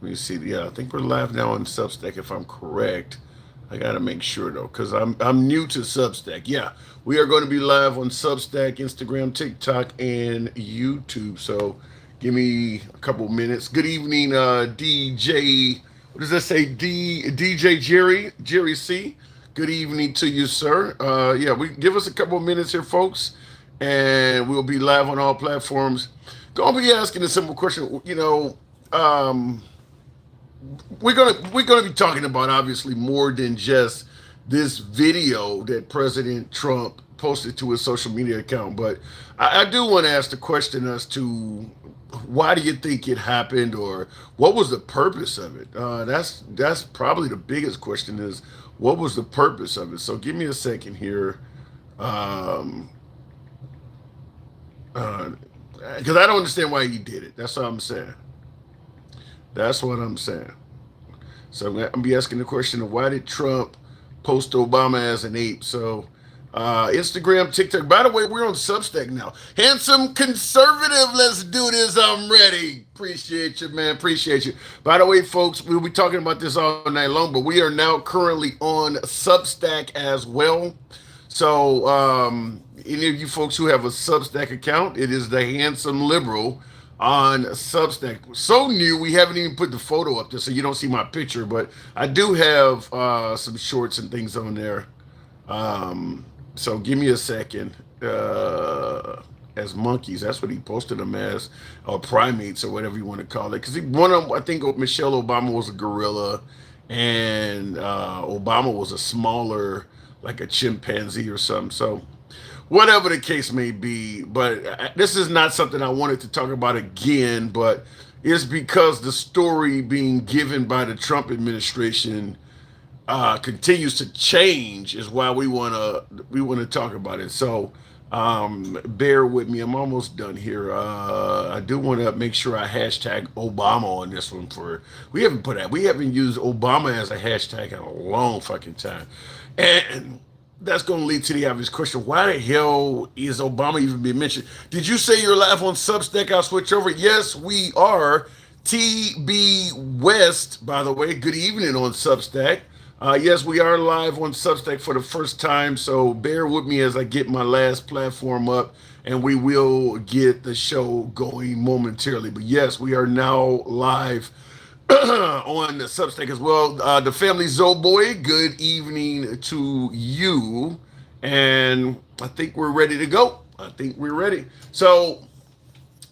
Let me see. Yeah, I think we're live now on Substack if I'm correct. I gotta make sure though, because I'm new to Substack. Yeah, we are going to be live on Substack, Instagram, TikTok, and YouTube. So give me a couple minutes. Good evening, DJ. What does that say? DJ Jerry C. Good evening to you, sir. Yeah, we give us a couple minutes here, folks, and we'll be live on all platforms. Gonna be asking a simple question. Um, we're gonna be talking about obviously more than just this video that President Trump posted to his social media account. But I do want to ask the question as to why do you think it happened, or what was the purpose of it? That's probably the biggest question is what was the purpose of it. So give me a second here, um, because I don't understand why he did it. That's what I'm saying. That's what I'm saying. So I'm gonna be asking the question of why did Trump post Obama as an ape? So Instagram, TikTok. By the way, we're on Substack now. Handsome conservative, let's do this. I'm ready. Appreciate you, man. Appreciate you. By the way, folks, we'll be talking about this all night long, but we are now currently on Substack as well. So any of you folks who have a Substack account, it is the Handsome Liberal on Substack. So new, we haven't even put the photo up there, so you don't see my picture. But I do have some shorts and things on there. So give me a second. As monkeys, that's what he posted them as, or primates, or whatever you want to call it. Because one of them, I think Michelle Obama was a gorilla, and Obama was a smaller, like a chimpanzee or something. So whatever the case may be. But this is not something I wanted to talk about again, but it's because the story being given by the Trump administration continues to change is why we want to talk about it. So bear with me. I'm almost done here. I do want to make sure I hashtag Obama on this one. For we haven't used Obama as a hashtag in a long fucking time, and that's going to lead to the obvious question: why the hell is Obama even being mentioned? Did you say you're live on Substack? I'll switch over. Yes, we are. TB West, by the way, good evening on Substack. Yes, we are live on Substack for the first time, so bear with me as I get my last platform up, and we will get the show going momentarily. But yes, we are now live on the Substack as well. The family Zoboy, good evening to you, and I think we're ready to go. I think we're ready. So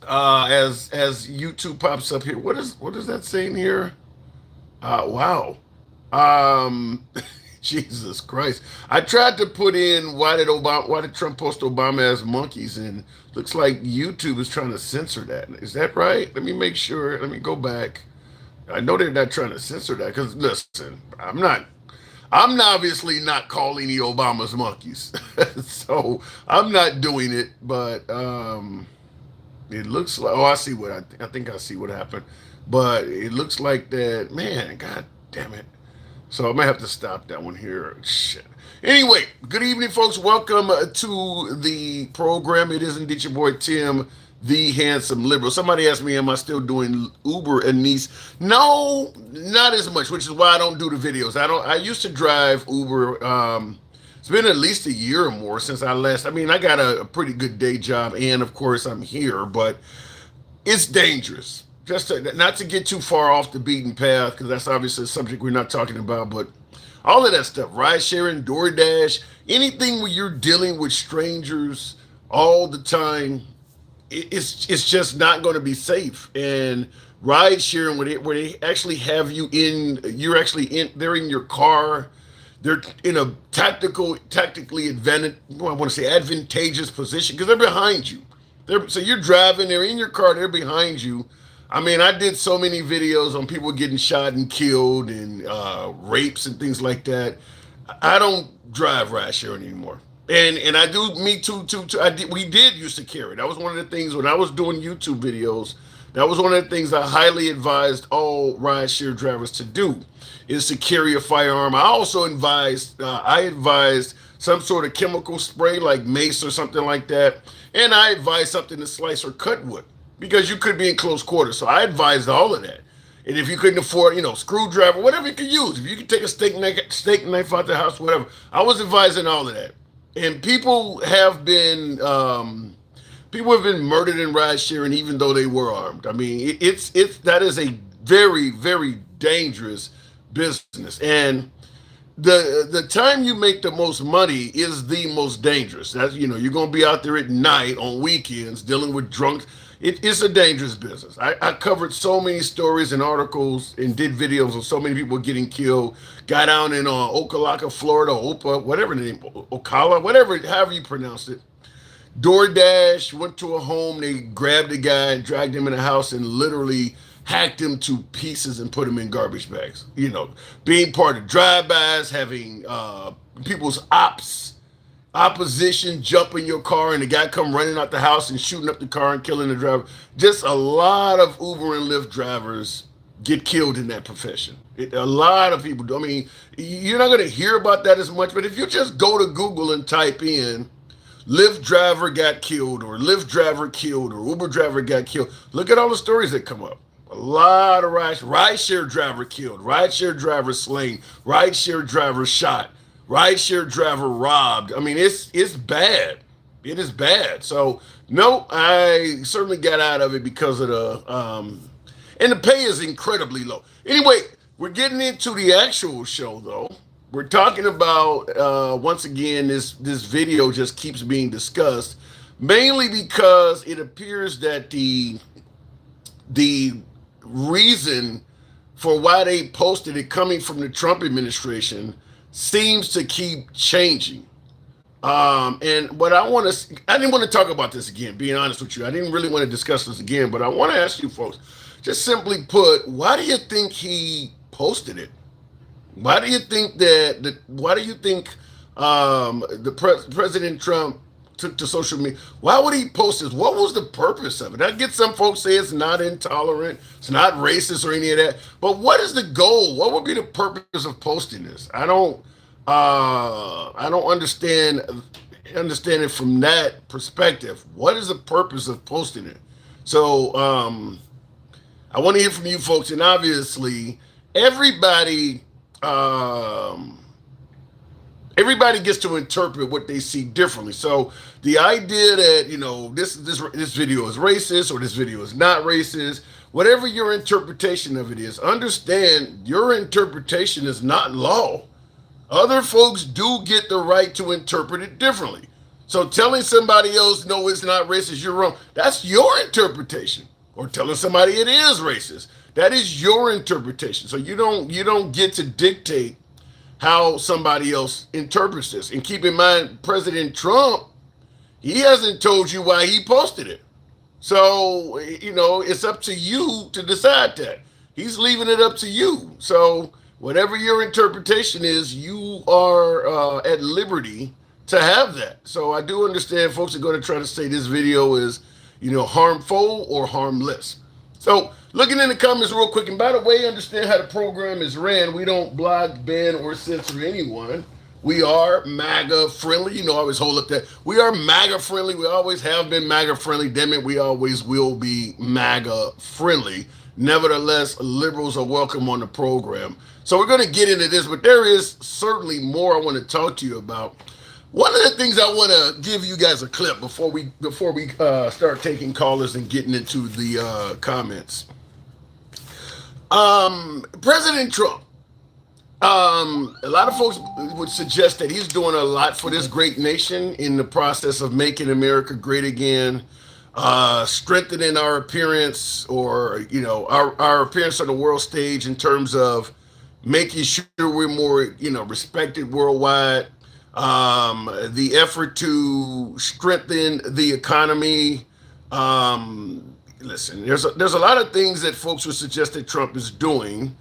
as YouTube pops up here, what is that saying here? Wow. Um, Jesus Christ! I tried to put in why did Trump post Obama as monkeys, and looks like YouTube is trying to censor that. Is that right? Let me make sure. Let me go back. I know they're not trying to censor that because listen, I'm obviously not calling the Obamas monkeys, so I'm not doing it. But it looks like I see what I think I see what happened, but it looks like that man. God damn it! So I might have to stop that one here. Shit. Anyway, good evening, folks. Welcome to the program. It is indeed your boy Tim, the handsome liberal. Somebody asked me, "Am I still doing Uber and Nice?" No, not as much. Which is why I don't do the videos. I don't. I used to drive Uber. It's been at least a year or more since I last. I mean, I got a pretty good day job, and of course, I'm here. But it's dangerous. Not to get too far off the beaten path, because that's obviously a subject we're not talking about, but all of that stuff, ride sharing, DoorDash, anything where you're dealing with strangers all the time, it's just not going to be safe. And ride sharing, where they actually have you're actually they're in your car, they're in a tactically advantage, I want to say advantageous position because they're behind you. So you're driving, they're in your car, they're behind you. I mean, I did so many videos on people getting shot and killed and rapes and things like that. I don't drive ride sharing anymore. And I do me too. We did used to carry. That was one of the things when I was doing YouTube videos. That was one of the things I highly advised all ride share drivers to do is to carry a firearm. I advised some sort of chemical spray like mace or something like that, and I advised something to slice or cut wood because you could be in close quarters. So I advised all of that. And if you couldn't afford, screwdriver, whatever you could use, if you could take a steak knife out the house, whatever. I was advising all of that. And people have been murdered in ride sharing, even though they were armed. I mean, it's that is a very, very dangerous business. And the time you make the most money is the most dangerous. That's you're gonna be out there at night on weekends dealing with drunks. It's a dangerous business. I covered so many stories and articles and did videos of so many people getting killed. Got down in Okalaka, Florida, whatever the name, Ocala, whatever, however you pronounce it. DoorDash went to a home. They grabbed a guy and dragged him in a house and literally hacked him to pieces and put him in garbage bags. Being part of drive-bys, having people's opposition jump in your car and the guy come running out the house and shooting up the car and killing the driver. Just a lot of Uber and Lyft drivers get killed in that profession. A lot of people do. I mean, you're not going to hear about that as much, but if you just go to Google and type in Lyft driver got killed or Lyft driver killed or Uber driver got killed, look at all the stories that come up. A lot of rideshare driver killed, rideshare driver slain, rideshare driver shot, rideshare driver robbed. I mean, it's bad. It is bad. So no, I certainly got out of it because of and the pay is incredibly low. Anyway, we're getting into the actual show though. We're talking about once again this video just keeps being discussed mainly because it appears that the reason for why they posted it coming from the Trump administration seems to keep changing. And what I didn't want to talk about this again, being honest with you. I didn't really want to discuss this again, but I want to ask you folks, just simply put, why do you think he posted it? Why do you think President Trump took to social media? Why would he post this? What was the purpose of it? I get some folks say it's not intolerant, it's not racist or any of that. But what is the goal? What would be the purpose of posting this? I don't understand it from that perspective. What is the purpose of posting it? So I want to hear from you folks, and obviously everybody gets to interpret what they see differently. So the idea that this video is racist or this video is not racist, whatever your interpretation of it is, understand your interpretation is not law. Other folks do get the right to interpret it differently. So telling somebody else, no, it's not racist, you're wrong, that's your interpretation. Or telling somebody it is racist, that is your interpretation. So you don't get to dictate how somebody else interprets this. And keep in mind, President Trump, he hasn't told you why he posted it. So, it's up to you to decide that. He's leaving it up to you. So whatever your interpretation is, you are at liberty to have that. So I do understand folks are going to try to say this video is, harmful or harmless. So looking in the comments real quick, and by the way, understand how the program is ran. We don't block, ban, or censor anyone. We are MAGA friendly. I always hold up that. We are MAGA friendly. We always have been MAGA friendly. Damn it, we always will be MAGA friendly. Nevertheless, liberals are welcome on the program. So we're going to get into this, but there is certainly more I want to talk to you about. One of the things I want to give you guys a clip before we start taking callers and getting into the comments. President Trump. A lot of folks would suggest that he's doing a lot for this great nation in the process of making America great again, strengthening our appearance or our appearance on the world stage in terms of making sure we're more respected worldwide. The effort to strengthen the economy. Listen, there's a lot of things that folks would suggest that Trump is doing,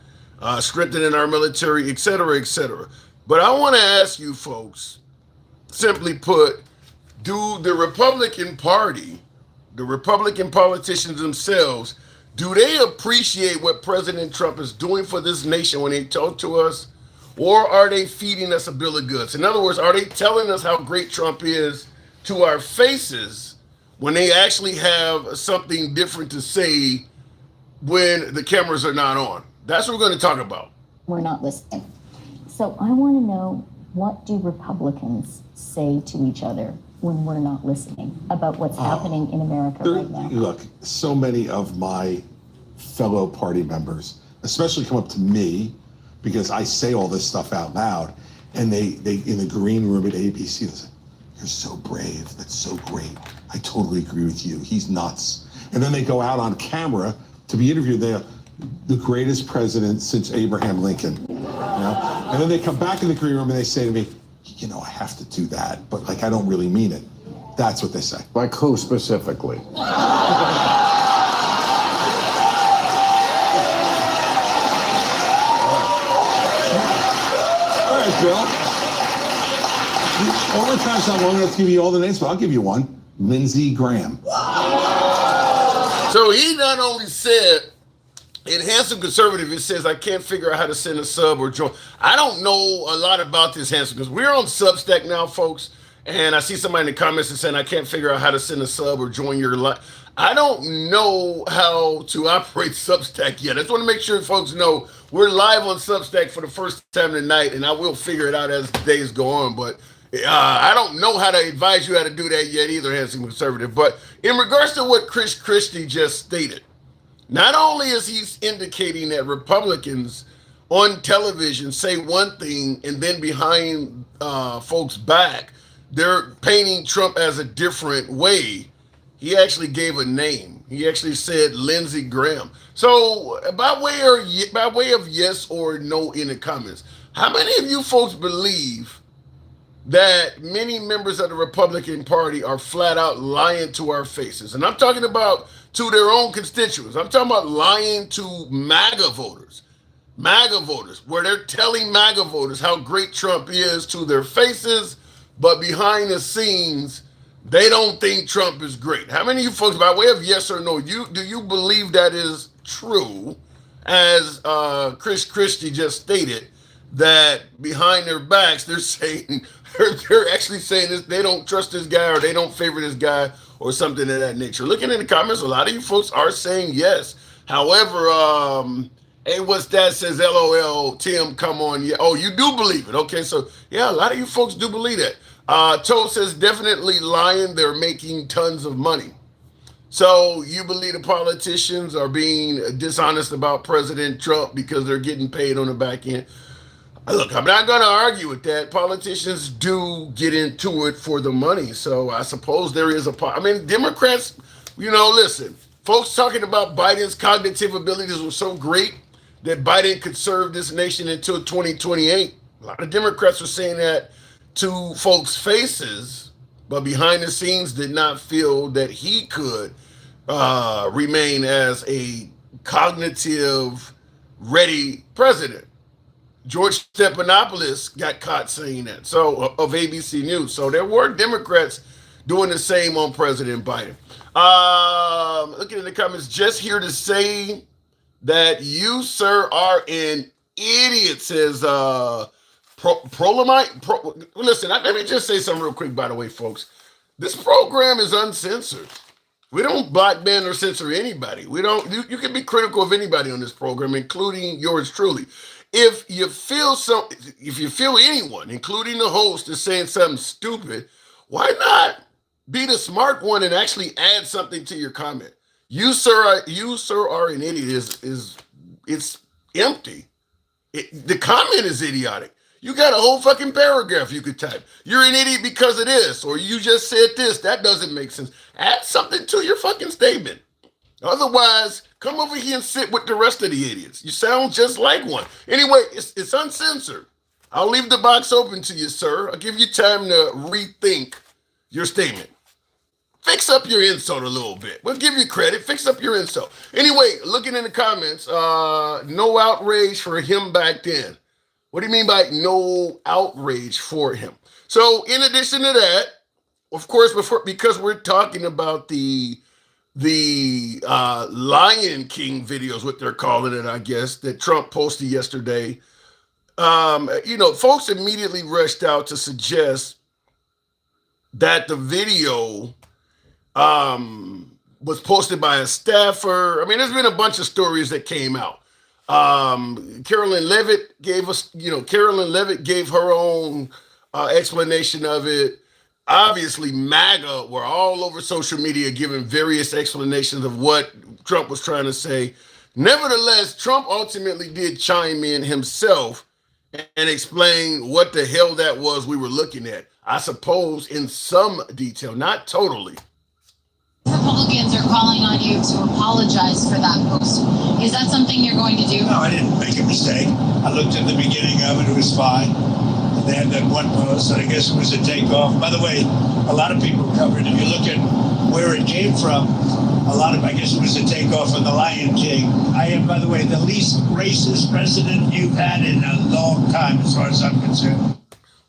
strengthening our military, et cetera, et cetera. But I want to ask you folks, simply put, do the Republican Party, the Republican politicians themselves, do they appreciate what President Trump is doing for this nation when they talk to us? Or are they feeding us a bill of goods? In other words, are they telling us how great Trump is to our faces when they actually have something different to say when the cameras are not on. That's what we're going to talk about. We're not listening. So I want to know, what do Republicans say to each other when we're not listening about what's happening in America right now? Look, so many of my fellow party members, especially come up to me because I say all this stuff out loud, and they in the green room at ABC, they say, "You're so brave. That's so great. I totally agree with you. He's nuts." And then they go out on camera to be interviewed. They're the greatest president since Abraham Lincoln. You know? And then they come back in the green room and they say to me, "I have to do that, but I don't really mean it." That's what they say. Like who specifically? All right, Bill. Overtime's not long enough to give you all the names, but I'll give you one. Lindsey Graham. So he not only said, in Handsome Conservative, it says, "I can't figure out how to send a sub or join." I don't know a lot about this, Handsome, because we're on Substack now, folks. And I see somebody in the comments and saying, "I can't figure out how to send a sub or join your live." I don't know how to operate Substack yet. I just want to make sure folks know we're live on Substack for the first time tonight, and I will figure it out as the days go on. But I don't know how to advise you how to do that yet either, Handsome Conservative. But in regards to what Chris Christie just stated, not only is he indicating that Republicans on television say one thing and then behind folks' back, they're painting Trump as a different way. He actually gave a name. He actually said Lindsey Graham. So by way of yes or no in the comments, how many of you folks believe that many members of the Republican Party are flat out lying to our faces? And I'm talking about to their own constituents. I'm talking about lying to MAGA voters. MAGA voters, where they're telling MAGA voters how great Trump is to their faces, but behind the scenes, they don't think Trump is great. How many of you folks, by way of yes or no, do you believe that is true, as Chris Christie just stated, that behind their backs, they're saying, they're actually saying this, they don't trust this guy or they don't favor this guy or something of that nature? Looking in the comments, a lot of you folks are saying yes. However, hey, what's that? Says LOL, Tim, come on. Yeah. Oh, you do believe it. Okay, so yeah, a lot of you folks do believe that. Toad says definitely lying. They're making tons of money. So you believe the politicians are being dishonest about President Trump because they're getting paid on the back end? Look, I'm not going to argue with that. Politicians do get into it for the money. So I suppose there is Democrats, listen, folks talking about Biden's cognitive abilities were so great that Biden could serve this nation until 2028. A lot of Democrats were saying that to folks' faces, but behind the scenes did not feel that he could remain as a cognitive ready president. George Stephanopoulos got caught saying that, so of ABC News. So there were Democrats doing the same on President Biden. Looking in the comments, just here to say that you, sir, are an idiot, says Listen, let me just say something real quick, by the way, folks. This program is uncensored. We don't blackband or censor anybody. You can be critical of anybody on this program, including yours truly. If you feel anyone, including the host, is saying something stupid, why not be the smart one and actually add something to your comment? You sir are an idiot it's empty. The comment is idiotic. You got a whole fucking paragraph you could type. You're an idiot because of this, or you just said this. That doesn't make sense. Add something to your fucking statement. Otherwise, come over here and sit with the rest of the idiots. You sound just like one. Anyway, it's uncensored. I'll leave the box open to you, sir. I'll give you time to rethink your statement. Fix up your insult a little bit. We'll give you credit. Fix up your insult. Anyway, looking in the comments, no outrage for him back then. What do you mean by no outrage for him? So in addition to that, of course, because we're talking about the Lion King videos, what they're calling it, I guess, that Trump posted yesterday, folks immediately rushed out to suggest that the video was posted by a staffer. I mean, there's been a bunch of stories that came out. Carolyn Levitt gave us, Carolyn Levitt gave her own explanation of it. Obviously, MAGA were all over social media giving various explanations of what Trump was trying to say. Nevertheless, Trump ultimately did chime in himself and explain what the hell that was we were looking at. I suppose in some detail, not totally. Republicans are calling on you to apologize for that post. Is that something you're going to do? No, I didn't make a mistake. I looked at the beginning of it, it was fine. And they had that one post, and I guess it was a takeoff. By the way, a lot of people covered, if you look at where it came from, I guess it was a takeoff of The Lion King. I am, by the way, the least racist president you've had in a long time, as far as I'm concerned.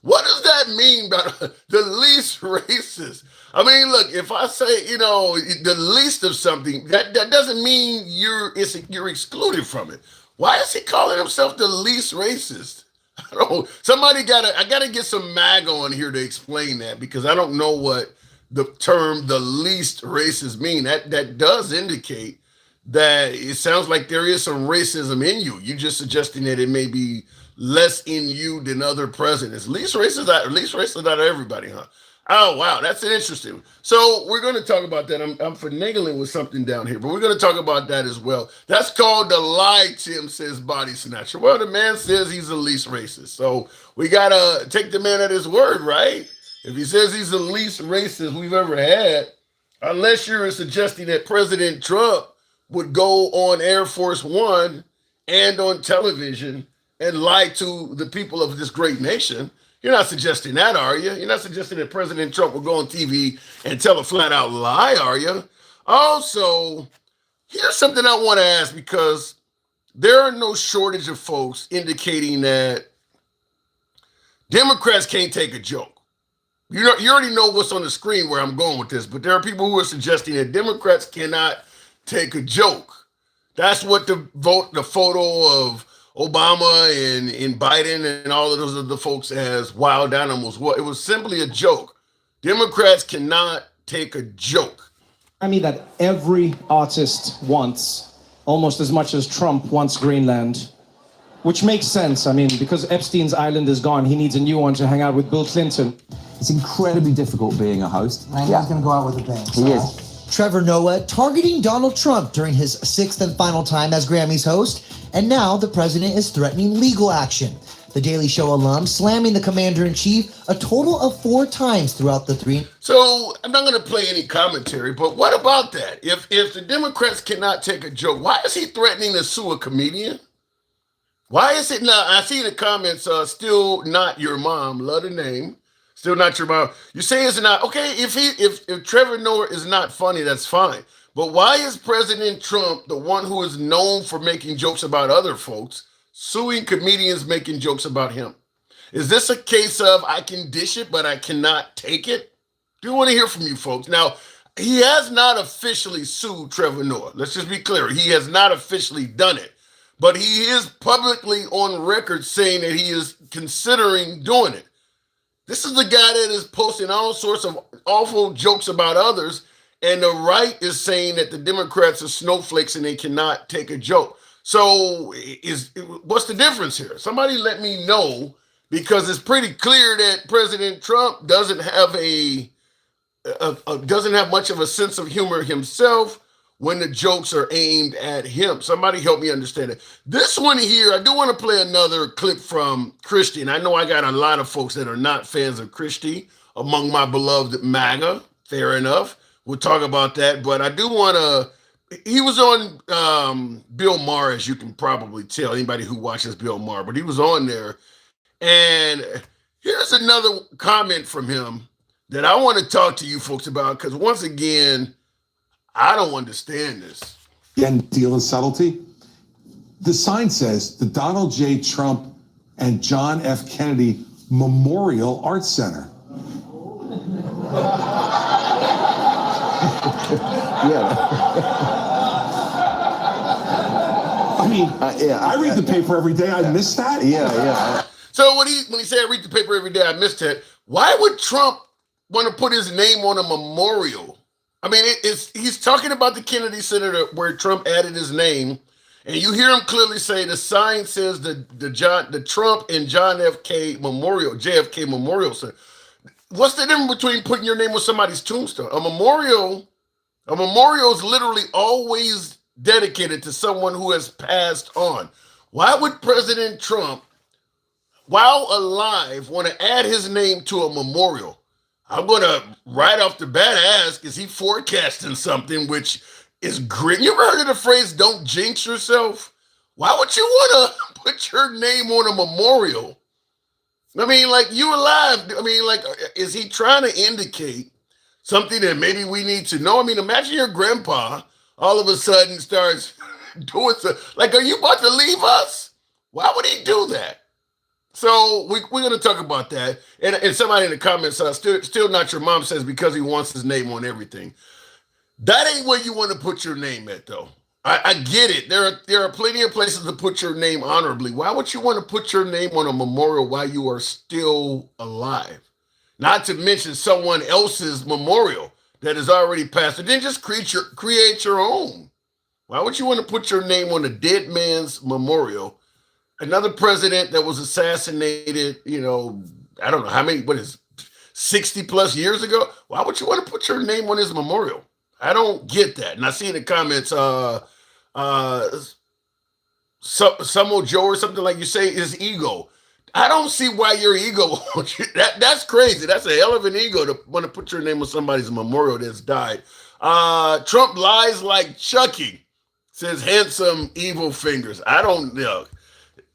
What does that mean by the least racist? I mean, look, if I say, the least of something, that doesn't mean you're excluded from it. Why is he calling himself the least racist? I gotta get some MAGA on here to explain that, because I don't know what the term the least racist mean. That does indicate that it sounds like there is some racism in you. You're just suggesting that it may be less in you than other presidents. Least racist out of everybody, huh? Oh, wow, that's interesting. So we're going to talk about that. I'm finagling with something down here, but we're going to talk about that as well. That's called the lie, Tim says Body Snatcher. Well, the man says he's the least racist. So we got to take the man at his word, right? If he says he's the least racist we've ever had, unless you're suggesting that President Trump would go on Air Force One and on television and lie to the people of this great nation. You're not suggesting that, are you? You're not suggesting that President Trump will go on TV and tell a flat out lie, are you? Also, here's something I want to ask, because there are no shortage of folks indicating that Democrats can't take a joke. You already know what's on the screen where I'm going with this, but there are people who are suggesting that Democrats cannot take a joke. That's what the photo of Obama and Biden and all of those other folks as wild animals. Well, it was simply a joke. Democrats cannot take a joke. I mean that every artist wants, almost as much as Trump wants, Greenland, which makes sense. I mean, because Epstein's island is gone, he needs a new one to hang out with Bill Clinton. It's incredibly difficult being a host. And he's going to go out with a bang. He is. Trevor Noah targeting Donald Trump during his sixth and final time as Grammys host, and now the president is threatening legal action. The Daily Show alum slamming the commander-in-chief a total of 4 times throughout the 3. So I'm not going to play any commentary, but what about that? If the Democrats cannot take a joke, why is he threatening to sue a comedian? Why is it not? I see the comments, still not your mom, love the name. Still not your mom. You say it's not okay. If Trevor Noah is not funny, that's fine. But why is President Trump, the one who is known for making jokes about other folks, suing comedians making jokes about him? Is this a case of I can dish it, but I cannot take it? Do want to hear from you folks. Now, he has not officially sued Trevor Noah. Let's just be clear. He has not officially done it. But he is publicly on record saying that he is considering doing it. This is the guy that is posting all sorts of awful jokes about others, and the right is saying that the Democrats are snowflakes and they cannot take a joke. So what's the difference here? Somebody let me know, because it's pretty clear that President Trump doesn't have doesn't have much of a sense of humor himself when the jokes are aimed at him. Somebody help me understand it. This one here, I do want to play another clip from Christie. And I know I got a lot of folks that are not fans of Christie among my beloved MAGA. Fair enough. We'll talk about that. But I do want to, he was on Bill Maher, as you can probably tell, anybody who watches Bill Maher, but he was on there. And here's another comment from him that I want to talk to you folks about, because once again, I don't understand this. Again, deal in subtlety. The sign says the Donald J. Trump and John F. Kennedy Memorial Arts Center. I mean, I read the paper every day. I miss that. Yeah. So when he said I read the paper every day, I missed it. Why would Trump want to put his name on a memorial? I mean, he's talking about the Kennedy Center where Trump added his name, and you hear him clearly say the sign says the Trump and JFK Memorial Center. What's the difference between putting your name on somebody's tombstone? A memorial is literally always dedicated to someone who has passed on. Why would President Trump, while alive, want to add his name to a memorial? I'm going to right off the bat ask, is he forecasting something which is great? You ever heard of the phrase, don't jinx yourself? Why would you want to put your name on a memorial? I mean, like, you alive. I mean, like, is he trying to indicate something that maybe we need to know? I mean, imagine your grandpa all of a sudden starts doing something. Like, are you about to leave us? Why would he do that? So we're going to talk about that. And somebody in the comments, still not your mom, says because he wants his name on everything. That ain't where you want to put your name at, though. I get it. There are plenty of places to put your name honorably. Why would you want to put your name on a memorial while you are still alive? Not to mention someone else's memorial that has already passed. And then just create your own. Why would you want to put your name on a dead man's memorial? Another president that was assassinated, I don't know how many, 60 plus years ago? Why would you want to put your name on his memorial? I don't get that. And I see in the comments, Samo Joe or something like you say, his ego. I don't see why your ego, that's crazy. That's a hell of an ego to want to put your name on somebody's memorial that's died. Trump lies like Chucky, says handsome evil fingers. I don't know.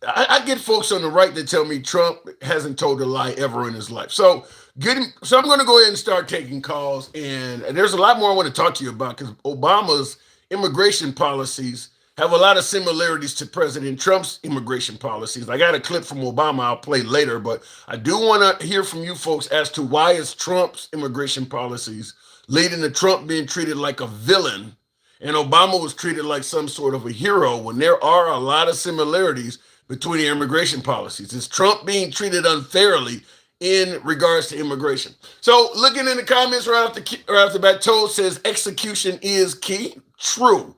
I get folks on the right that tell me Trump hasn't told a lie ever in his life. So I'm going to go ahead and start taking calls. And there's a lot more I want to talk to you about because Obama's immigration policies have a lot of similarities to President Trump's immigration policies. I got a clip from Obama I'll play later, but I do want to hear from you folks as to why is Trump's immigration policies leading to Trump being treated like a villain and Obama was treated like some sort of a hero when there are a lot of similarities between the immigration policies. Is Trump being treated unfairly in regards to immigration? So looking in the comments right off the bat, Toad says execution is key. True.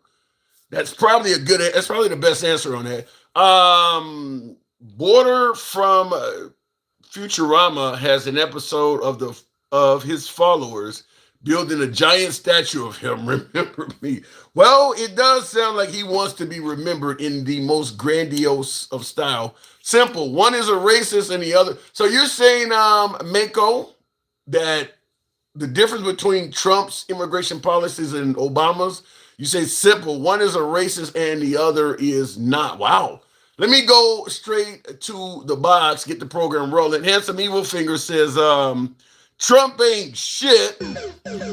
That's probably the best answer on that. Border from Futurama has an episode of his followers building a giant statue of him. Remember me. Well, it does sound like he wants to be remembered in the most grandiose of style. Simple. One is a racist and the other. So you're saying, Mako, that the difference between Trump's immigration policies and Obama's, you say simple. One is a racist and the other is not. Wow. Let me go straight to the box, get the program rolling. Handsome Evil Finger says, Trump ain't shit,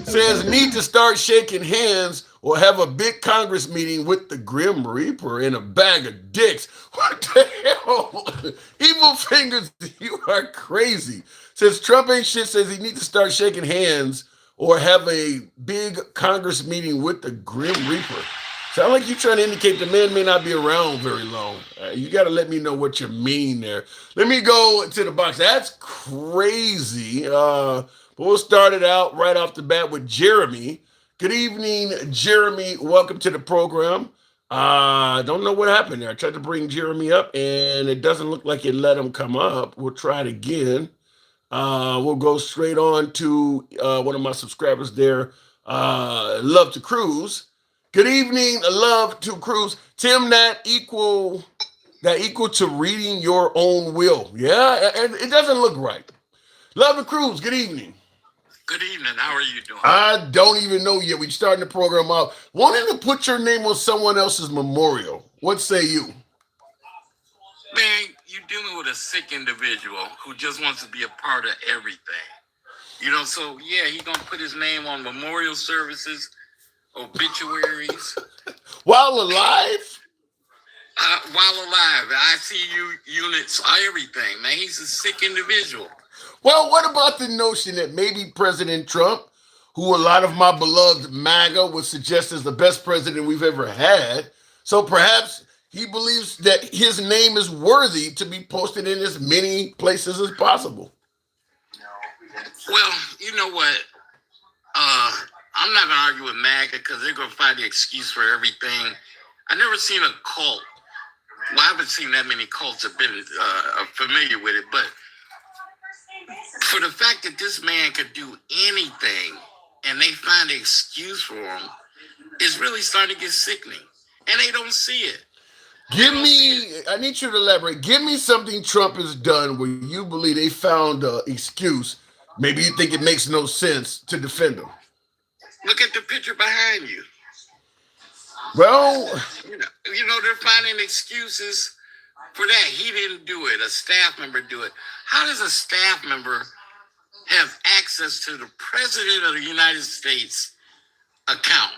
says need to start shaking hands or have a big Congress meeting with the Grim Reaper and a bag of dicks. What the hell? Evil Fingers, you are crazy. Says Trump ain't shit, says he need to start shaking hands or have a big Congress meeting with the Grim Reaper. Sound like you're trying to indicate the man may not be around very long. You got to let me know what you mean there. Let me go to the box. That's crazy. But we'll start it out right off the bat with Jeremy. Good evening, Jeremy. Welcome to the program. I don't know what happened there. I tried to bring Jeremy up, and it doesn't look like it let him come up. We'll try it again. We'll go straight on to one of my subscribers there, Love to Cruise. Good evening, Love to Cruise. Tim, that equal to reading your own will. Yeah, and it doesn't look right. Love to Cruise, good evening. Good evening. How are you doing? I don't even know yet. We're starting the program out. Wanting to put your name on someone else's memorial. What say you? Man, you're dealing with a sick individual who just wants to be a part of everything. So yeah, he's going to put his name on memorial services, obituaries. While alive? While alive. ICU units, everything, man. He's a sick individual. Well, what about the notion that maybe President Trump, who a lot of my beloved MAGA would suggest is the best president we've ever had, so perhaps he believes that his name is worthy to be posted in as many places as possible? Well, you know what? I'm not gonna argue with MAGA because they're gonna find the excuse for everything. I never seen a cult. Well, I haven't seen that many cults have been familiar with it, but for the fact that this man could do anything and they find an excuse for him is really starting to get sickening, and they don't see it. I need you to elaborate. Give me something Trump has done where you believe they found an excuse. Maybe you think it makes no sense to defend him. Look at the picture behind you. Well, you know they're finding excuses for that. He didn't do it. A staff member do it. How does a staff member have access to the president of the United States account?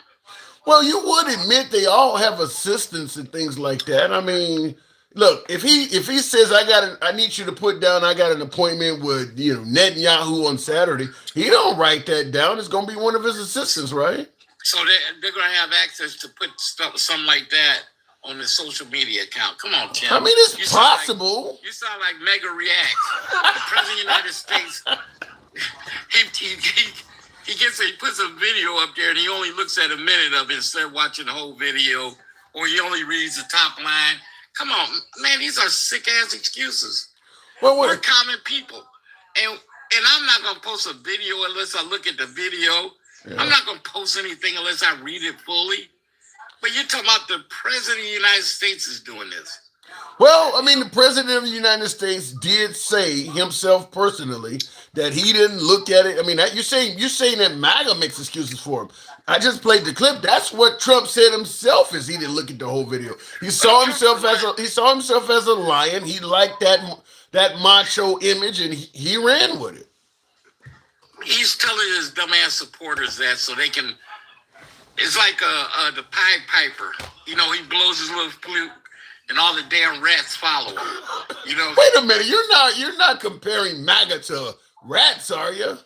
well, you would admit they all have assistants and things like that. I mean, look, if he says I need you to put down I got an appointment with Netanyahu on Saturday, he don't write that down. It's gonna be one of his assistants, right? So they're going to have access to put something like that on the social media account. Come on, Tim. I mean, it's possible. You sound like Mega Reacts. The President of the United States, he puts a video up there and he only looks at a minute of it instead of watching the whole video, or he only reads the top line. Come on, man, these are sick-ass excuses. Well, We're common people. And I'm not going to post a video unless I look at the video. Yeah. I'm not going to post anything unless I read it fully. But you're talking about the President of the United States is doing this. Well, I mean, the President of the United States did say himself personally that he didn't look at it. I mean, you're saying that MAGA makes excuses for him. I just played the clip. That's what Trump said himself. Is he didn't look at the whole video. He saw himself as a lion. He liked that macho image, and he ran with it. He's telling his dumbass supporters that so they can. It's like the Pied Piper. He blows his little flute, and all the damn rats follow him. Wait a minute, you're not comparing MAGA to rats, are you?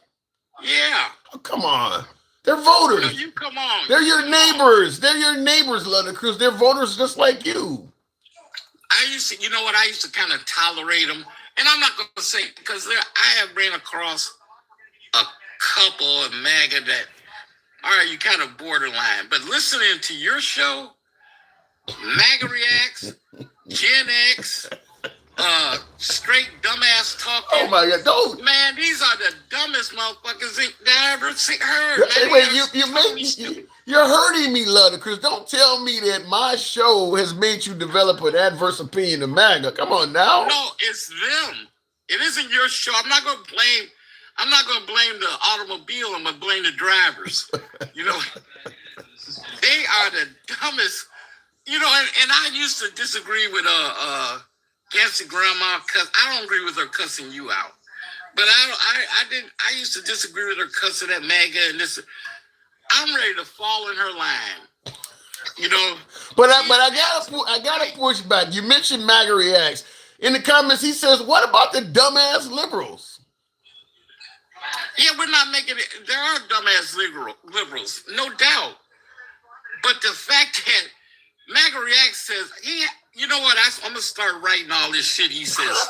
Yeah. Oh, come on, they're voters. You come on. They're your neighbors. They're your neighbors, London Cruz. They're voters just like you. I used to kind of tolerate them, and I'm not going to say because I have ran across a couple of MAGA that, all right, you kind of borderline. But listening to your show, MAGA Reacts, Gen X, straight dumbass talking. Oh my God, don't. Man, these are the dumbest motherfuckers that I ever heard. Hey, wait, you're hurting me, London Cruz. Don't tell me that my show has made you develop an adverse opinion of MAGA. Come on now. No, it's them. It isn't your show. I'm not going to blame the automobile. I'm going to blame the drivers. They are the dumbest. And I used to disagree with Gansy Grandma because I don't agree with her cussing you out. But I used to disagree with her cussing at MAGA and this. I'm ready to fall in her line. But I gotta push back. You mentioned MAGA Reacts. In the comments, he says, "What about the dumbass liberals?" Yeah, we're not making it. There are dumbass liberals, no doubt. But the fact that MAGA Reacts says, you know what? I'm going to start writing all this shit he says.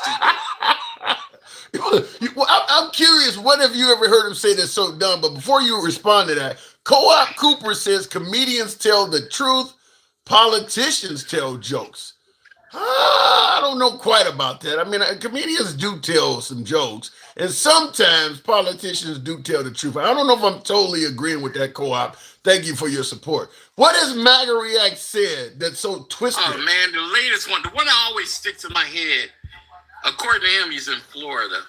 I'm curious, what have you ever heard him say that's so dumb? But before you respond to that, Co-op Cooper says comedians tell the truth, politicians tell jokes. I don't know quite about that. I mean, comedians do tell some jokes, and sometimes politicians do tell the truth. I don't know if I'm totally agreeing with that, Co-op. Thank you for your support. What has MAGA React said that's so twisted? Oh, man, the latest one, the one that always sticks in my head, according to him, he's in Florida,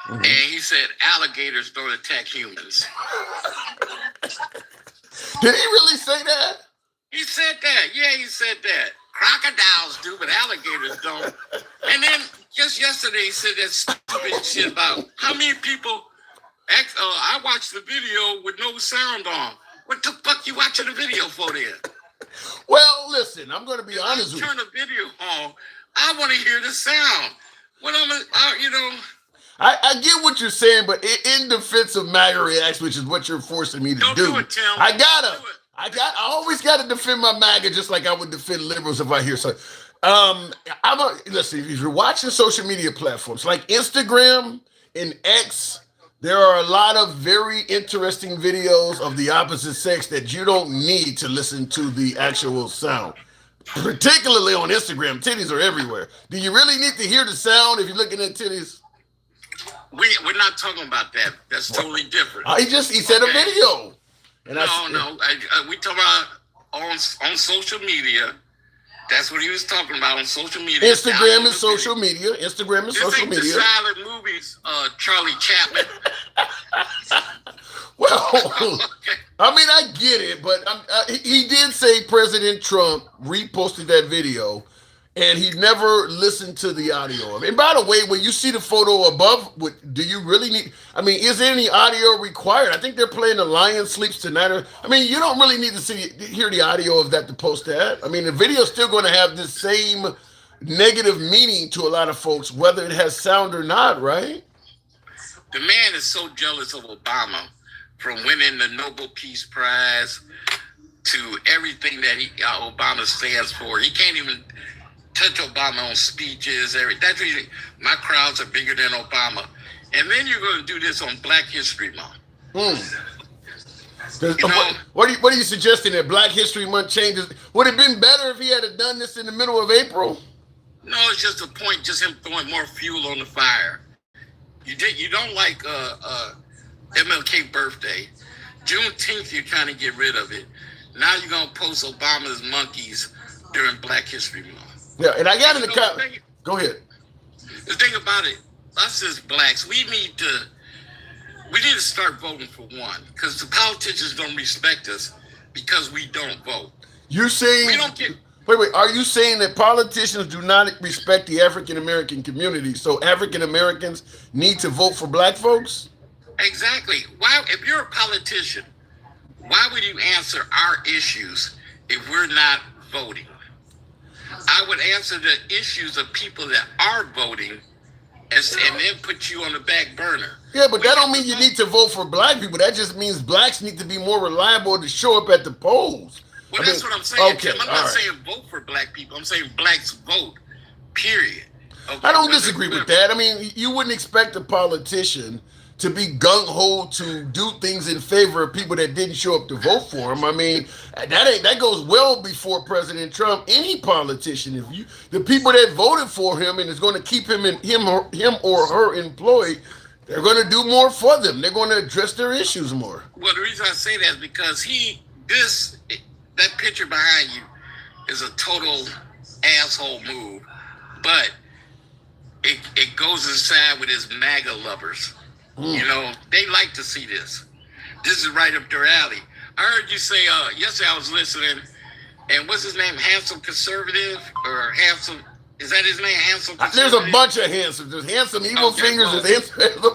and he said alligators don't attack humans. Did he really say that? He said that. Yeah, he said that. Crocodiles do, but alligators don't. And then just yesterday he said that stupid shit about how many people. I watched the video with no sound on. What the fuck you watching the video for then? Well, listen, I'm going to be honest with you. Turn the video on. I want to hear the sound. I get what you're saying, but in defense of MAGA Reacts, which is what you're forcing me to Don't do it, Tim. I always gotta defend my MAGA just like I would defend liberals if I hear something. Listen, if you're watching social media platforms like Instagram and X, there are a lot of very interesting videos of the opposite sex that you don't need to listen to the actual sound. Particularly on Instagram, titties are everywhere. Do you really need to hear the sound if you're looking at titties? We're not talking about that. That's totally different. He said a video. And No. We talking about on social media. That's what he was talking about on social media. Instagram is social media. Instagram is This social ain't media. the silent movies, Charlie Chaplin. Well, Okay. I mean, I get it, but he did say President Trump reposted that video, and he never listened to the audio. And by the way, when you see the photo above, do you really need? I mean, is there any audio required? I think they're playing "The Lion Sleeps Tonight." I mean, you don't really need to hear the audio of that to post that. I mean, the video is still going to have the same negative meaning to a lot of folks, whether it has sound or not, right? The man is so jealous of Obama, from winning the Nobel Peace Prize to everything that Obama stands for. He can't even touch Obama on speeches. That's usually, my crowds are bigger than Obama. And then you're going to do this on Black History Month. What are you suggesting, that Black History Month changes? Would it have been better if he had done this in the middle of April? No, it's just a point, just him throwing more fuel on the fire. You don't like MLK birthday. Juneteenth, you're trying to get rid of it. Now you're going to post Obama's monkeys during Black History Month. Yeah, and I got in the comment. Go ahead. The thing about it, us as blacks, we need to start voting for one, because the politicians don't respect us because we don't vote. You're saying We don't get. wait, are you saying that politicians do not respect the African American community, so African Americans need to vote for black folks? Exactly. Why, if you're a politician, why would you answer our issues if we're not voting? I would answer the issues of people that are voting and then put you on the back burner. Yeah, but that don't mean you need to vote for black people. That just means blacks need to be more reliable to show up at the polls. Well, that's what I'm saying, okay, Tim. I'm not saying vote for black people. I'm saying blacks vote, period. Okay, I don't disagree with that. I mean, you wouldn't expect a politician to be gung-ho to do things in favor of people that didn't show up to vote for him. I mean, that goes well before President Trump. Any politician, the people that voted for him and is going to keep him or her employed, they're going to do more for them. They're going to address their issues more. Well, the reason I say that is because that picture behind you is a total asshole move, but it goes inside with his MAGA lovers. You know, they like to see this. This is right up their alley. I heard you say, yesterday I was listening, and what's his name? Handsome Conservative or Handsome? Is that his name? Handsome Conservative? There's a bunch of handsome. There's Handsome Evil Fingers. Well, there's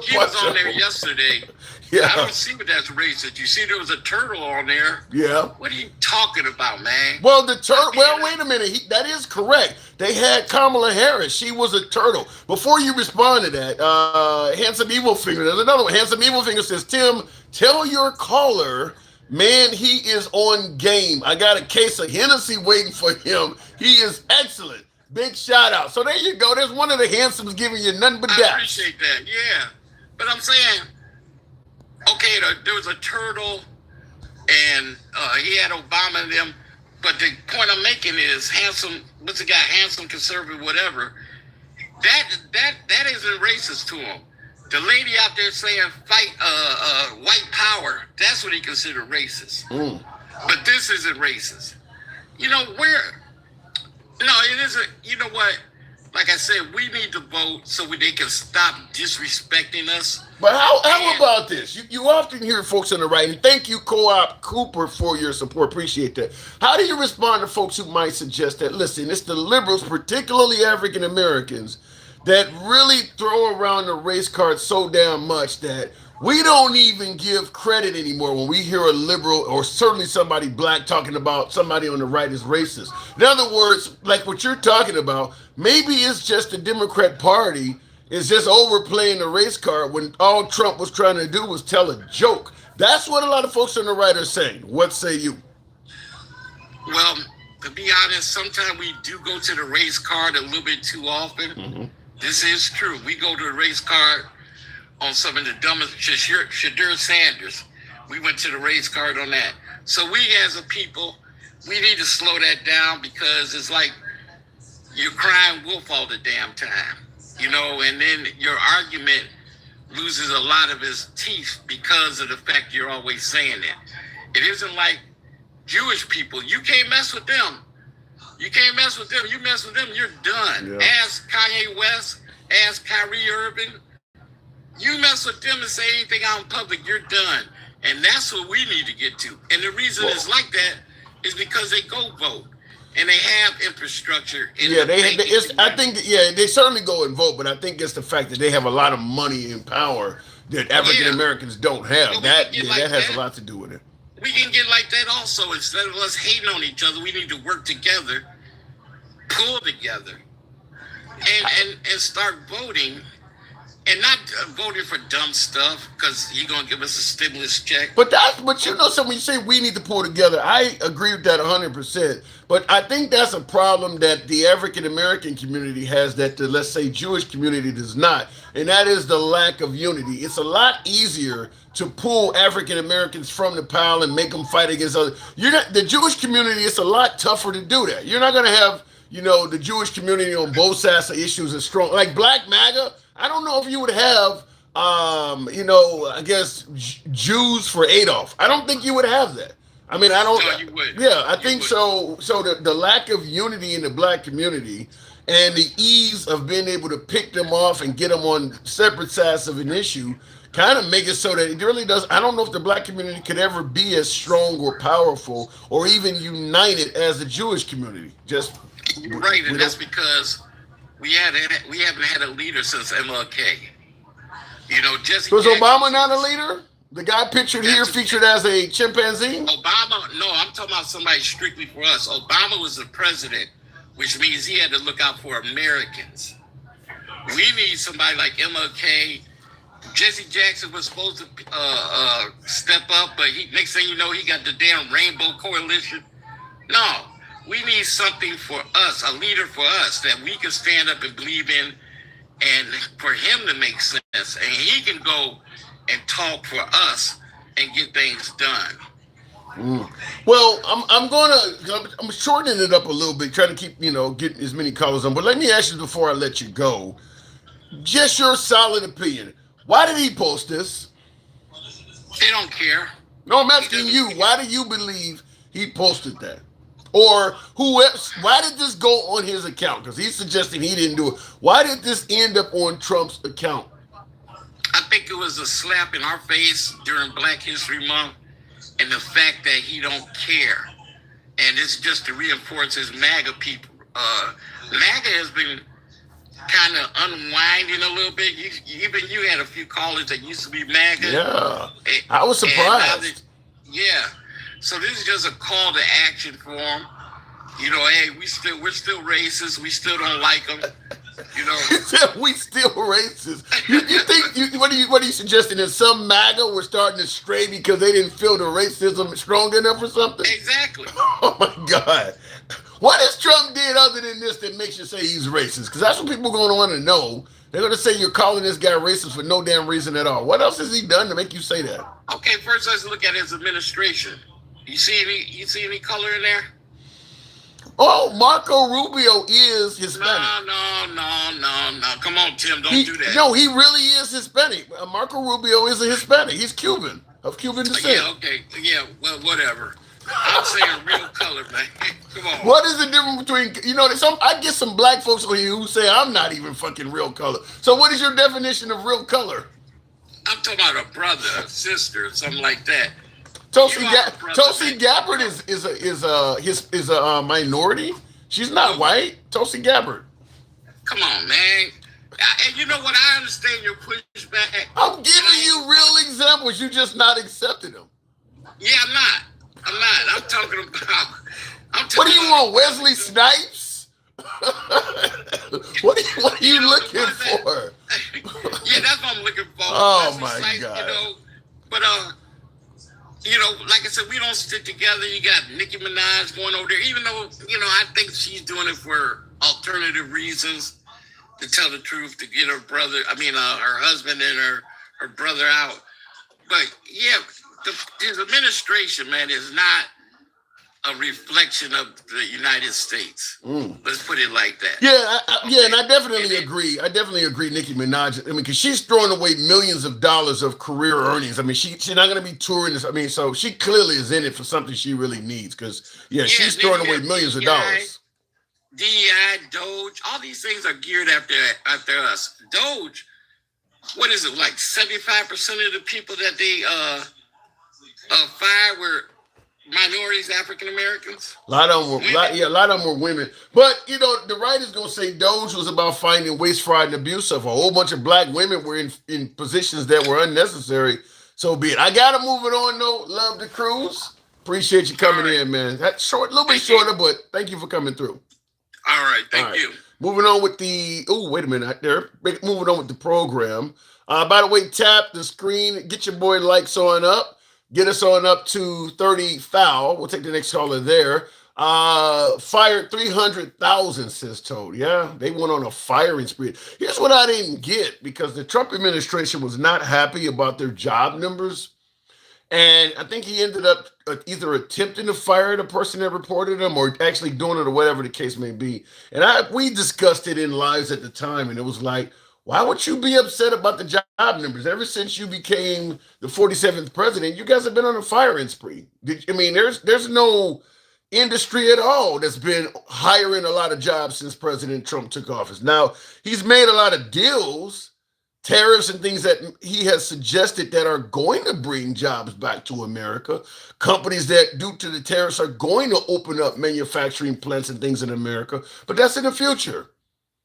he was on there yesterday. Yeah. I don't see what that's racist. You see there was a turtle on there. Yeah. What are you talking about, man? Well, wait a minute. That is correct. They had Kamala Harris. She was a turtle. Before you respond to that, Handsome Evil Finger, there's another one. Handsome Evil Finger says, Tim, tell your caller, man, he is on game. I got a case of Hennessy waiting for him. He is excellent. Big shout out. So there you go. There's one of the handsomes giving you nothing but I that. appreciate that, yeah. But I'm saying, okay, there was a turtle, and he had Obama and them. But the point I'm making is handsome. What's the guy? Handsome Conservative, whatever. That isn't racist to him. The lady out there saying fight white power. That's what he considered racist. But this isn't racist. You know No, it isn't. You know what? Like I said, we need to vote so they can stop disrespecting us. But how about this? You often hear folks on the right, and thank you, Co-op Cooper, for your support. Appreciate that. How do you respond to folks who might suggest that, listen, it's the liberals, particularly African Americans, that really throw around the race card so damn much that we don't even give credit anymore when we hear a liberal or certainly somebody black talking about somebody on the right is racist. In other words, like what you're talking about, maybe it's just the Democrat Party is just overplaying the race card when all Trump was trying to do was tell a joke. That's what a lot of folks on the right are saying. What say you? Well, to be honest, sometimes we do go to the race card a little bit too often. This is true. We go to the race card on some of the dumbest, Shadur Sanders. We went to the race card on that. So we as a people, we need to slow that down because it's like you're crying wolf all the damn time, you know, and then your argument loses a lot of its teeth because of the fact you're always saying it. It isn't like Jewish people. You can't mess with them. You can't mess with them. You mess with them, you're done. Yeah. Ask Kanye West, ask Kyrie Irving. You mess with them and say anything out in public, you're done. And that's what we need to get to. And the reason it's like that is because they go vote. And they have infrastructure. Yeah, I think they certainly go and vote, but I think it's the fact that they have a lot of money and power that African Americans don't have. Well, that has a lot to do with it. We can get like that also. Instead of us hating on each other, we need to work together, pull together, and start voting. And not voting for dumb stuff because you're gonna give us a stimulus check. But you know, so when you say we need to pull together, I agree with that 100%. But I think that's a problem that the African American community has that the, let's say, Jewish community does not, and that is the lack of unity. It's a lot easier to pull African Americans from the pile and make them fight against other. The Jewish community. It's a lot tougher to do that. You're not gonna have, you know, the Jewish community on both sides of issues as strong. Like Black MAGA, I don't know if you would have, you know, I guess Jews for Adolf. I don't think you would have that. I mean, I don't. No, you would. Yeah, I think so. So the lack of unity in the Black community and the ease of being able to pick them off and get them on separate sides of an issue kind of make it so that it really does. I don't know if the Black community could ever be as strong or powerful or even united as the Jewish community. Just You're right, and that's because we haven't had a leader since MLK. You know, Jesse. Was Jackson, Obama not a leader? The guy pictured here featured as a chimpanzee? Obama, no, I'm talking about somebody strictly for us. Obama was the president, which means he had to look out for Americans. We need somebody like MLK. Jesse Jackson was supposed to step up, but next thing you know, he got the damn Rainbow Coalition. No, we need something for us, a leader for us that we can stand up and believe in, and for him to make sense, and he can go and talk for us and get things done. Well, I'm shortening it up a little bit, trying to keep, get as many colors on. But let me ask you before I let you go, just your solid opinion. Why did he post this? They don't care. No, I'm asking you. Why do you believe he posted that? Or who else? Why did this go on his account? Because he's suggesting he didn't do it. Why did this end up on Trump's account? I think it was a slap in our face during Black History Month, and the fact that he don't care, and it's just to reinforce his MAGA people. MAGA has been kind of unwinding a little bit. Even you had a few callers that used to be MAGA. Yeah, I was surprised. So this is just a call to action for him. Hey, we're still racist. We still don't like them. We still racist. You think? What are you suggesting? That some MAGA were starting to stray because they didn't feel the racism strong enough or something? Exactly. Oh my God! What has Trump did other than this that makes you say he's racist? Because that's what people are going to want to know. They're going to say you're calling this guy racist for no damn reason at all. What else has he done to make you say that? Okay, first let's look at his administration. You see any color in there? Oh, Marco Rubio is Hispanic. No. Come on, Tim, don't do that. No, he really is Hispanic. Marco Rubio is a Hispanic. He's Cuban, of Cuban descent. Yeah, okay. Yeah, well, whatever. I'm saying real color, man. Come on. What is the difference between, I get some black folks on here who say I'm not even fucking real color. So what is your definition of real color? I'm talking about a brother, a sister, something like that. Tulsi Gabbard is a minority. She's not white. Tulsi Gabbard. Come on, man. And you know what? I understand your pushback. I'm giving you real examples. You just not accepting them. Yeah, I'm not. I'm talking about. What do you want, Wesley Snipes? What are you looking for? Yeah, that's what I'm looking for. Oh Wesley my Snipes, God. But like I said, we don't stick together. You got Nicki Minaj going over there, even though, I think she's doing it for alternative reasons, to tell the truth, to get her husband and her her brother out. But yeah, his administration, man, is not a reflection of the United States. Let's put it like that. Yeah, and I definitely agree. I definitely agree, Nicki Minaj. I mean, because she's throwing away millions of dollars of career earnings. I mean, she's not going to be touring this. I mean, so she clearly is in it for something she really needs. Because she's throwing away millions of dollars. DEI, Doge, all these things are geared after us. Doge, what is it, like 75% of the people that they fired were minorities, African Americans? A lot of them were women. But the right is gonna say Doge was about finding waste, fraud, and abuse of a whole bunch of black women were in positions that were unnecessary. So be it. I gotta move it on though. Love the cruise. Appreciate you coming in, man. That's short, a little bit shorter, but thank you for coming through. All right, thank you. Moving on with wait a minute there. Moving on with the program. By the way, tap the screen, get your boy likes on up. Get us on up to 30 foul. We'll take the next caller there. Fired 300,000, says Toad. Yeah, they went on a firing spree. Here's what I didn't get, because the Trump administration was not happy about their job numbers. And I think he ended up either attempting to fire the person that reported him or actually doing it, or whatever the case may be. And we discussed it in lives at the time, and it was like, why would you be upset about the job numbers? Ever since you became the 47th president, you guys have been on a firing spree. There's no industry at all that's been hiring a lot of jobs since President Trump took office. Now, he's made a lot of deals, tariffs and things that he has suggested that are going to bring jobs back to America. Companies that, due to the tariffs, are going to open up manufacturing plants and things in America. But that's in the future.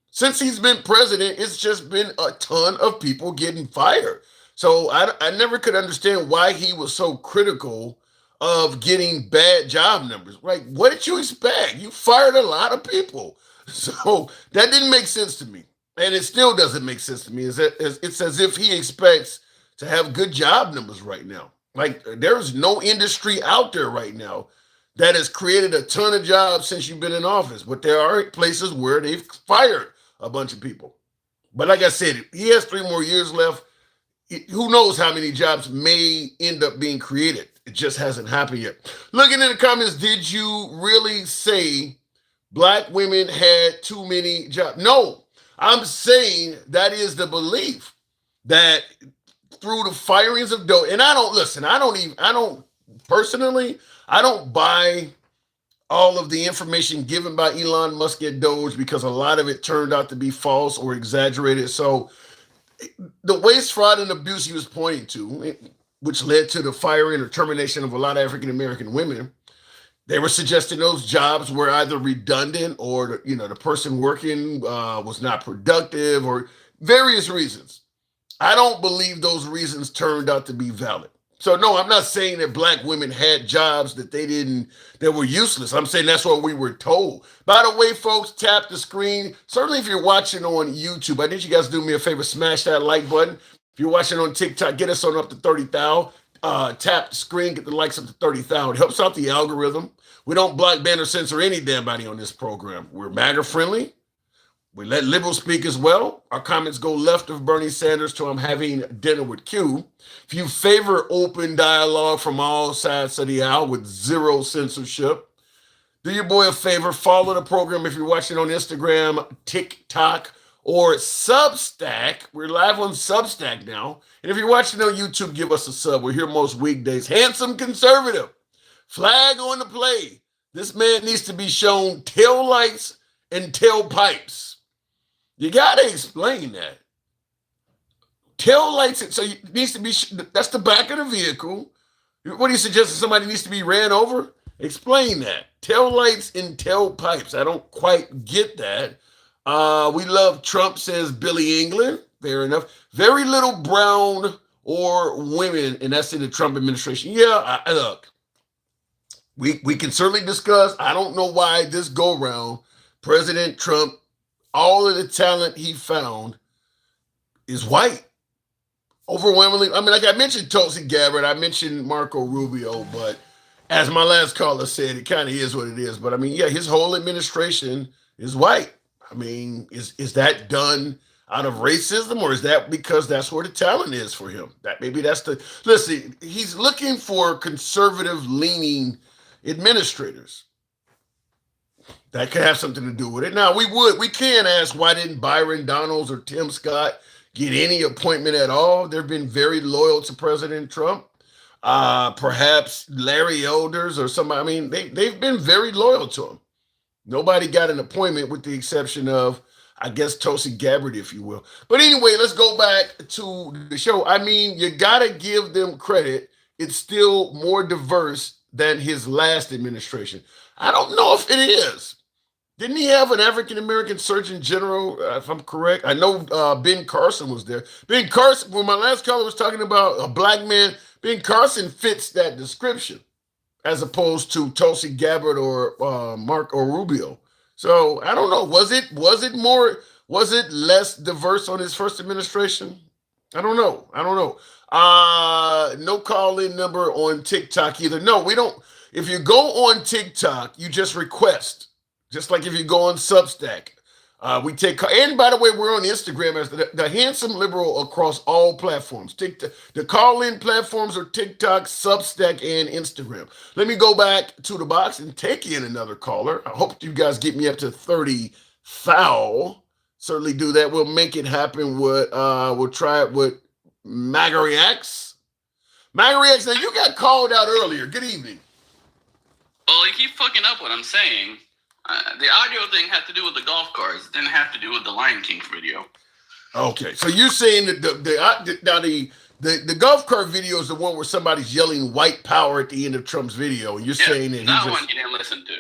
Since he's been president, it's just been a ton of people getting fired. So I never could understand why he was so critical of getting bad job numbers. Like, what did you expect? You fired a lot of people. So that didn't make sense to me. And it still doesn't make sense to me. It's as if he expects to have good job numbers right now. Like, there's no industry out there right now that has created a ton of jobs since you've been in office. But there are places where they've fired a bunch of people. But like I said, he has 3 more years left. Who knows how many jobs may end up being created? It just hasn't happened yet. Looking in the comments, did you really say black women had too many jobs? No, I'm saying that is the belief that through the firings of Doge, and I don't buy all of the information given by Elon Musk at Doge, because a lot of it turned out to be false or exaggerated. So the waste, fraud, and abuse he was pointing to, which led to the firing or termination of a lot of African-American women, they were suggesting those jobs were either redundant or, the person working was not productive, or various reasons. I don't believe those reasons turned out to be valid. So no, I'm not saying that black women had jobs that that were useless. I'm saying that's what we were told. By the way, folks, tap the screen. Certainly if you're watching on YouTube, I need you guys to do me a favor, smash that like button. If you're watching on TikTok, get us on up to 30,000. Tap the screen, get the likes up to 30,000. It helps out the algorithm. We don't block, ban, or censor any damn body on this program. We're MAGA friendly. We let liberals speak as well. Our comments go left of Bernie Sanders to I'm having dinner with Q. If you favor open dialogue from all sides of the aisle with zero censorship, do your boy a favor, follow the program if you're watching on Instagram, TikTok, or Substack. We're live on Substack now. And if you're watching on YouTube, give us a sub. We're here most weekdays. Handsome conservative. Flag on the play. This man needs to be shown tail lights and tailpipes. You got to explain that. Tail lights, so it needs to be, that's the back of the vehicle. What do you suggest? Somebody needs to be ran over? Explain that. Tail lights and tailpipes. I don't quite get that. We love Trump, says Billy England. Fair enough. Very little brown or women, and that's in the Trump administration. Yeah, look, we can certainly discuss. I don't know why this go round, President Trump, all of the talent he found is white. Overwhelmingly, I mean, like I mentioned Tulsi Gabbard, I mentioned Marco Rubio, but as my last caller said, it kind of is what it is. But I mean, yeah, his whole administration is white. I mean, is that done out of racism, or is that because that's where the talent is for him? That maybe that's the listen. He's looking for conservative leaning administrators. That could have something to do with it. Now we can ask, why didn't Byron Donalds or Tim Scott get any appointment at all? They've been very loyal to President Trump. Perhaps Larry Elders or somebody. I mean, they've been very loyal to him. Nobody got an appointment with the exception of, I guess, Tulsi Gabbard, if you will. But anyway, let's go back to the show. I mean, you got to give them credit. It's still more diverse than his last administration. I don't know if it is. Didn't he have an African-American Surgeon General, if I'm correct? I know Ben Carson was there. Ben Carson, when my last caller was talking about a black man, Ben Carson fits that description, as opposed to Tulsi Gabbard or Mark or Rubio. So I don't know. Was it less diverse on his first administration? I don't know. No call-in number on TikTok either. No, we don't. If you go on TikTok, you just request. Just like if you go on Substack. We take, and by the way, we're on Instagram as the Handsome Liberal across all platforms. TikTok, the call-in platforms are TikTok, Substack, and Instagram. Let me go back to the box and take in another caller. I hope you guys get me up to 30 foul. Certainly do that. We'll make it happen with, we'll try it with Magariax. Magariax, now you got called out earlier. Good evening. Well, you keep fucking up what I'm saying. The audio thing had to do with the golf carts. It didn't have to do with the Lion King video. Okay, so you're saying that the golf cart video is the one where somebody's yelling white power at the end of Trump's video, and you're saying that that one you didn't listen to.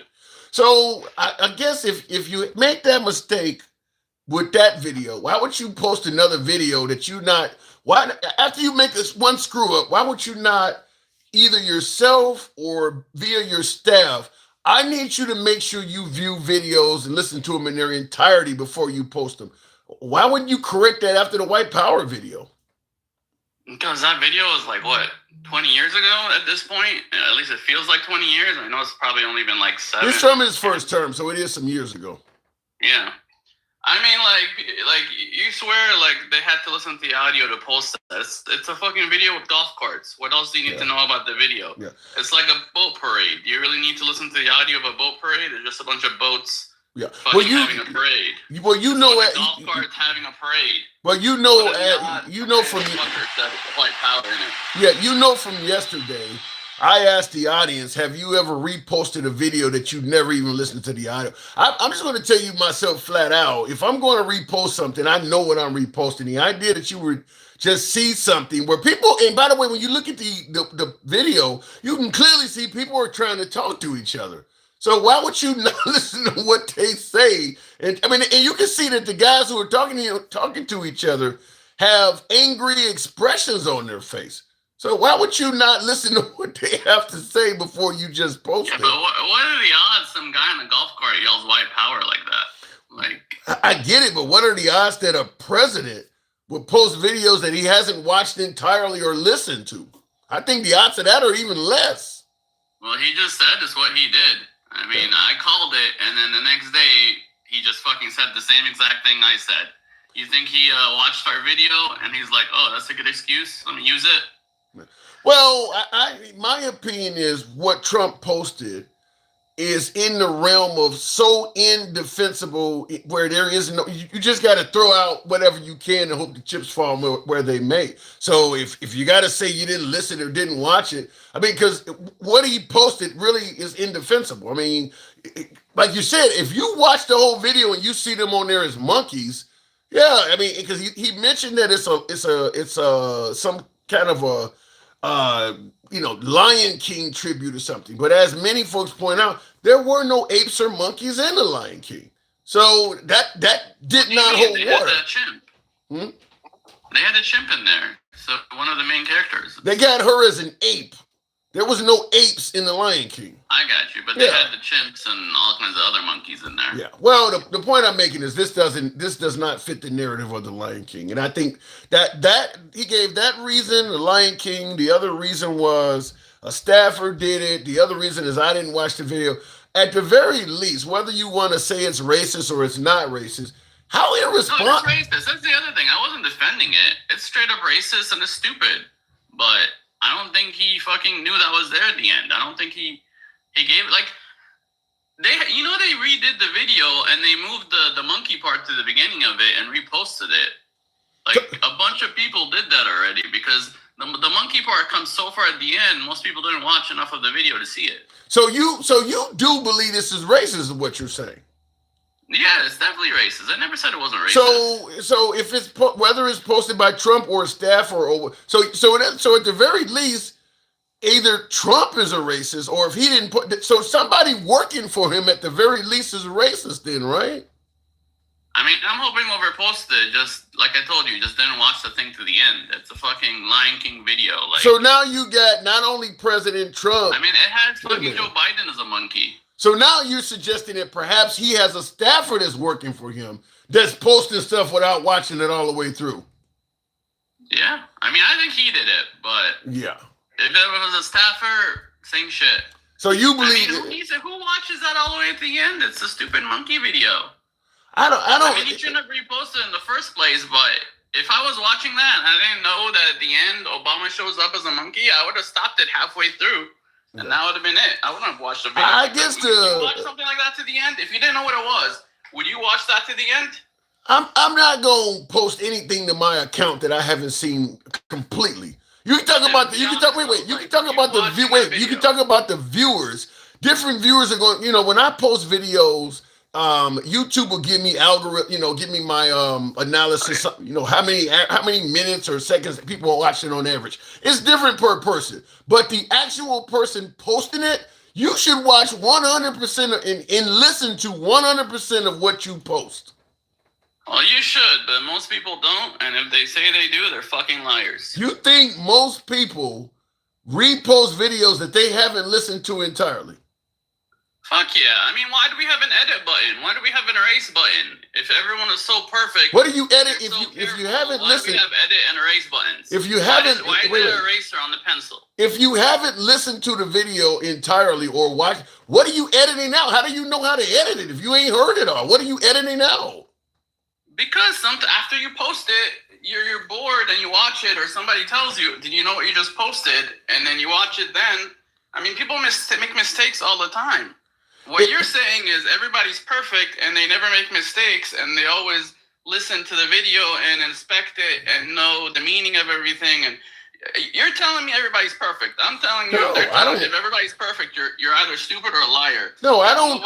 So I guess if you make that mistake with that video, why would you post another video that you not? Why after you make this one screw up? Why would you not either yourself or via your staff? I need you to make sure you view videos and listen to them in their entirety before you post them. Why wouldn't you correct that after the white power video? Because that video was like, what, 20 years ago at this point? At least it feels like 20 years. I know it's probably only been like 7. This term is first term, so it is some years ago. Yeah. I mean, like you swear like they had to listen to the audio to post that. It's a fucking video with golf carts. What else do you need to know about the video? Yeah. It's like a boat parade. Do you really need to listen to the audio of a boat parade? There's just a bunch of boats having a parade. Well, you know what? Golf carts having a parade. Well, you know from white powder in it. Yeah, you know from yesterday. I asked the audience, have you ever reposted a video that you never even listened to the audio? I'm just going to tell you myself flat out, if I'm going to repost something, I know what I'm reposting. The idea that you would just see something where people, and by the way, when you look at the video, you can clearly see people are trying to talk to each other. So why would you not listen to what they say? And I mean, and you can see that the guys who are talking to each other have angry expressions on their face. So why would you not listen to what they have to say before you just post it? But what are the odds some guy in a golf cart yells white power like that? Like, I get it, but what are the odds that a president would post videos that he hasn't watched entirely or listened to? I think the odds of that are even less. Well, he just said it's what he did. I mean, I called it, and then the next day, he just fucking said the same exact thing I said. You think he watched our video, and he's like, oh, that's a good excuse? Let me use it. Well, my opinion is what Trump posted is in the realm of so indefensible where there is no, you just got to throw out whatever you can and hope the chips fall where they may. So if you got to say you didn't listen or didn't watch it, I mean, because what he posted really is indefensible. I mean, like you said, if you watch the whole video and you see them on there as monkeys, yeah, I mean, because he mentioned that it's some kind of a Lion King tribute or something. But as many folks point out, there were no apes or monkeys in the Lion King. So that did not hold water. They had a chimp. They had a chimp in there. So one of the main characters. They got her as an ape. There was no apes in the Lion King. I got you, but they had the chimps and all kinds of other monkeys in there. Yeah. Well, the point I'm making is this does not fit the narrative of the Lion King, and I think that he gave that reason, the Lion King. The other reason was a staffer did it. The other reason is I didn't watch the video. At the very least, whether you want to say it's racist or it's not racist, how irresponsible. No, it's racist. That's the other defending it. It's straight up racist and it's stupid. But I don't think he fucking knew that was there at the end. I don't think he gave like they redid the video and they moved the monkey part to the beginning of it and reposted it. Like a bunch of people did that already because the monkey part comes so far at the end. Most people didn't watch enough of the video to see it. So you do believe this is racist, is what you're saying? Yeah, it's definitely racist. I never said it wasn't racist. So if it's whether it's posted by Trump or a staffer or so at the very least, either Trump is a racist or if he didn't put so somebody working for him at the very least is racist then, right? I mean, I'm hoping whoever posted it, just like I told you, just didn't watch the thing to the end. It's a fucking Lion King video. Like, so now you got not only President Trump. I mean, it has fucking Joe Biden as a monkey. So now you're suggesting that perhaps he has a staffer that's working for him that's posting stuff without watching it all the way through. Yeah. I mean, I think he did it, but yeah. If it was a staffer, same shit. So you believe who watches that all the way at the end? It's a stupid monkey video. I mean, he shouldn't have reposted in the first place, but if I was watching that and I didn't know that at the end Obama shows up as a monkey, I would have stopped it halfway through. And that would have been it. I wouldn't have watched the video. I guess would you watch something like that to the end? If you didn't know what it was, would you watch that to the end? I'm not gonna post anything to my account that I haven't seen completely. You can talk about the viewers. Different viewers are going, when I post videos, YouTube will give me algorithm, give me my analysis, how many minutes or seconds people are watching on average. It's different per person. But the actual person posting it, you should watch 100% and listen to 100% of what you post. Well, you should, but most people don't, and if they say they do, they're fucking liars. You think most people repost videos that they haven't listened to entirely? Fuck yeah. I mean, why do we have an edit button? Why do we have an erase button? If everyone is so perfect... What do you edit if you haven't listened? Why do we have edit and erase buttons? If you haven't... Why is there an eraser on the pencil? If you haven't listened to the video entirely or watched, what are you editing out? How do you know how to edit it if you ain't heard it all? What are you editing out? Because after you post it, you're bored and you watch it, or somebody tells you, did you know what you just posted? And then you watch it then. I mean, people make mistakes all the time. What you're saying is everybody's perfect and they never make mistakes and they always listen to the video and inspect it and know the meaning of everything. And you're telling me everybody's perfect. I'm telling you, if everybody's perfect, you're either stupid or a liar. No, I don't.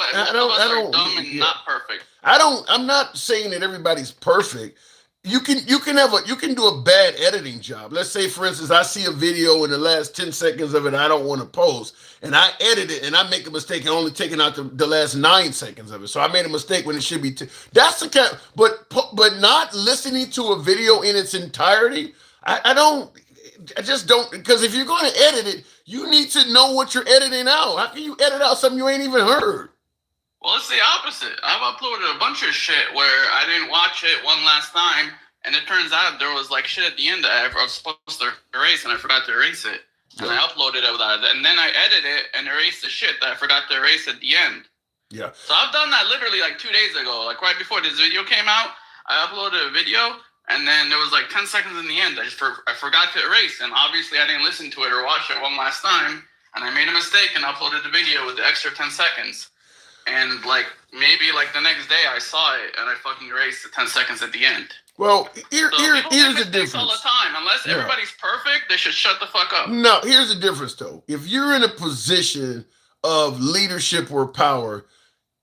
Dumb and not perfect. I'm not saying that everybody's perfect. You can do a bad editing job. Let's say, for instance, I see a video in the last 10 seconds of it I don't want to post, and I edit it and I make a mistake and only taking out the last 9 seconds of it. So I made a mistake when it should be. That's the kind. But not listening to a video in its entirety. I just don't, because if you're going to edit it, you need to know what you're editing out. How can you edit out something you ain't even heard? Well, it's the opposite. I've uploaded a bunch of shit where I didn't watch it one last time, and it turns out there was like shit at the end that I was supposed to erase, and I forgot to erase it. And I uploaded it without it, and then I edited it and erased the shit that I forgot to erase at the end. Yeah. So I've done that literally like 2 days ago. Like right before this video came out, I uploaded a video, and then there was like 10 seconds in the end. I forgot to erase, and obviously I didn't listen to it or watch it one last time, and I made a mistake and uploaded the video with the extra 10 seconds. And like maybe like the next day I saw it and I fucking erased the 10 seconds at the end. Well, here's the difference. All the time, unless everybody's perfect, they should shut the fuck up. No, here's the difference though. If you're in a position of leadership or power,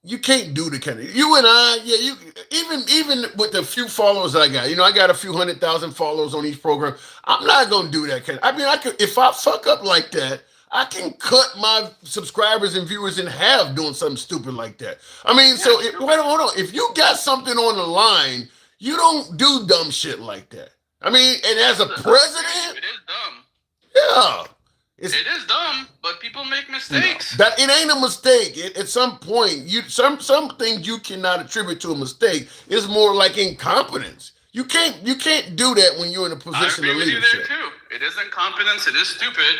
you can't do the kind of you and I. Yeah, you even with the few followers I got. I got a few 100,000 followers on each program. I'm not gonna do that kind. I mean, I could if I fuck up like that. I can cut my subscribers and viewers in half doing something stupid like that. I mean, hold on. If you got something on the line, you don't do dumb shit like that. I mean, and as a president, it is dumb. Yeah, it is dumb, but people make mistakes. That it ain't a mistake. At some point, some things you cannot attribute to a mistake. It's more like incompetence. You can't do that when you're in a position of leadership. I agree with you there too. It is incompetence. It is stupid.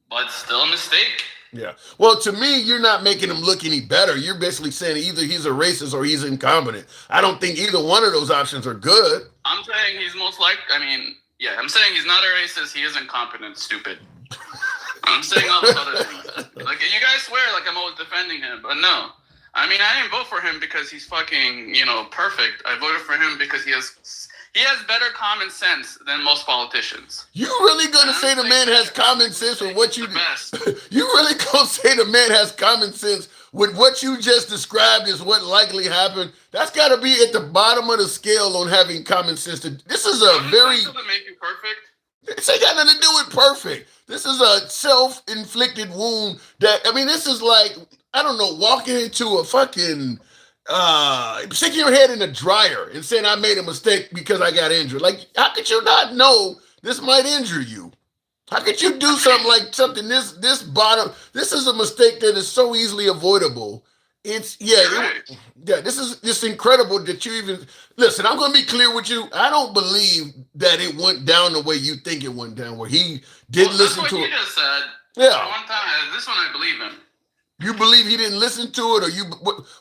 But still a mistake. Yeah. Well, to me, you're not making him look any better. You're basically saying either he's a racist or he's incompetent. I don't think either one of those options are good. I'm saying he's most like. I mean, yeah, I'm saying he's not a racist. He is incompetent, stupid. I'm saying all those other things. Like, you guys swear like I'm always defending him, but no. I mean, I didn't vote for him because he's fucking, perfect. I voted for him because he has better common sense than most politicians. You really gonna say the man has common sense with what you You really gonna say the man has common sense with what you just described as what likely happened? That's got to be at the bottom of the scale on having common sense. This is a very. Doesn't make you perfect. This ain't got nothing to do with perfect. This is a self-inflicted wound that, I mean, this is like, I don't know, walking into a fucking, sticking your head in a dryer and saying I made a mistake because I got injured. Like, how could you not know this might injure you? How could you do something like something this bottom? This is a mistake that is so easily avoidable. It's this is just incredible that you even listen. I'm going to be clear with you. I don't believe that it went down the way you think it went down. Where he did listen to it. That's what you just said. Yeah. One time, this one I believe him. You believe he didn't listen to it, or you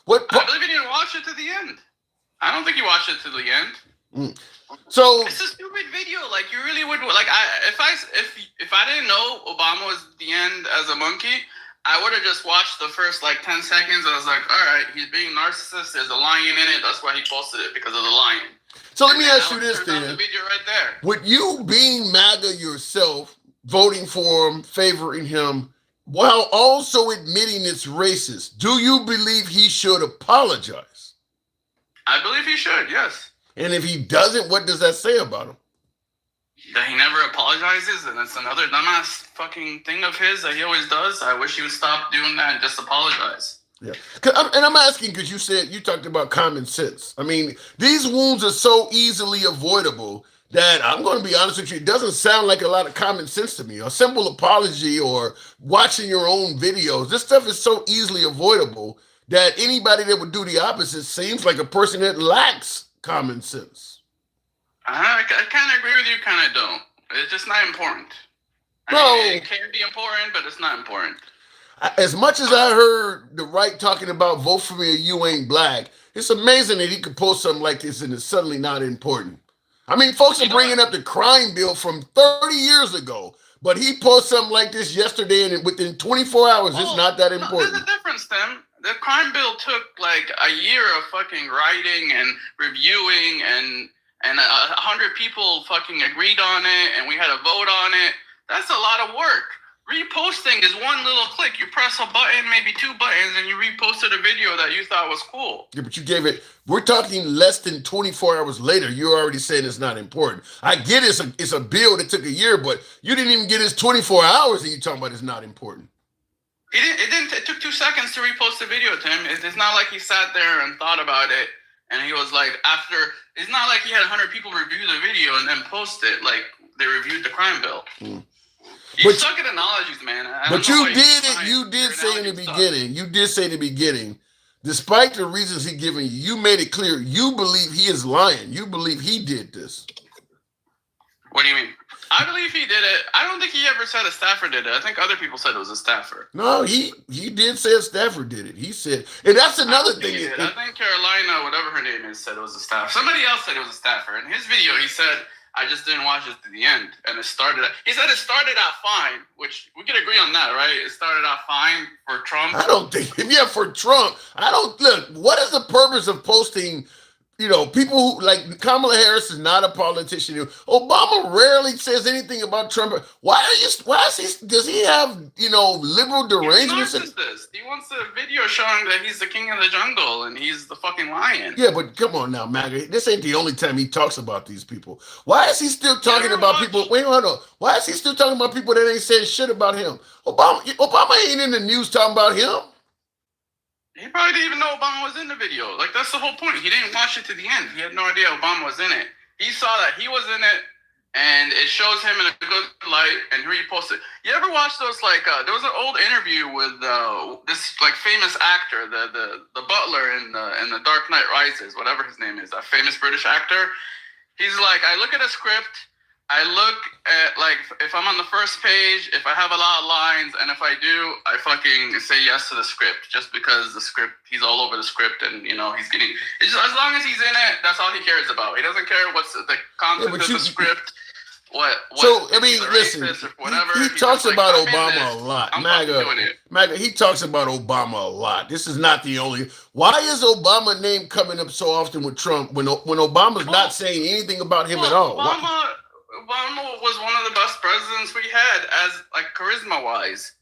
what? I believe he didn't watch it to the end. I don't think he watched it to the end. So it's a stupid video. Like, you really would like. If I didn't know Obama was the end as a monkey, I would have just watched the first 10 seconds. I was like, all right, he's being narcissist. There's a lion in it. That's why he posted it, because of the lion. So let me ask you this, then. The video right there. With you being MAGA yourself, voting for him, favoring him, while also admitting it's racist, do you believe he should apologize? I believe he should, yes. And if he doesn't, what does that say about him? That he never apologizes, and that's another dumbass fucking thing of his that he always does. I wish he would stop doing that and just apologize. Yeah, and I'm asking because you talked about common sense. I mean, these wounds are so easily avoidable that I'm going to be honest with you, it doesn't sound like a lot of common sense to me. A simple apology or watching your own videos, this stuff is so easily avoidable that anybody that would do the opposite seems like a person that lacks common sense. I kind of agree with you, kind of don't. It's just not important. It can be important, but it's not important. As much as I heard the right talking about vote for me or you ain't black, it's amazing that he could post something like this and it's suddenly not important. I mean, folks are bringing up the crime bill from 30 years ago, but he posted something like this yesterday and within 24 hours, it's not that important. There's a difference, Tim. The crime bill took a year of fucking writing and reviewing and 100 people fucking agreed on it, and we had a vote on it. That's a lot of work. Reposting is one little click. You press a button, maybe two buttons, and you reposted a video that you thought was cool. Yeah, but you gave it, we're talking less than 24 hours later. You're already saying it's not important. I get it's a bill that took a year, but you didn't even get his 24 hours and you're talking about it's not important. It took 2 seconds to repost the video, Tim. It's not like he sat there and thought about it. And he was like, it's not like he had 100 people review the video and then post it. Like, they reviewed the crime bill. You suck at analogies, man. But you did say in the beginning, despite the reasons he given you, you made it clear you believe he is lying. You believe he did this. What do you mean? I believe he did it. I don't think he ever said a staffer did it. I think other people said it was a staffer. No, he did say a staffer did it. He said, and that's another thing. I think Carolina, whatever her name is, said it was a staffer. Somebody else said it was a staffer. In his video, he said, I just didn't watch it to the end. And he said it started out fine, which we can agree on that, right? It started out fine for Trump. I don't think, for Trump. Look, what is the purpose of posting, people who, like Kamala Harris is not a politician. Obama rarely says anything about Trump. Does he have, liberal derangements? He wants a video showing that he's the king of the jungle and he's the fucking lion. Yeah, but come on now, MAGA. This ain't the only time he talks about these people. Why is he still talking about people? Wait, hold on. Why is he still talking about people that ain't saying shit about him? Obama ain't in the news talking about him. He probably didn't even know Obama was in the video. Like, that's the whole point. He didn't watch it to the end. He had no idea Obama was in it. He saw that he was in it, and it shows him in a good light, and he reposted. You ever watch those, there was an old interview with this, famous actor, the butler in the Dark Knight Rises, whatever his name is, that famous British actor. He's like, I look at a script, I look at, like, if I'm on the first page, if I have a lot of lines, and if I do, I fucking say yes to the script, just because the script, he's all over the script, and, you know, he's getting, it's just, as long as he's in it, that's all he cares about. He doesn't care what's the content of the script, So, I mean, listen, whatever. he talks about Obama a lot. I'm fucking doing it. MAGA, he talks about Obama a lot. This is not the only. Why is Obama name coming up so often with Trump when Obama's not saying anything about him at all? Obama was one of the best presidents we had, as like charisma-wise,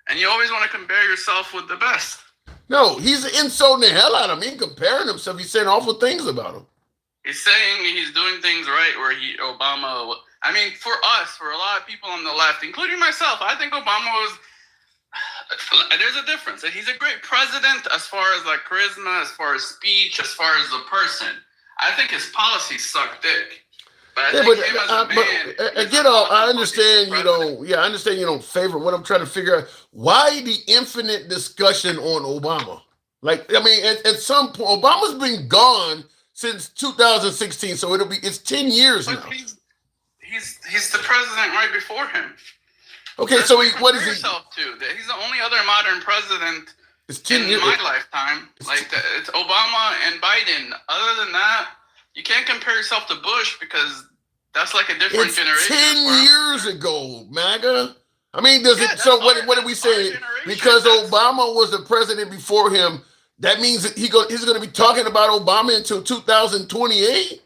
and you always want to compare yourself with the best. No, he's insulting the hell out of him. He ain't comparing himself. He's saying awful things about him. He's saying he's doing things right where Obama. I mean, for us, for a lot of people on the left, including myself, I think Obama was. There's a difference. He's a great president as far as like charisma, as far as speech, as far as the person. I think his policies suck dick. But I think him as a man, I understand you don't. Yeah, I understand you don't favor. What I'm trying to figure out, why the infinite discussion on Obama? Like, I mean, at some point, Obama's been gone since 2016, so it's 10 years now. He's the president right before him. Okay, That's so what is he? He's the only other modern president in my lifetime. It's Obama and Biden. Other than that, you can't compare yourself to Bush because that's like a different generation. 10 years ago, MAGA. I mean, does it? So what are we saying? Because Obama was the president before him, that means that he's going to be talking about Obama until 2028.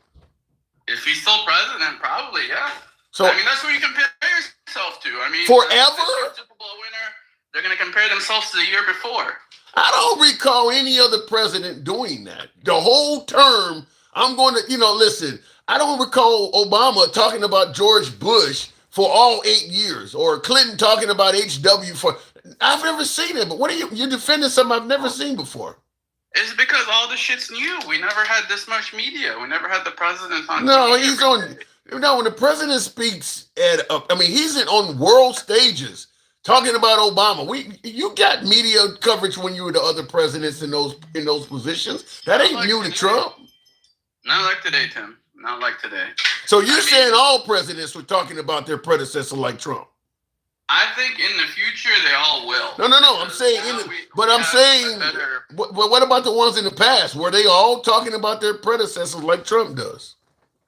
If he's still president, probably, yeah. So I mean, that's what you compare yourself to. I mean, forever. The Super Bowl winner, they're going to compare themselves to the year before. I don't recall any other president doing that. The whole term, I'm going to, listen, I don't recall Obama talking about George Bush for all 8 years, or Clinton talking about HW for. I've never seen it, but what are you're defending something I've never seen before? It's because all the shit's new. We never had this much media. We never had the president on. No, TV he's on. No, when the president speaks he's on world stages talking about Obama. You got media coverage when you were the other presidents in those positions. That ain't new to Trump. Not like today, Tim. Not like today. So you're saying all presidents were talking about their predecessor like Trump? I think in the future they all will. No. I'm saying, what about the ones in the past? Were they all talking about their predecessors like Trump does?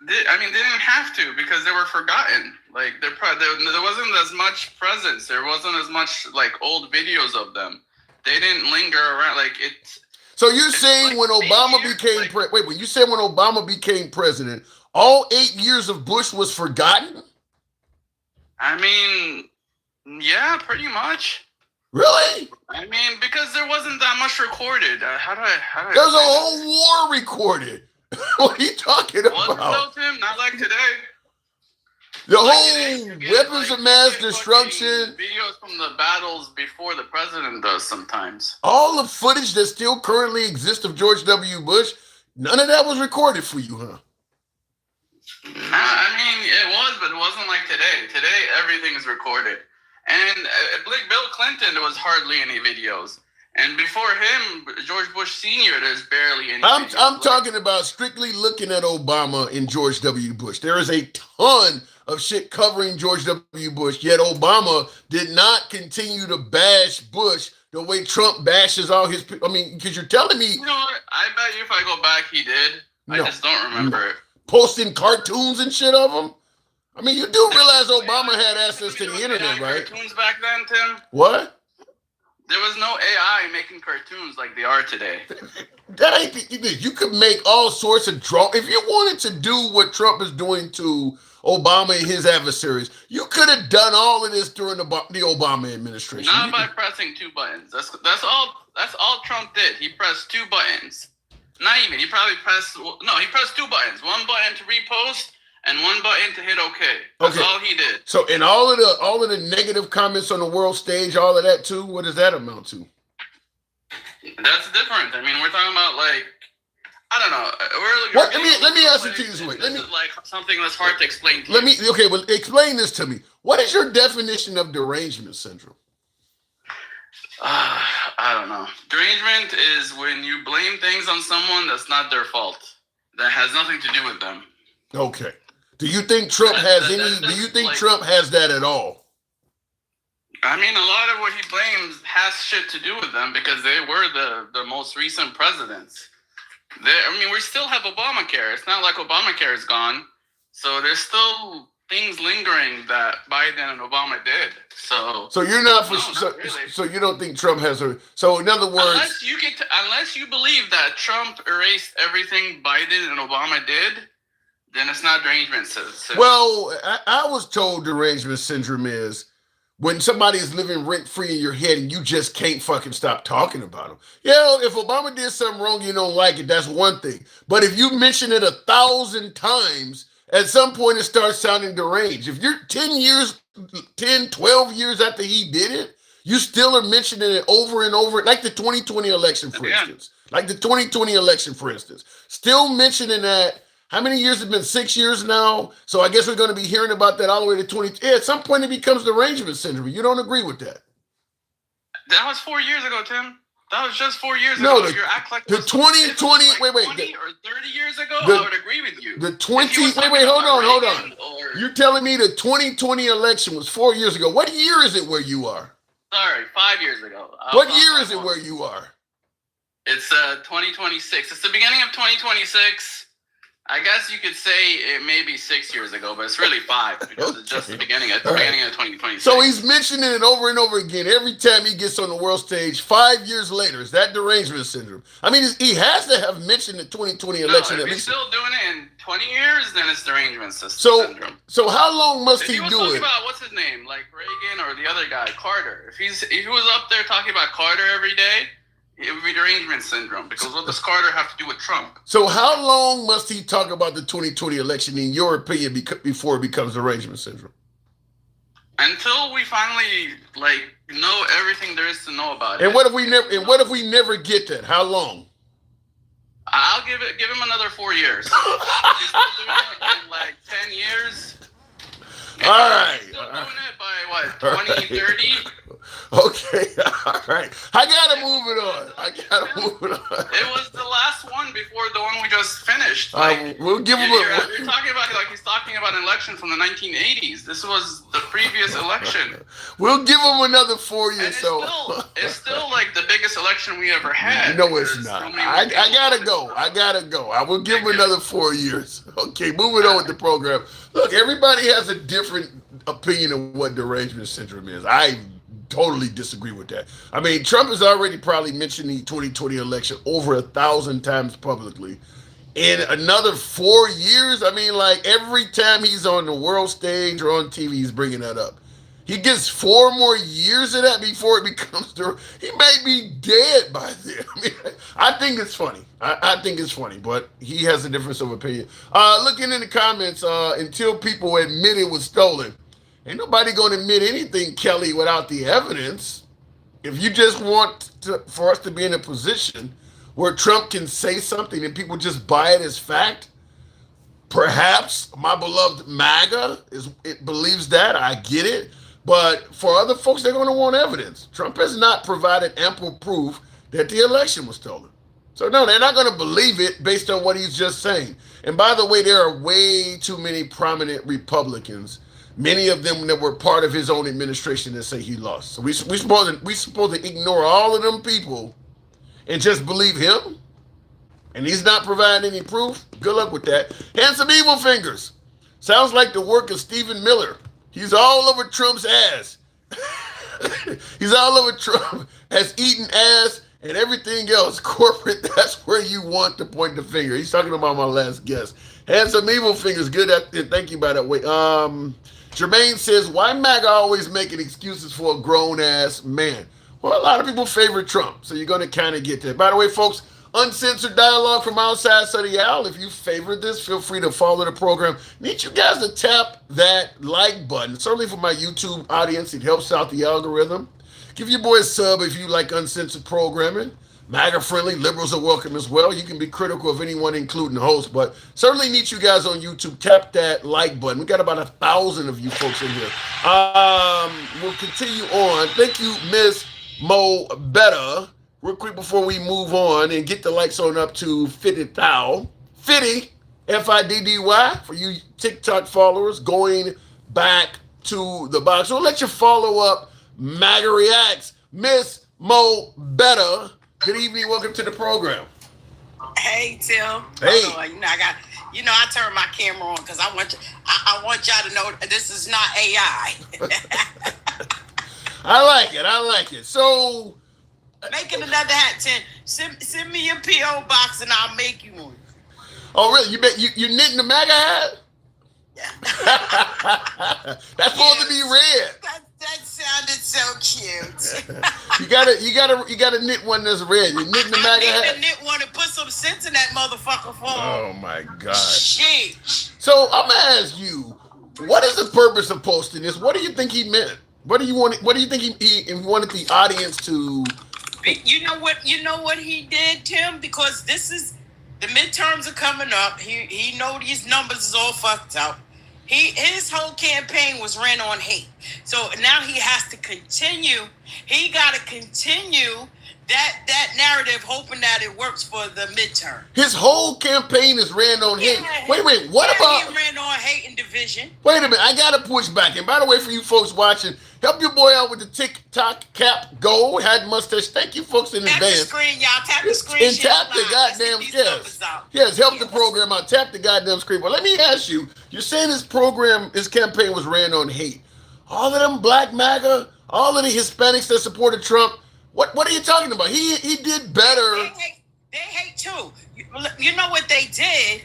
They didn't have to because they were forgotten. Like there wasn't as much presence. There wasn't as much like old videos of them. They didn't linger around like it. So you're saying when Obama became when you said when Obama became president, all 8 years of Bush was forgotten? I mean, yeah, pretty much. Really? I mean, because there wasn't that much recorded. How do I There's a whole war recorded. What are you talking about? Wasn't though, Tim? Not like today. The whole weapons of mass destruction. Videos from the battles before the president does sometimes. All the footage that still currently exists of George W. Bush, none of that was recorded for you, huh? I mean, it was, but it wasn't like today. Today, everything is recorded. And like Bill Clinton, there was hardly any videos. And before him, George Bush Sr., there's barely any videos. I'm talking about strictly looking at Obama and George W. Bush. There is a ton of shit covering George W. Bush, yet Obama did not continue to bash Bush the way Trump bashes all his people. I mean, because you're telling me... You know what? I bet you if I go back, he did. No, I just don't remember it. Posting cartoons and shit of him? I mean, you do realize Obama had access to the internet, right? Cartoons back then, Tim? What? There was no AI making cartoons like they are today. That ain't. You could make all sorts of draw. If you wanted to do what Trump is doing to Obama and his adversaries, you could have done all of this during the Obama administration. Not by pressing two buttons. That's all Trump did. He pressed two buttons. Not even. He pressed two buttons. One button to repost and one button to hit OK. That's all he did. So, and all of the negative comments on the world stage, all of that too. What does that amount to? That's different. I mean, we're talking about like, I don't know. Let me ask it to you this way. This is like something that's hard to explain to you. Well, explain this to me. What is your definition of derangement syndrome? I don't know. Derangement is when you blame things on someone that's not their fault. That has nothing to do with them. Okay. Do you think Trump has any? Do you think Trump has that at all? I mean, a lot of what he blames has shit to do with them because they were the most recent presidents. I mean, we still have Obamacare. It's not like Obamacare is gone. So there's still things lingering that Biden and Obama did. So you're not for not really. so you don't think Trump has a so in other words unless you believe that Trump erased everything Biden and Obama did, then it's not derangement syndrome. well, I was told derangement syndrome is when somebody is living rent free in your head and you just can't fucking stop talking about them. Yeah, if Obama did something wrong, you don't like it. That's one thing. But if you mention it 1,000 times, at some point it starts sounding deranged. If you're 10, 12 years after he did it, you still are mentioning it over and over, like the 2020 election, for instance. Like the 2020 election, for instance. Still mentioning that. How many years? It's been 6 years now. So I guess we're going to be hearing about that all the way to 20. Yeah, at some point it becomes derangement syndrome. You don't agree with that? That was 4 years ago, Tim. That was just 4 years No, ago. the- You're act like the it was 2020 like wait, 20 or 30 years ago, the- I would agree with you. The If 20 he was wait, talking hold about on. Reagan or- You're telling me the 2020 election was 4 years ago. What year is it where you are? Sorry, 5 years ago. What year is it where you are? It's 2026. It's the beginning of 2026. I guess you could say it may be 6 years ago, but it's really 5 because it's just the beginning. It's the beginning of 2026. So he's mentioning it over and over again every time he gets on the world stage. 5 years later, is that derangement syndrome? I mean, he has to have mentioned the 2020 election No, at if he's least. still doing it in 20 years, then it's derangement syndrome. So how long must If he he was do talking it? about what's his name, like Reagan or the other guy, Carter. If he was up there talking about Carter every day, it would be derangement syndrome. Because what does Carter have to do with Trump? So how long must he talk about the 2020 election, in your opinion, before it becomes derangement syndrome? Until we finally know everything there is to know about it. And what if we never? And what if we never get that? How long? I'll give him another 4 years. If he's still doing it in like 10 years. All right. Still doing it by what, 2030? Okay, all right. I gotta move it on. It was the last one before the one we just finished. We'll give him you're talking about it like he's talking about an election from the 1980s. This was the previous election. We'll give him another 4 years. It's still like the biggest election we ever had. No, it's not. I gotta go. I will give him another 4 years. Okay, moving on with the program. Look, everybody has a different opinion of what derangement syndrome is. I totally disagree with that. I mean, Trump has already probably mentioned the 2020 election over 1,000 times publicly. In another 4 years, I mean, like every time he's on the world stage or on TV, he's bringing that up. He gets 4 more years of that before it becomes he may be dead by then. I mean, I think it's funny. I think it's funny, but he has a difference of opinion. Looking in the comments, until people admit it was stolen, ain't nobody going to admit anything, Kelly, without the evidence. If you just want for us to be in a position where Trump can say something and people just buy it as fact, perhaps my beloved MAGA believes that. I get it. But for other folks, they're going to want evidence. Trump has not provided ample proof that the election was stolen. So no, they're not going to believe it based on what he's just saying. And by the way, there are way too many prominent Republicans, many of them that were part of his own administration, that say he lost. So we supposed to ignore all of them people and just believe him? And he's not providing any proof? Good luck with that. Handsome Evil Fingers. Sounds like the work of Stephen Miller. He's all over Trump's ass. He's all over Trump, has eaten ass and everything else. Corporate, that's where you want to point the finger. He's talking about my last guest. Handsome Evil Fingers, good at it. Thank you, by the way. Jermaine says, why MAGA always making excuses for a grown-ass man? Well, a lot of people favor Trump, so you're going to kind of get that. By the way, folks, uncensored dialogue from outside Study Owl. If you favored this, feel free to follow the program. Need you guys to tap that like button. Certainly for my YouTube audience, it helps out the algorithm. Give your boy a sub if you like uncensored programming. MAGA-friendly, liberals are welcome as well. You can be critical of anyone, including the host, but certainly need you guys on YouTube. Tap that like button. We got about 1,000 of you folks in here. We'll continue on. Thank you, Miss Mo Better. Real quick before we move on and get the likes on up to 50,000. 50, FIDDY for you TikTok followers going back to the box. So we'll let you follow up MAGA Reacts. Miss Mo Better, good evening. Welcome to the program. Hey, Tim. Hey. I turned my camera on because I want y'all to know this is not AI. I like it. So, making another hat, Tim. Send me your PO box and I'll make you one. Oh, really? You knitting the MAGA hat? Yeah. That's supposed to be red. That sounded so cute. You gotta knit one that's red. You're knitting the MAGA hat. I need to knit one and put some sense in that motherfucker for Oh my God. Shit. So I'm gonna ask you, what is the purpose of posting this? What do you think he meant? What do you think he wanted the audience to? You know what he did, Tim? Because the midterms are coming up. He know these numbers is all fucked up. His whole campaign was ran on hate. So now he has to continue. He got to continue that narrative, hoping that it works for the midterm. His whole campaign is ran on hate. Wait a minute. What about? He ran on hate and division. Wait a minute. I gotta push back. And by the way, for you folks watching, help your boy out with the TikTok cap go. Had mustache. Thank you, folks, in Tap the advance. screen, y'all. Tap the screen. And tap the goddamn help the program out. Tap the goddamn screen. But let me ask you. You're saying his campaign was ran on hate. All of them black MAGA, all of the Hispanics that supported Trump. What are you talking about? He did better. They hate too. You know what they did?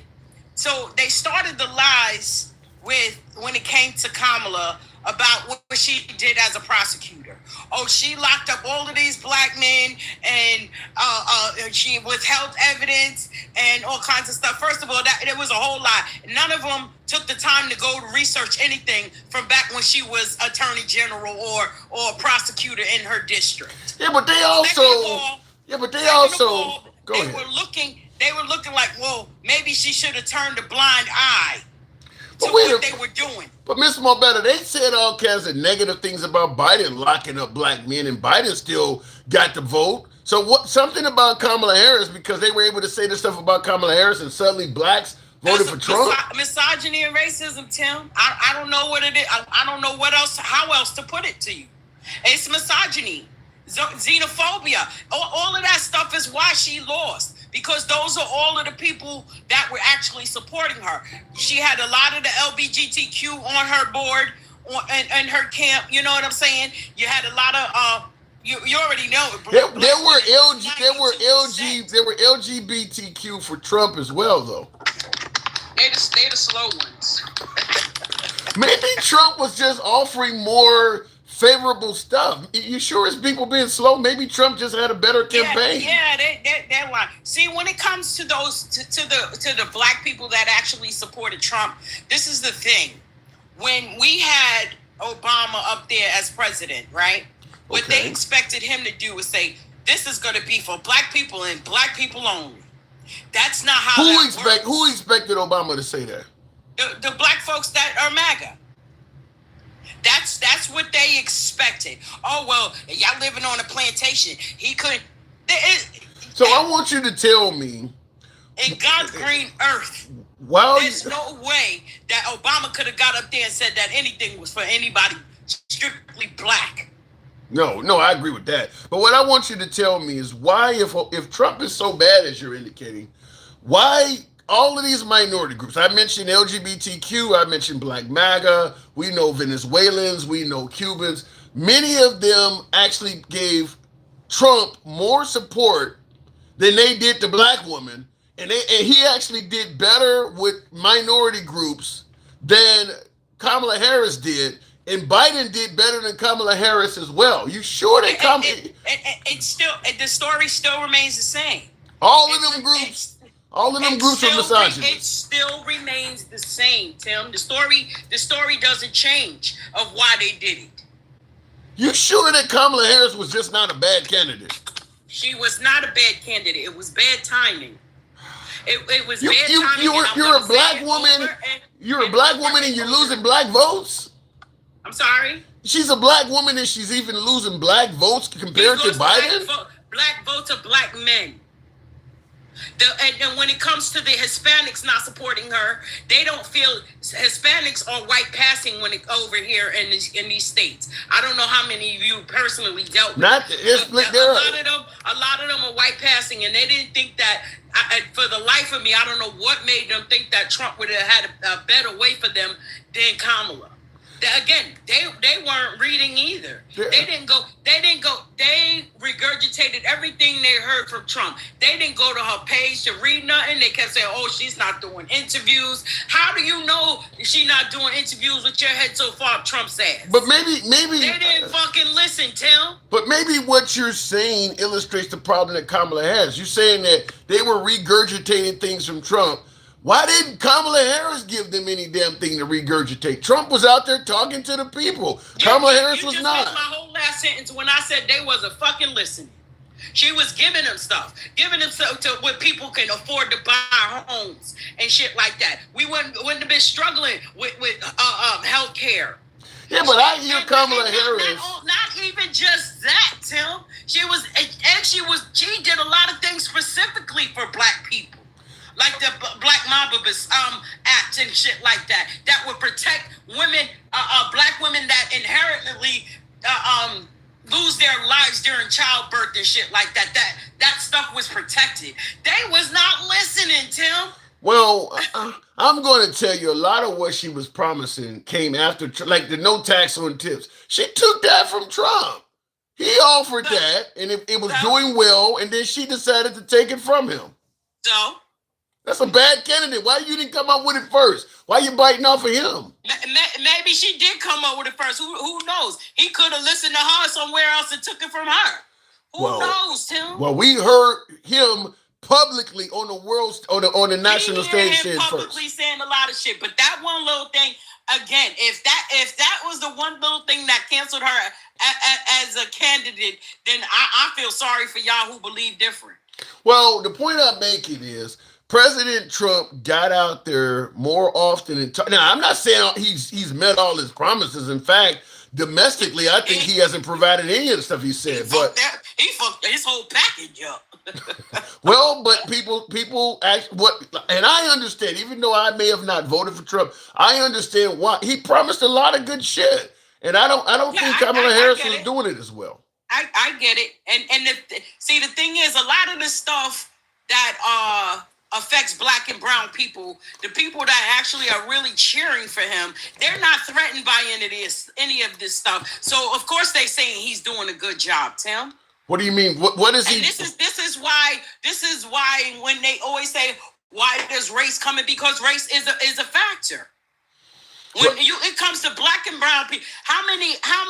So they started the lies when it came to Kamala about what she did as a prosecutor. Oh, she locked up all of these black men and she withheld evidence and all kinds of stuff. First of all, it was a whole lie. None of them took the time to go to research anything from back when she was attorney general or prosecutor in her district. Yeah, but they also. Go ahead. They were looking like, well, maybe she should have turned a blind eye to But what they were doing. But Ms. Mobetta, they said all kinds of negative things about Biden locking up black men, and Biden still got the vote. So what? Something about Kamala Harris, because they were able to say this stuff about Kamala Harris, and suddenly blacks voted for Trump. Misogyny and racism, Tim. I don't know what it is. I don't know how else to put it to you. It's misogyny, xenophobia. All of that stuff is why she lost. Because those are all of the people that were actually supporting her. She had a lot of the LGBTQ on her board and her camp. You know what I'm saying? You had a lot of you already know. There were LGBTQ for Trump as well, though. They the slow ones. Maybe Trump was just offering more favorable stuff. You sure it's people being slow? Maybe Trump just had a better campaign. Yeah, that line. See, when it comes to those to the black people that actually supported Trump, this is the thing. When we had Obama up there as president, right? What they expected him to do was say, "This is going to be for black people and black people only." That's not how. Who expected Obama to say that? The black folks that are MAGA. That's what they expected. Oh, well, y'all living on a plantation. He couldn't. So I want you to tell me. In God's green earth, there's no way that Obama could have got up there and said that anything was for anybody strictly black. No, I agree with that. But what I want you to tell me is why, if Trump is so bad as you're indicating, why all of these minority groups, I mentioned LGBTQ, I mentioned Black MAGA, we know Venezuelans, we know Cubans, many of them actually gave Trump more support than they did the black woman, and he actually did better with minority groups than Kamala Harris did, and Biden did better than Kamala Harris as well. You sure that the story still remains the same. All of them groups are misogynist. It still remains the same, Tim. The story doesn't change of why they did it. You sure that Kamala Harris was just not a bad candidate? She was not a bad candidate. It was bad timing. It was bad timing. You're a black woman. You're a black woman and you're losing black votes? I'm sorry? She's a black woman and she's even losing black votes compared to Biden? Black votes are black men. And when it comes to the Hispanics not supporting her, they don't feel Hispanics are white passing when it over here in these states. I don't know how many of you personally dealt with. A lot of them are white passing, and they didn't think that. For the life of me, I don't know what made them think that Trump would have had a better way for them than Kamala. Again, they weren't reading either. Yeah. They didn't go. They regurgitated everything they heard from Trump. They didn't go to her page to read nothing. They kept saying, "Oh, she's not doing interviews." How do you know she's not doing interviews with your head so far up Trump's ass? But maybe they didn't fucking listen, Tim. But maybe what you're saying illustrates the problem that Kamala has. You're saying that they were regurgitating things from Trump. Why didn't Kamala Harris give them any damn thing to regurgitate? Trump was out there talking to the people. Kamala Harris was not. You just missed my whole last sentence when I said they wasn't fucking listening. She was giving them stuff to what people can afford to buy homes and shit like that. We wouldn't have been struggling with health care. Yeah, but I hear Kamala Harris. Not even just that, Tim. She did a lot of things specifically for black people. Like the Black Mamba Act and shit like that would protect women, black women that inherently lose their lives during childbirth and shit like that. That stuff was protected. They was not listening, Tim. Well, I'm going to tell you a lot of what she was promising came after, like the no tax on tips. She took that from Trump. He offered that, and it was doing well, and then she decided to take it from him. So? That's a bad candidate. Why you didn't come up with it first? Why you biting off of him? Maybe she did come up with it first. Who knows? He could have listened to her somewhere else and took it from her. Who knows, Tim? Well, we heard him publicly on the national stage saying publicly first. Saying a lot of shit, but that one little thing again. If that was the one little thing that canceled her as a candidate, then I feel sorry for y'all who believe different. Well, the point I'm making is President Trump got out there more often. Now, I'm not saying he's met all his promises. In fact, domestically, I think he hasn't provided any of the stuff he said. He fucked his whole package up. Well, but people ask and I understand. Even though I may have not voted for Trump, I understand why he promised a lot of good shit, and I don't think Kamala Harris was doing it as well. I get it, and the thing is, a lot of the stuff that affects black and brown people, the people that actually are really cheering for him, they're not threatened by any of this stuff. So of course they saying he's doing a good job, Tim. What do you mean? What is he? And this is why when they always say why does race come in, because race is a factor. When it comes to black and brown people, how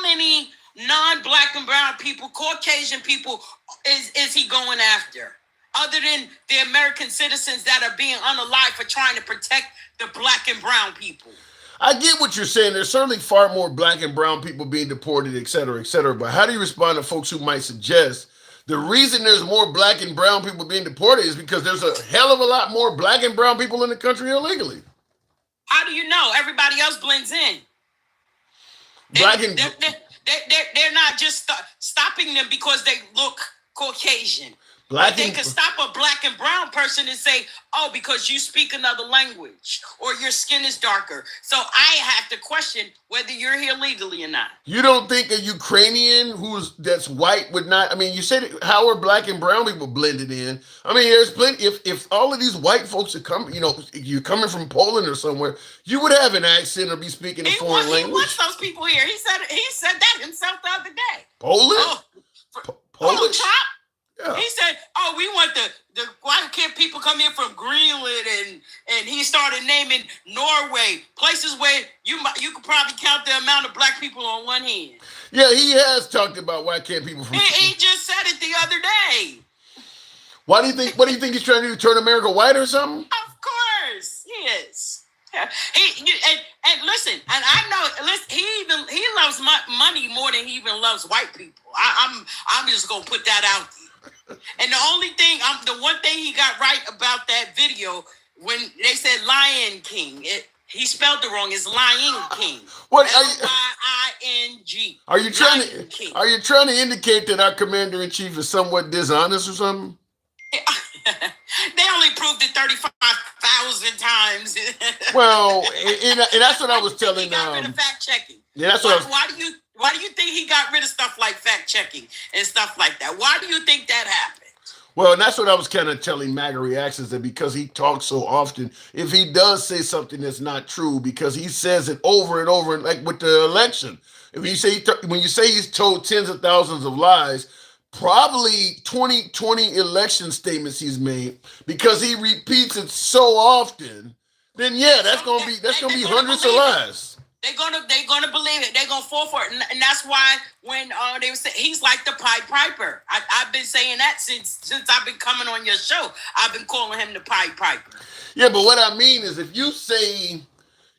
many non-black and brown people, Caucasian people is he going after? Other than the American citizens that are being unalived for trying to protect the black and brown people. I get what you're saying. There's certainly far more black and brown people being deported, et cetera, et cetera. But how do you respond to folks who might suggest the reason there's more black and brown people being deported is because there's a hell of a lot more black and brown people in the country illegally? How do you know? Everybody else blends in. They're not just stopping them because they look Caucasian. They could stop a black and brown person and say, oh, because you speak another language or your skin is darker. So I have to question whether you're here legally or not. You don't think a Ukrainian that's white would not? I mean, you said how are black and brown people blended in? I mean, there's plenty. If all of these white folks are coming, you're coming from Poland or somewhere, you would have an accent or be speaking a foreign language. He wants those people here. He said that himself the other day. Poland? Polish? Trump? Yeah. He said, "Oh, we want the why can't people come here from Greenland?" And he started naming Norway, places where you could probably count the amount of black people on one hand. Yeah, he has talked about why can't people from. He just said it the other day. What do you think he's trying to do? Turn America white or something? Of course, he is. And listen, and I know. Listen, he loves money more than he even loves white people. I'm just gonna put that out there. And the one thing he got right about that video when they said Lion King, he spelled it wrong. It's Lion King. What? Lying. Are you trying to indicate that our commander in chief is somewhat dishonest or something? They only proved it 35,000 times. Well, and that's what I was telling. He got rid of fact checking. Yeah, that's what. Why do you think he got rid of stuff like fact checking and stuff like that? Why do you think that happened? Well, and that's what I was kind of telling MAGA Reactions, that because he talks so often, if he does say something that's not true, because he says it over and over, like with the election. If you say when you say he's told tens of thousands of lies, probably 20 election statements he's made, because he repeats it so often, then yeah, that's gonna be hundreds of lies. They're gonna believe it. They're gonna fall for it, and that's why when they were saying he's like the Pied Piper. I've been saying that since I've been coming on your show. I've been calling him the Pied Piper. Yeah, but what I mean is, if you say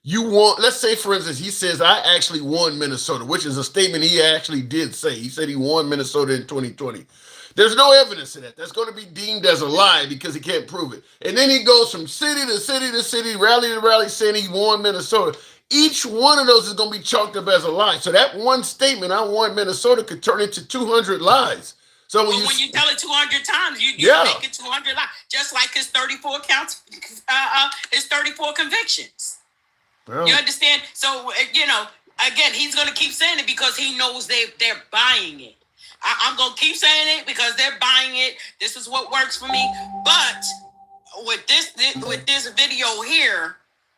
you won, let's say for instance, he says I actually won Minnesota, which is a statement he actually did say. He said he won Minnesota in 2020. There's no evidence of that. That's going to be deemed as a lie because he can't prove it. And then he goes from city to city to city, rally to rally, saying he won Minnesota. Each one of those is going to be chalked up as a lie. So that one statement, I won Minnesota, could turn into 200 lies. So when you tell it 200 times, you make it 200 lies. Just like his 34 counts, his 34 convictions. Well, you understand? So, again, he's going to keep saying it because he knows they're buying it. I'm going to keep saying it because they're buying it. This is what works for me. But with this video here,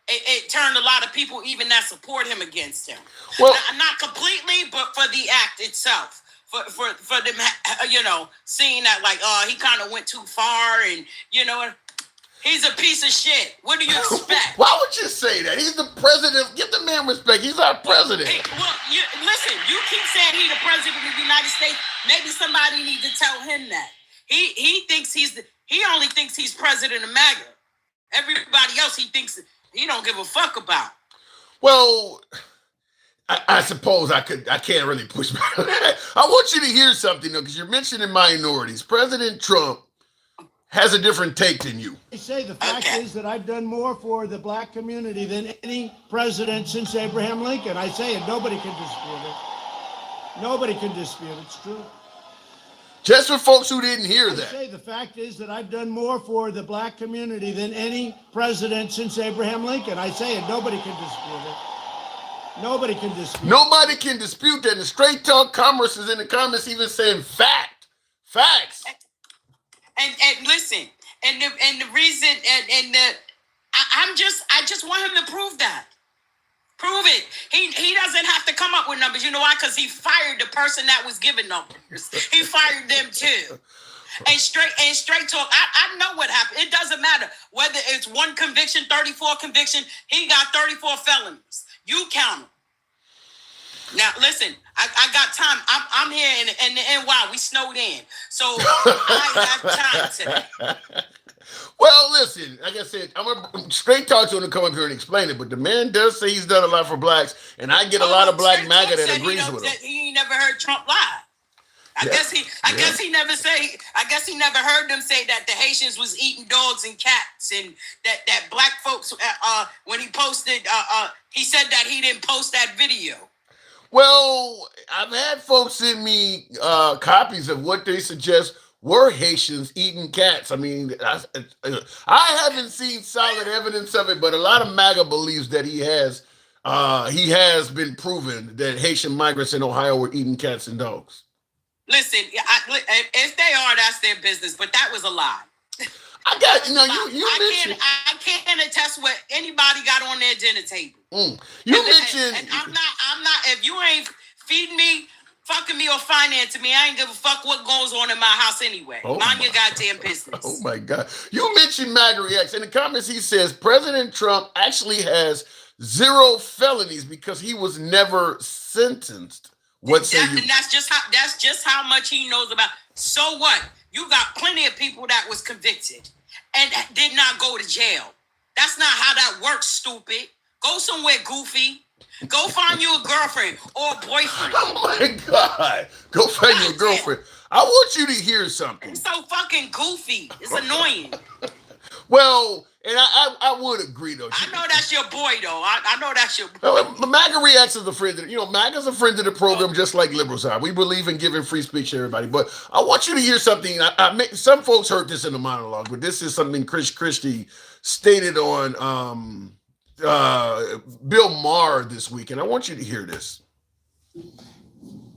it turned a lot of people even that support him against him. Well, not completely, but for the act itself. For them, seeing that like, he kind of went too far, and he's a piece of shit. What do you expect? Why would you say that? He's the president. Give the man respect. He's our president. Listen, you keep saying he's the president of the United States. Maybe somebody needs to tell him that. He thinks he only thinks he's president of MAGA. Everybody else he thinks he don't give a fuck about. Well, I suppose I can't really push back on that. I want you to hear something though, because you're mentioning minorities. President Trump has a different take than you. I say the fact is that I've done more for the black community than any president since Abraham Lincoln. I say it. Nobody can dispute it. Nobody can dispute it. It's true. Just for folks who didn't hear that. I say the fact is that I've done more for the black community than any president since Abraham Lincoln. I say it. Nobody can dispute it. Nobody can dispute it. Nobody can dispute that. And Straight Talk Commerce is in the comments even saying facts. And listen, and the reason I just want him to prove that. Prove it. He doesn't have to come up with numbers. You know why? Because he fired the person that was giving numbers. He fired them too. And straight talk. I know what happened. It doesn't matter whether it's one conviction, 34 conviction. He got 34 felonies. You count them. Now listen, I got time. I'm here in the NY. We snowed in, so I have time today. Well, listen, like I said, I'm gonna straight talk to him to come up here and explain it. But the man does say he's done a lot for blacks, and I get a lot of black MAGA that agrees with him. He never heard Trump lie. I guess he never heard them say that the Haitians was eating dogs and cats, and that black folks when he posted he said that he didn't post that video. Well, I've had folks send me copies of what they suggest were Haitians eating cats. I mean, I haven't seen solid evidence of it, but a lot of MAGA believes that he has been proven that Haitian migrants in Ohio were eating cats and dogs. Listen, if they are, that's their business, but that was a lie. I got, you mentioned. I can't attest what anybody got on their dinner table. You mentioned. And I'm not, if you ain't feeding me, fucking me, or financing me, I ain't give a fuck what goes on in my house anyway. Mind your goddamn business. Oh my God. You mentioned MAGA Reacts. In the comments, he says President Trump actually has 0 felonies because he was never sentenced. And that's just how much he knows about. So what? You got plenty of people that was convicted and did not go to jail. That's not how that works, stupid. Go somewhere goofy. Go find you a girlfriend or a boyfriend. Oh my God. Go find you a girlfriend. I want you to hear something. It's so fucking goofy. It's annoying. Well, And I would agree though. I know that's your boy though. I know that's your boy. No, MAGA reacts as a friend. MAGA's a friend of the program, just like liberals are. We believe in giving free speech to everybody. But I want you to hear something. Some folks heard this in the monologue, but this is something Chris Christie stated on Bill Maher this week, and I want you to hear this.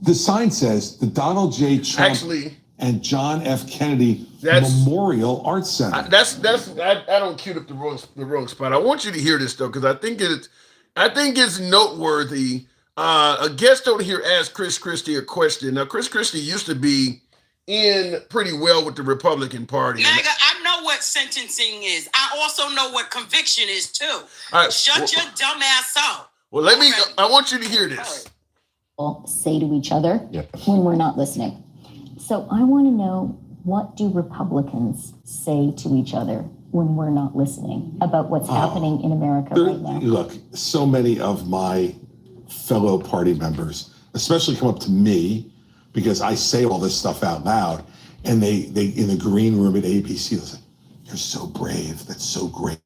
The sign says the Donald J. Trump and John F. Kennedy Memorial Arts Center. I don't queue up the wrong spot. I want you to hear this though, because I think it's noteworthy. A guest over here asked Chris Christie a question. Now, Chris Christie used to be in pretty well with the Republican Party. MAGA, I know what sentencing is. I also know what conviction is too. Shut your dumb ass up. Well, I want you to hear this. Say to each other when we're not listening. So I want to know, what do Republicans say to each other when we're not listening about what's happening in America right now? Look, so many of my fellow party members, especially come up to me because I say all this stuff out loud, and they in the green room at ABC, they say, "You're so brave. That's so great.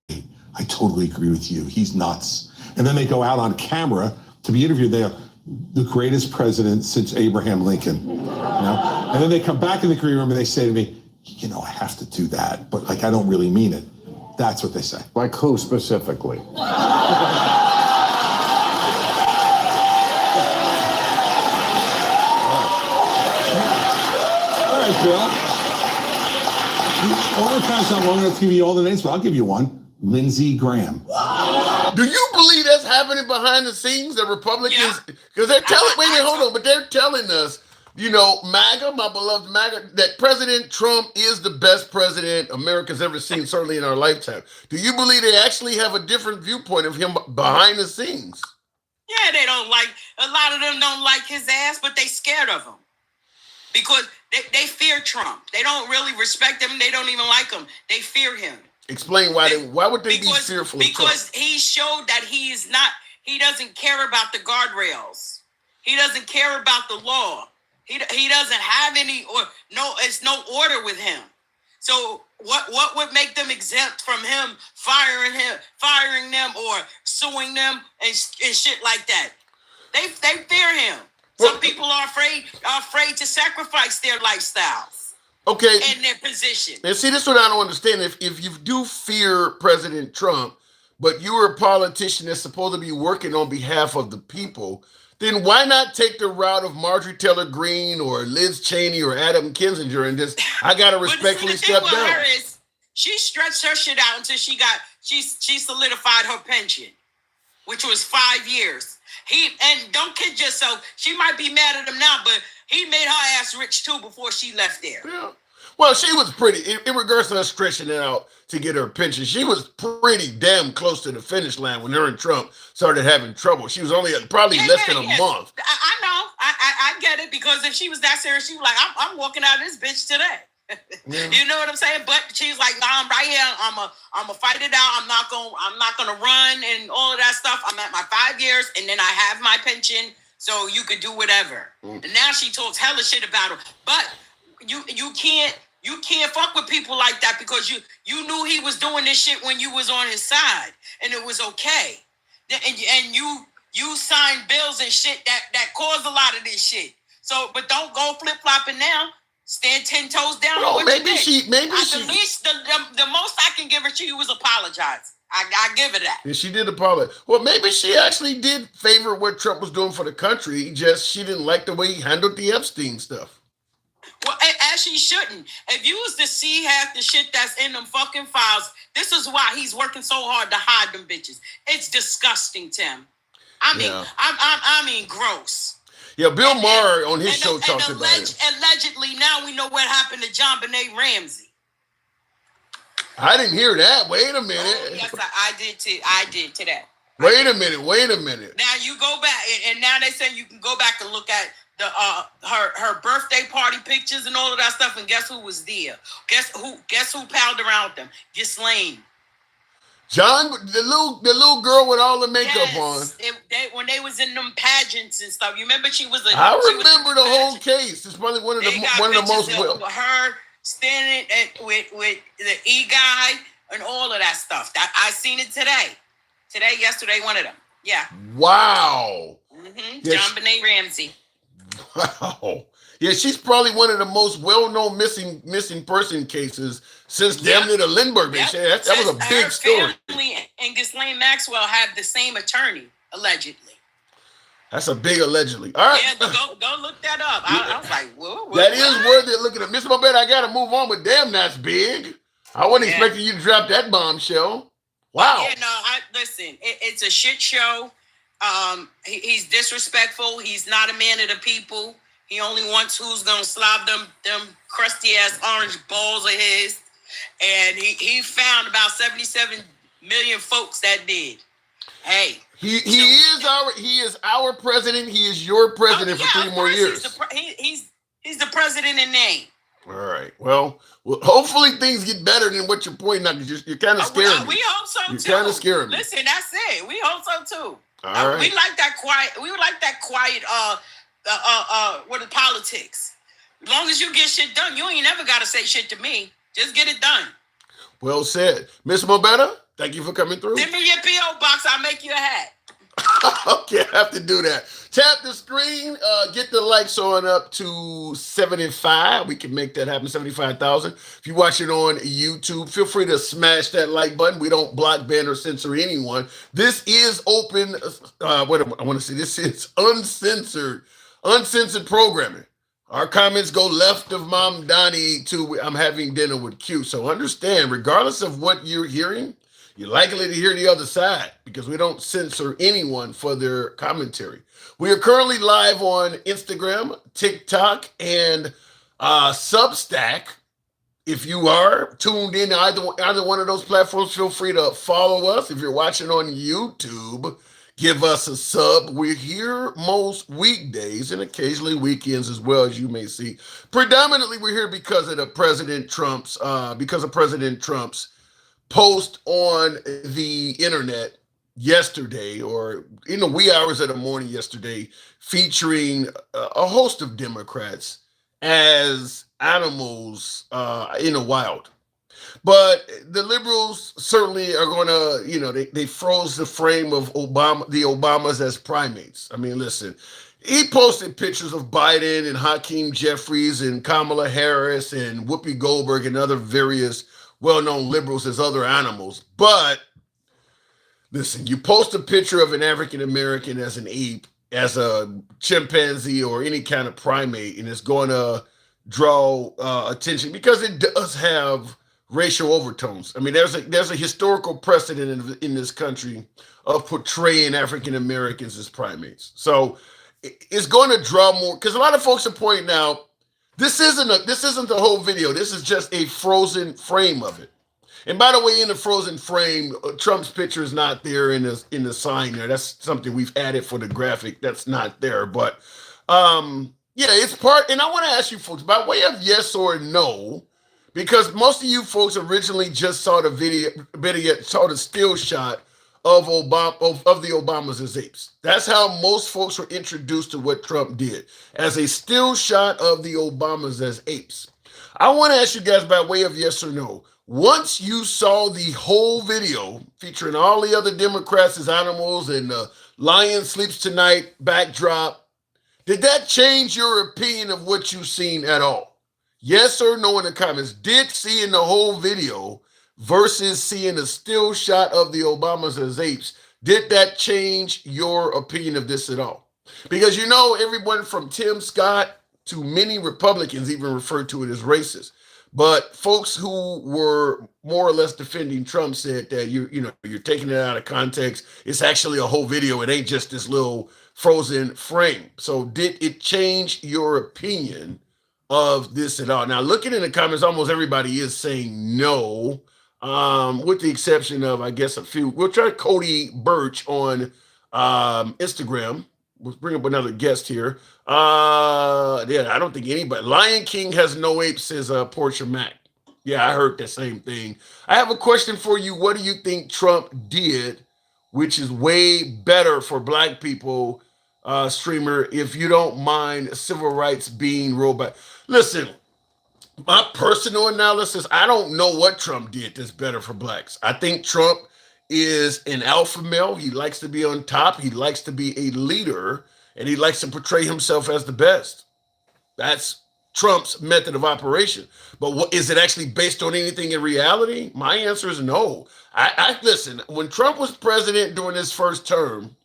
I totally agree with you. He's nuts." And then they go out on camera to be interviewed. They are the greatest president since Abraham Lincoln. And then they come back in the green room and they say to me, I have to do that, but I don't really mean it. That's what they say. Like who specifically? All right, Bill. All the times I'm long enough to give you all the names, but I'll give you one. Lindsey Graham. Do you believe that's happening behind the scenes? The Republicans, because they're telling. Hold on, but they're telling us, MAGA, my beloved MAGA, that President Trump is the best president America's ever seen, certainly in our lifetime. Do you believe they actually have a different viewpoint of him behind the scenes? Yeah, they don't like. A lot of them don't like his ass, but they scared of him because they fear Trump. They don't really respect him. They don't even like him. They fear him. Explain why would they be fearful of Trump? Because he showed that he doesn't care about the guardrails. He doesn't care about the law. He doesn't have it's no order with him. So what would make them exempt from him firing them or suing them and shit like that? They fear him. Some people are afraid to sacrifice their lifestyles. Okay. In their position. And see, this is what I don't understand. If you do fear President Trump, but you're a politician that's supposed to be working on behalf of the people, then why not take the route of Marjorie Taylor Greene or Liz Cheney or Adam Kinzinger and just, I gotta respectfully step down? Her is, she stretched her shit out until she solidified her pension, which was 5 years. And don't kid yourself, she might be mad at him now, but he made her ass rich too before she left there. Yeah. Well, she was pretty, in regards to her stretching it out to get her pension, she was pretty damn close to the finish line when her and Trump started having trouble. She was only probably less than a month. I know. I get it, because if she was that serious, she was like, I'm walking out of this bitch today. Yeah. You know what I'm saying? But she's like, no, I'm right here. I'm gonna fight it out. I'm not gonna run and all of that stuff. I'm at my 5 years, and then I have my pension, so you could do whatever. And now she talks hella shit about him. But you can't fuck with people like that, because you knew he was doing this shit when you was on his side, and it was okay. And you signed bills and shit that caused a lot of this shit. So, but don't go flip flopping now. Stand 10 toes down. Well, the least the most I can give her, she was apologize. I give her that. And she did apologize. Well, maybe she actually did favor what Trump was doing for the country. Just she didn't like the way he handled the Epstein stuff. Well, as she shouldn't. If you was to see half the shit that's in them fucking files, this is why he's working so hard to hide them bitches. It's disgusting, Tim. I mean, gross. Yeah, Bill Maher on his show talked about it. Allegedly, now we know what happened to John Benet Ramsey. I didn't hear that. Wait a minute. Oh, yes, I did too. I did today. Wait a minute. Now you go back, and now they say you can go back and look at the her birthday party pictures and all of that stuff, and guess who was there? Guess who palled around with them? Ghislaine. John, the little girl with all the makeup on. When they was in them pageants and stuff. You remember she was I remember the whole case. It's probably one of the most. Her standing with the E guy and all of that stuff. That I seen it today. Yesterday, one of them. Yeah. Wow. Yes. John Benet Ramsey. Wow. Yeah, she's probably one of the most well-known missing person cases since damn near the Lindbergh. Yep. That was a big story. Family and Ghislaine Maxwell have the same attorney, allegedly. That's a big allegedly. All right. Yeah, go look that up. I was like, whoa. That is worthy of looking at. Miss Mobet, I got to move on, but damn, that's big. I wasn't expecting you to drop that bombshell. Wow. Yeah, no, listen, it's a shit show. He's disrespectful. He's not a man of the people. He only wants who's gonna slob them crusty ass orange balls of his. And he found about 77 million folks that did. Hey. He is our president. He is your president for 3 more years. He's the president in name. All right. Well, hopefully things get better than what you're pointing out. You're kind of scaring me. We hope so too. You're kind of scaring me. Listen, that's it. We hope so too. All right. We like that quiet. We like that quiet. What is politics? As long as you get shit done, you ain't never got to say shit to me. Just get it done. Well said, Miss Mobetta. Thank you for coming through. Send me your PO box. I'll make you a hat. Okay, I have to do that. Tap the screen, get the likes on up to 75. We can make that happen, 75,000. If you watch it on YouTube, feel free to smash that like button. We don't block, ban, or censor anyone. This is open, this is uncensored programming. Our comments go left of Mom Donnie to I'm having dinner with Q. So understand, regardless of what you're hearing, you're likely to hear the other side because we don't censor anyone for their commentary. We are currently live on Instagram, TikTok, and Substack. If you are tuned in to either one of those platforms, feel free to follow us. If you're watching on YouTube, give us a sub. We're here most weekdays and occasionally weekends as well, as you may see. Predominantly, we're here because of President Trump's post on the internet yesterday, or in the wee hours of the morning yesterday, featuring a host of Democrats as animals in the wild. But the liberals certainly are going to, they froze the frame of the Obamas as primates. I mean, listen, he posted pictures of Biden and Hakeem Jeffries and Kamala Harris and Whoopi Goldberg and other various well-known liberals as other animals. But listen, you post a picture of an African-American as an ape, as a chimpanzee or any kind of primate, and it's going to draw attention because it does have racial overtones. I mean, there's a historical precedent in this country of portraying African-Americans as primates. So it's going to draw more, because a lot of folks are pointing out, this isn't the whole video. This is just a frozen frame of it. And by the way, in the frozen frame, Trump's picture is not there in the sign there. That's something we've added for the graphic. That's not there. But yeah, it's part. And I want to ask you folks, by way of yes or no, because most of you folks originally just saw the video, saw the still shot of the Obamas as apes. That's how most folks were introduced to what Trump did, as a still shot of the Obamas as apes. I want to ask you guys by way of yes or no. Once you saw the whole video featuring all the other Democrats as animals and the Lion Sleeps Tonight backdrop, did that change your opinion of what you've seen at all? Yes or no in the comments. Did seeing the whole video versus seeing a still shot of the Obamas as apes, did that change your opinion of this at all? Because everyone from Tim Scott to many Republicans even referred to it as racist. But folks who were more or less defending Trump said that you're taking it out of context. It's actually a whole video. It ain't just this little frozen frame. So did it change your opinion of this at all? Now, looking in the comments, almost everybody is saying no, with the exception of, I guess, a few. We'll try Cody Birch on Instagram. Let's bring up another guest here. Yeah, I don't think anybody. Lion King has no apes, says Portia Mack. Yeah, I heard the same thing. I have a question for you. What do you think Trump did, which is way better for Black people, streamer, if you don't mind civil rights being rolled back? Listen, My personal analysis, I don't know what Trump did that's better for blacks. I think Trump is an alpha male. He likes to be on top. He likes to be a leader, and he likes to portray himself as the best. That's Trump's method of operation. But what is it actually based on anything in reality? My answer is no. I listen, when Trump was president during his first term,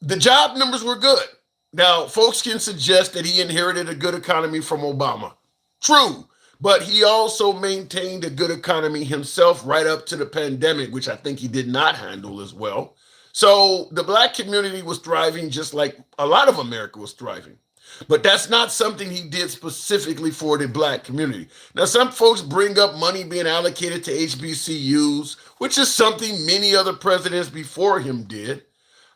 the job numbers were good. Now, folks can suggest that he inherited a good economy from Obama. True, but he also maintained a good economy himself right up to the pandemic, which I think he did not handle as well. So the black community was thriving just like a lot of America was thriving. But that's not something he did specifically for the black community. Now, some folks bring up money being allocated to HBCUs, which is something many other presidents before him did.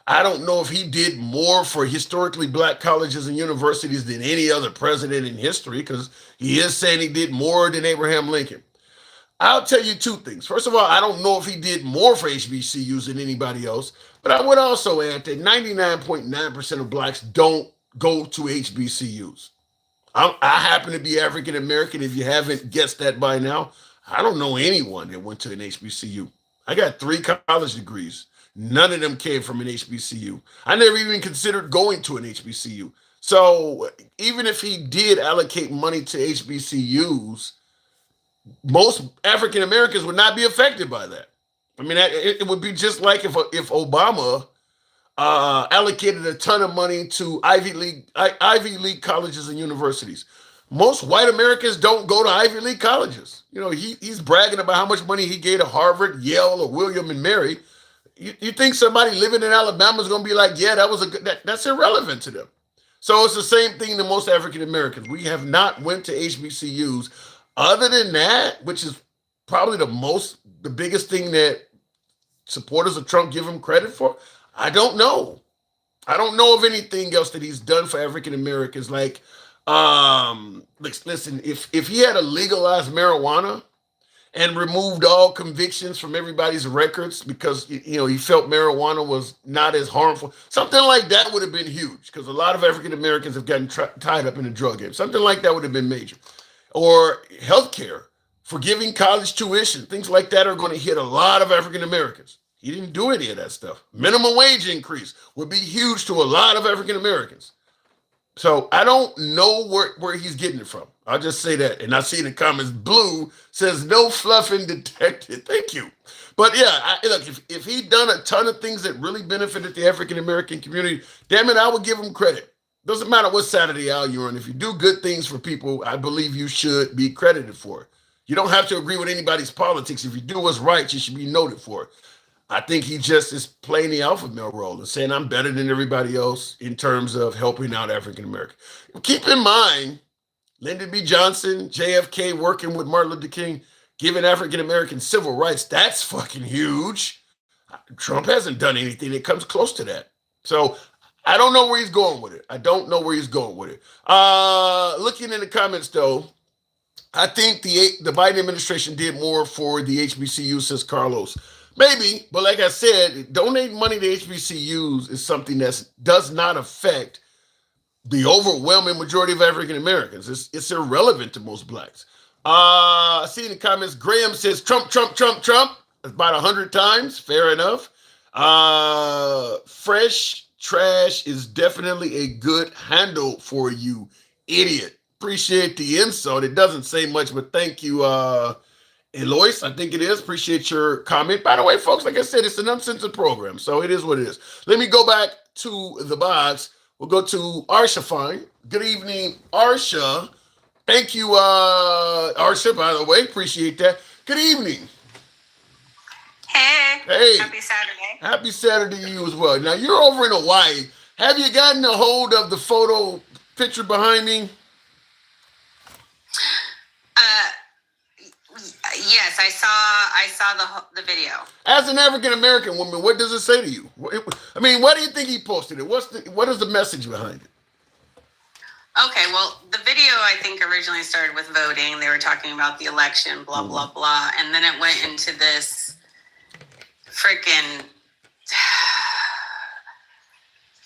I don't know if he did more for historically black colleges and universities than any other president in history, because he is saying he did more than Abraham Lincoln. I'll tell you two things. First of all, I don't know if he did more for HBCUs than anybody else, but I would also add that 99.9% of blacks don't go to HBCUs. I happen to be African American. If you haven't guessed that by now, I don't know anyone that went to an HBCU. I got 3 college degrees. None of them came from an HBCU. I never even considered going to an HBCU. So even if he did allocate money to HBCUs, most African Americans would not be affected by that. I mean, it would be just like if Obama allocated a ton of money to Ivy League colleges and universities. Most white Americans don't go to Ivy League colleges. You know, he's bragging about how much money he gave to Harvard, Yale, or William and Mary. You think somebody living in Alabama is going to be like, yeah, that was that's irrelevant to them. So it's the same thing to most African Americans. We have not went to HBCUs. Other than that, which is probably the biggest thing that supporters of Trump give him credit for, I don't know. I don't know of anything else that he's done for African Americans. Like, listen, if he had a legalized marijuana and removed all convictions from everybody's records because he felt marijuana was not as harmful, something like that would have been huge, because a lot of African Americans have gotten tied up in the drug game. Something like that would have been major. Or healthcare, forgiving college tuition, things like that are going to hit a lot of African Americans. He didn't do any of that stuff. Minimum wage increase would be huge to a lot of African Americans. So I don't know where he's getting it from. I'll just say that. And I see in the comments, Blue says no fluffing detected. Thank you. But yeah, look, if he'd done a ton of things that really benefited the African American community, damn it, I would give him credit. Doesn't matter what side of the aisle you're on. If you do good things for people, I believe you should be credited for it. You don't have to agree with anybody's politics. If you do what's right, you should be noted for it. I think he just is playing the alpha male role and saying I'm better than everybody else in terms of helping out African American. Keep in mind, Lyndon B. Johnson, JFK working with Martin Luther King, giving African Americans civil rights. That's fucking huge. Trump hasn't done anything that comes close to that. So I don't know where he's going with it. Looking in the comments though, I think the Biden administration did more for the HBCU, says Carlos. Maybe, but like I said, donating money to HBCUs is something that does not affect the overwhelming majority of African Americans. It's irrelevant to most blacks. I see in the comments, Graham says Trump, Trump, Trump, Trump. About 100 times. Fair enough. Fresh trash is definitely a good handle for you, idiot. Appreciate the insult. It doesn't say much, but thank you, Eloise, I think it is. Appreciate your comment. By the way, folks, like I said, it's an uncensored program, so it is what it is. Let me go back to the box. We'll go to Arsha Fine. Good evening, Arsha. Thank you, Arsha, by the way. Appreciate that. Good evening. Hey. Happy Saturday. Happy Saturday to you as well. Now, you're over in Hawaii. Have you gotten a hold of the photo picture behind me? Yes, I saw the video. As an African American woman, what does it say to you? I mean, why do you think he posted it? What is the message behind it? Okay, well, the video I think originally started with voting. They were talking about the election, blah blah blah, and then it went into this freaking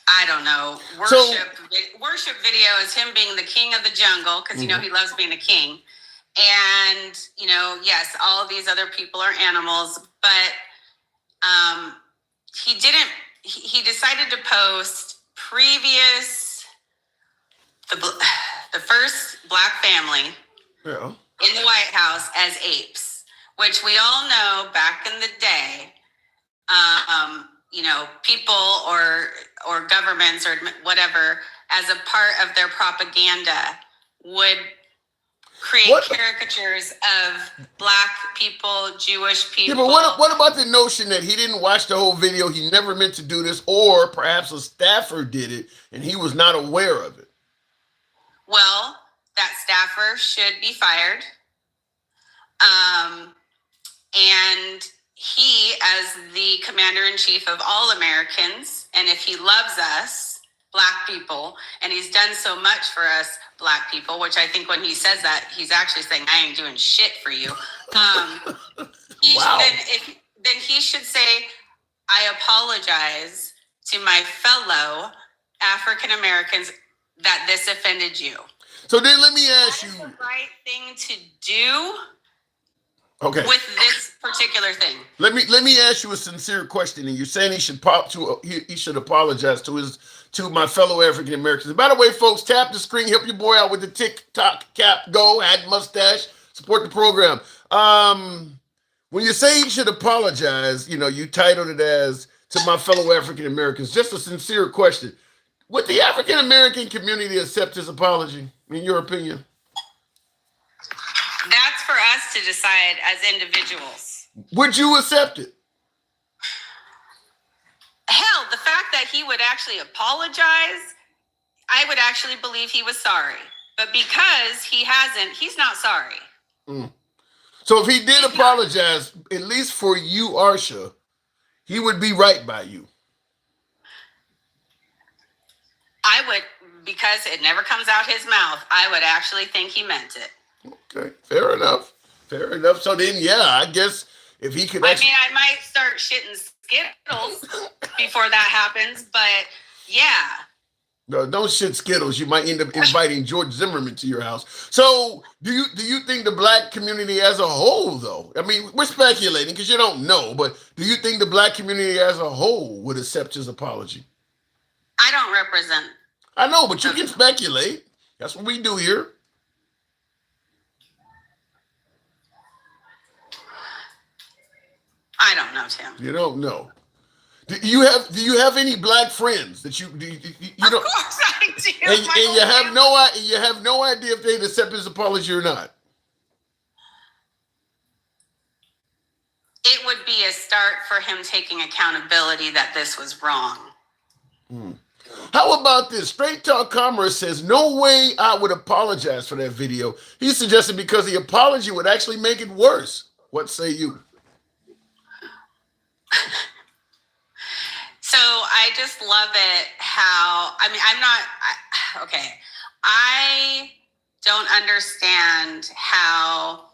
I don't know worship video is him being the king of the jungle because he loves being a king. And, you know, yes, all of these other people are animals, but he decided to post the first black family in the White House as apes, which we all know back in the day, you know, people or governments or whatever, as a part of their propaganda, would create caricatures of black people, Jewish people. Yeah, but what about the notion that he didn't watch the whole video, he never meant to do this, or perhaps a staffer did it and he was not aware of it? Well, that staffer should be fired. And he, as the commander-in-chief of all Americans, and if he loves us, black people, and he's done so much for us, black people, which I think when he says that, he's actually saying, I ain't doing shit for you. Then he should say, I apologize to my fellow African Americans that this offended you. So then let me ask you. That is the right thing to do. Okay. With this particular thing. Let me ask you a sincere question, and you're saying he should apologize to my fellow African Americans. And by the way, folks, tap the screen, help your boy out with the TikTok cap, go, add mustache, support the program. When you say he should apologize, you know, you titled it as to my fellow African Americans. Just a sincere question. Would the African American community accept his apology, in your opinion? That's for us to decide as individuals. Would you accept it? Hell, the fact that he would actually apologize, I would actually believe he was sorry. But because he hasn't, he's not sorry. So if he did apologize, at least for you, Arsha, he would be right by you. I would, because it never comes out his mouth, I would actually think he meant it. Okay, fair enough. Fair enough. So then, yeah, I guess if he could actually... I might start shitting Skittles before that happens, but yeah. No, don't shit Skittles. You might end up inviting George Zimmerman to your house. So do you think the black community as a whole, though? I mean, we're speculating because you don't know, but do you think the black community as a whole would accept his apology? I don't represent. I know, but you can speculate. That's what we do here. I don't know, Tim. You don't know. Do you have any black friends that you don't? Of course I do. And you have no idea if they'd accept his apology or not. It would be a start for him taking accountability that this was wrong. How about this? Straight Talk Commerce says, no way I would apologize for that video. He suggested because the apology would actually make it worse. What say you? So I just love it how, I don't understand how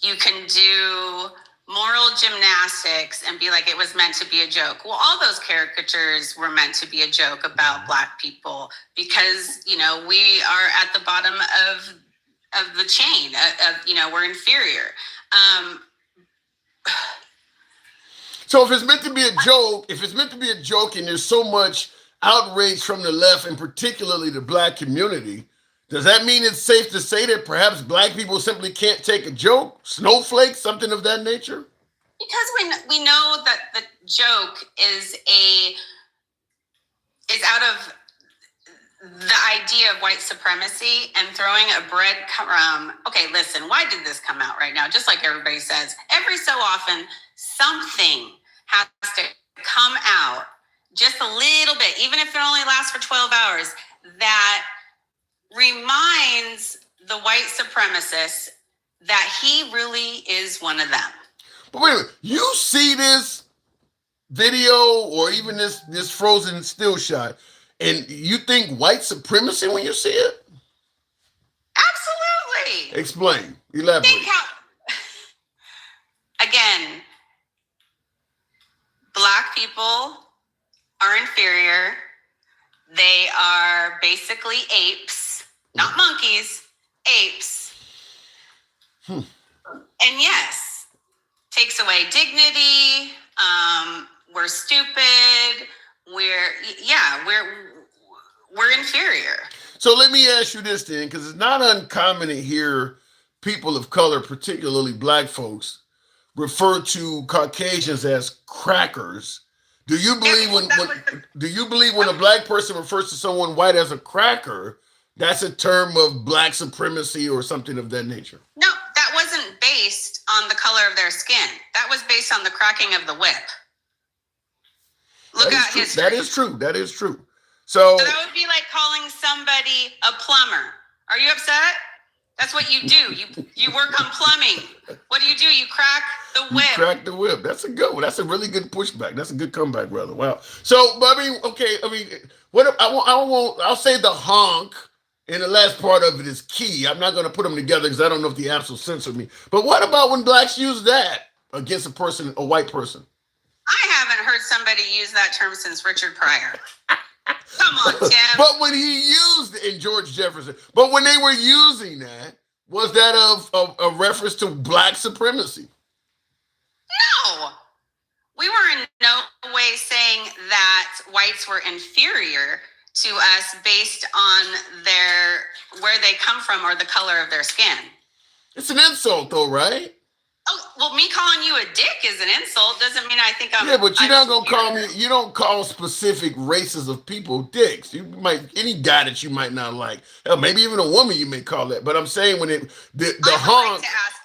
you can do moral gymnastics and be like, it was meant to be a joke. Well, all those caricatures were meant to be a joke about black people because, you know, we are at the bottom of the chain we're inferior. So if it's meant to be a joke, and there's so much outrage from the left and particularly the black community, does that mean it's safe to say that perhaps black people simply can't take a joke? Snowflakes, something of that nature? Because we know that the joke is out of the idea of white supremacy and throwing a breadcrumb. Okay, listen, why did this come out right now? Just like everybody says, every so often, something has to come out just a little bit, even if it only lasts for 12 hours, that reminds the white supremacists that he really is one of them. But wait a minute, you see this video or even this frozen still shot, and you think white supremacy when you see it? Absolutely. Explain. Elaborate. Again, black people are inferior. They are basically apes, not monkeys, apes. And yes, takes away dignity. We're stupid. We're inferior. So let me ask you this then, because it's not uncommon to hear people of color, particularly black folks, refer to Caucasians as crackers. Do you believe when a black person refers to someone white as a cracker, that's a term of black supremacy or something of that nature? No, that wasn't based on the color of their skin. That was based on the cracking of the whip. Look at history. That is true. That is true. So that would be like calling somebody a plumber. Are you upset? That's what you do. You work on plumbing. What do? You crack the whip. You crack the whip. That's a good one. That's a really good pushback. That's a good comeback, brother. Wow. So, I mean, okay. I mean, what I'll say the honk, and the last part of it is key. I'm not going to put them together because I don't know if the apps will censor me. But what about when blacks use that against a white person? I haven't heard somebody use that term since Richard Pryor. Come on, Tim. But when he used it in George Jefferson, but when they were using that, was that a reference to black supremacy? No. We were in no way saying that whites were inferior to us based on where they come from or the color of their skin. It's an insult though, right? Oh, well, me calling you a dick is an insult. Doesn't mean I think I'm... Yeah, but you're not going to call me... You don't call specific races of people dicks. You might... Any guy that you might not like. Hell, maybe even a woman you may call that. But I'm saying when it... The honk... Like to ask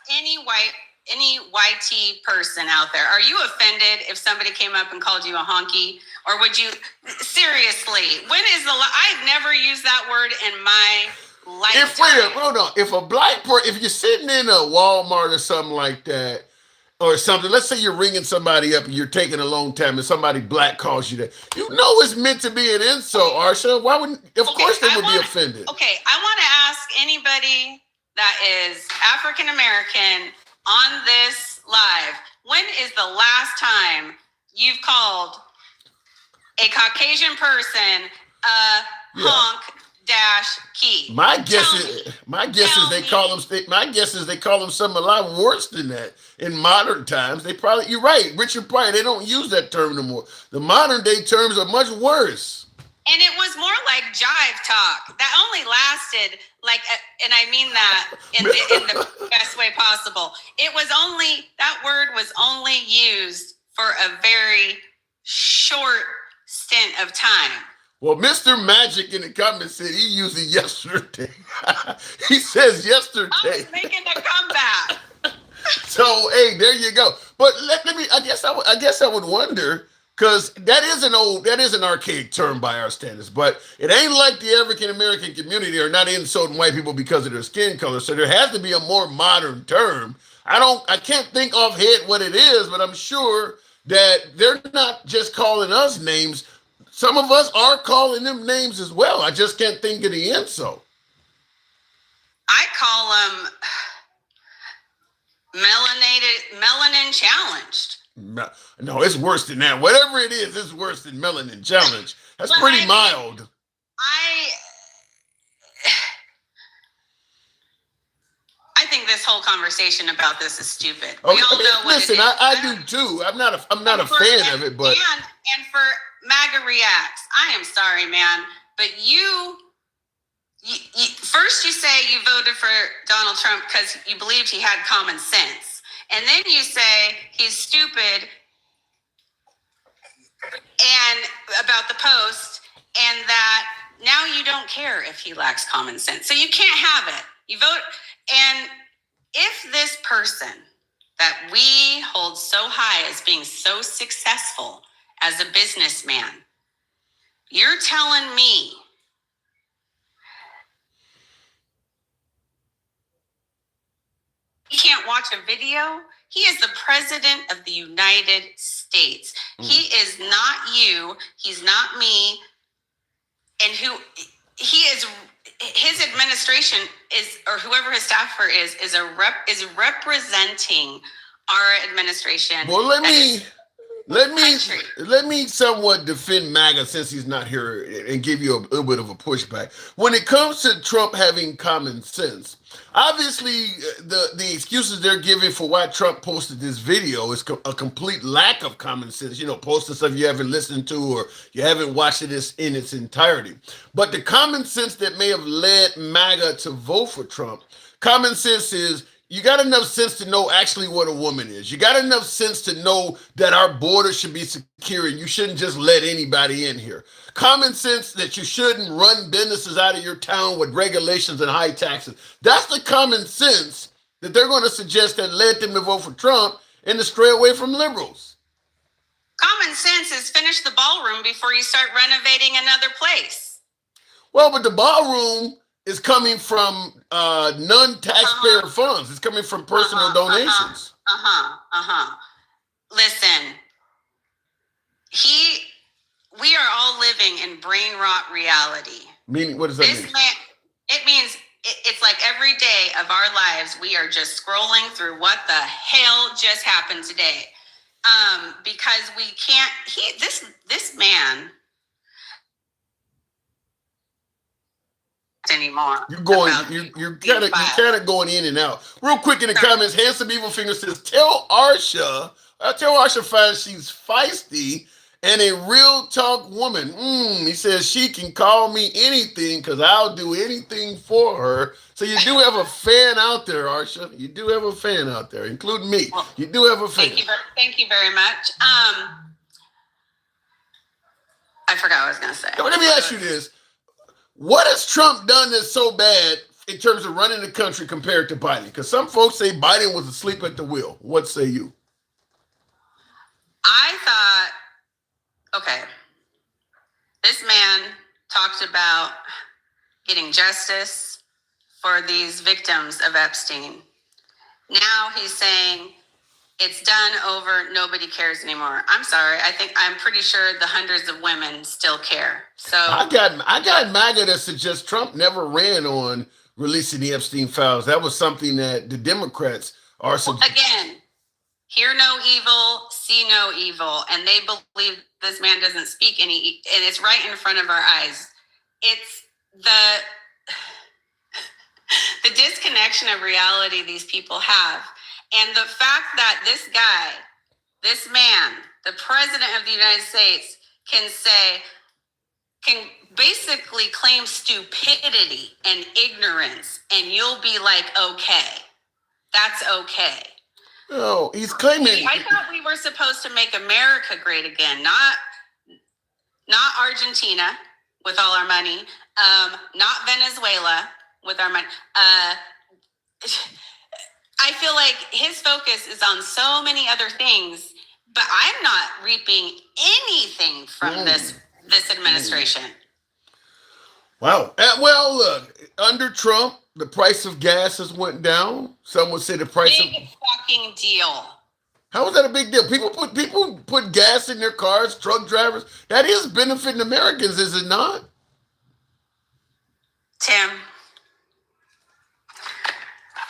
any YT person out there, are you offended if somebody came up and called you a honky? Or would you... Seriously, when is the... I've never used that word in my... Hold on. If a black person, if you're sitting in a Walmart or something like that, or something, let's say you're ringing somebody up and you're taking a long time and somebody black calls you that, you know it's meant to be an insult, Arsha. Why wouldn't, of course they would be offended. Okay, I want to ask anybody that is African American on this live, when is the last time you've called a Caucasian person a honk dash key? My guess is they call them something a lot worse than that in modern times. They probably, you're right, Richard Pryor, they don't use that term no more. The modern day terms are much worse. And it was more like jive talk that only lasted and I mean that in the best way possible. That word was only used for a very short stint of time. Well, Mr. Magic in the comments said he used it yesterday. He says yesterday. I was making a comeback. So, hey, there you go. But let me. I guess I would wonder, because that is an archaic term by our standards. But it ain't like the African American community are not insulting white people because of their skin color. So there has to be a more modern term. I can't think offhand what it is, but I'm sure that they're not just calling us names. Some of us are calling them names as well. I just can't think of the insult. I call them melanin challenged. No, it's worse than that. Whatever it is, it's worse than melanin challenge. That's pretty mild. I think this whole conversation about this is stupid. We all know what listen, it is. I do too. I'm not a fan of it, but and for MAGA reacts, I am sorry, man, but you first you say you voted for Donald Trump because you believed he had common sense, and then you say he's stupid and about the post, and that now you don't care if he lacks common sense. So you can't have it. You vote, and if this person that we hold so high as being so successful as a businessman, you're telling me he can't watch a video? He is the president of the United States. He is not you. He's not me. And his administration is, or whoever his staffer is representing our administration. Well, let me Let me somewhat defend MAGA since he's not here and give you a little bit of a pushback. When it comes to Trump having common sense, obviously the excuses they're giving for why Trump posted this video is a complete lack of common sense. You know, posting stuff you haven't listened to or you haven't watched it in its entirety. But the common sense that may have led MAGA to vote for Trump, common sense is you got enough sense to know actually what a woman is. You got enough sense to know that our border should be secure and you shouldn't just let anybody in here. Common sense that you shouldn't run businesses out of your town with regulations and high taxes. That's the common sense that they're going to suggest that led them to vote for Trump and to stray away from liberals. Common sense is finish the ballroom before you start renovating another place. Well, but the ballroom is coming from non-taxpayer funds. It's coming from personal donations. Listen, we are all living in brain rot reality. Meaning, what does that mean? It means it's like every day of our lives, we are just scrolling through what the hell just happened today. Because we can't, this man anymore. You're kind of going in and out. Real quick in the comments, Handsome Evil Finger says, tell Arsha finds she's feisty and a real talk woman. He says she can call me anything because I'll do anything for her. So you do have a fan out there, Arsha. You do have a fan out there, including me. You do have a fan. Thank you very much. I forgot what I was going to say. Let me ask you this. What has Trump done that's so bad in terms of running the country compared to Biden? Because some folks say Biden was asleep at the wheel. What say you? I thought, okay, this man talked about getting justice for these victims of Epstein. Now he's saying it's done, over, nobody cares anymore. I'm sorry. I'm pretty sure the hundreds of women still care. So I got MAGA that suggests Trump never ran on releasing the Epstein files. That was something that the Democrats are again, hear no evil, see no evil, and they believe this man doesn't speak any, and it's right in front of our eyes. It's the disconnection of reality these people have. And the fact that this guy, this man, the president of the United States, can basically claim stupidity and ignorance, and you'll be like, okay, that's okay. No, he's claiming. I thought we were supposed to make America great again, not Argentina with all our money, not Venezuela with our money. I feel like his focus is on so many other things, but I'm not reaping anything from this administration. Wow. Well, look, under Trump, the price of gas has went down. Some would say the price big fucking deal. How is that a big deal? People put gas in their cars, truck drivers. That is benefiting Americans, is it not? Tim,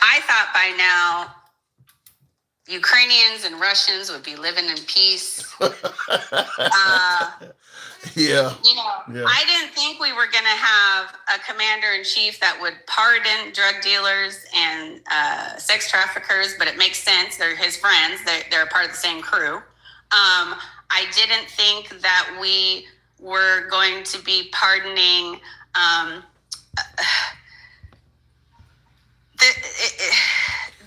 I thought by now Ukrainians and Russians would be living in peace. Yeah. You know, yeah. I didn't think we were going to have a commander-in-chief that would pardon drug dealers and sex traffickers, but it makes sense. They're his friends. They're a part of the same crew. I didn't think that we were going to be pardoning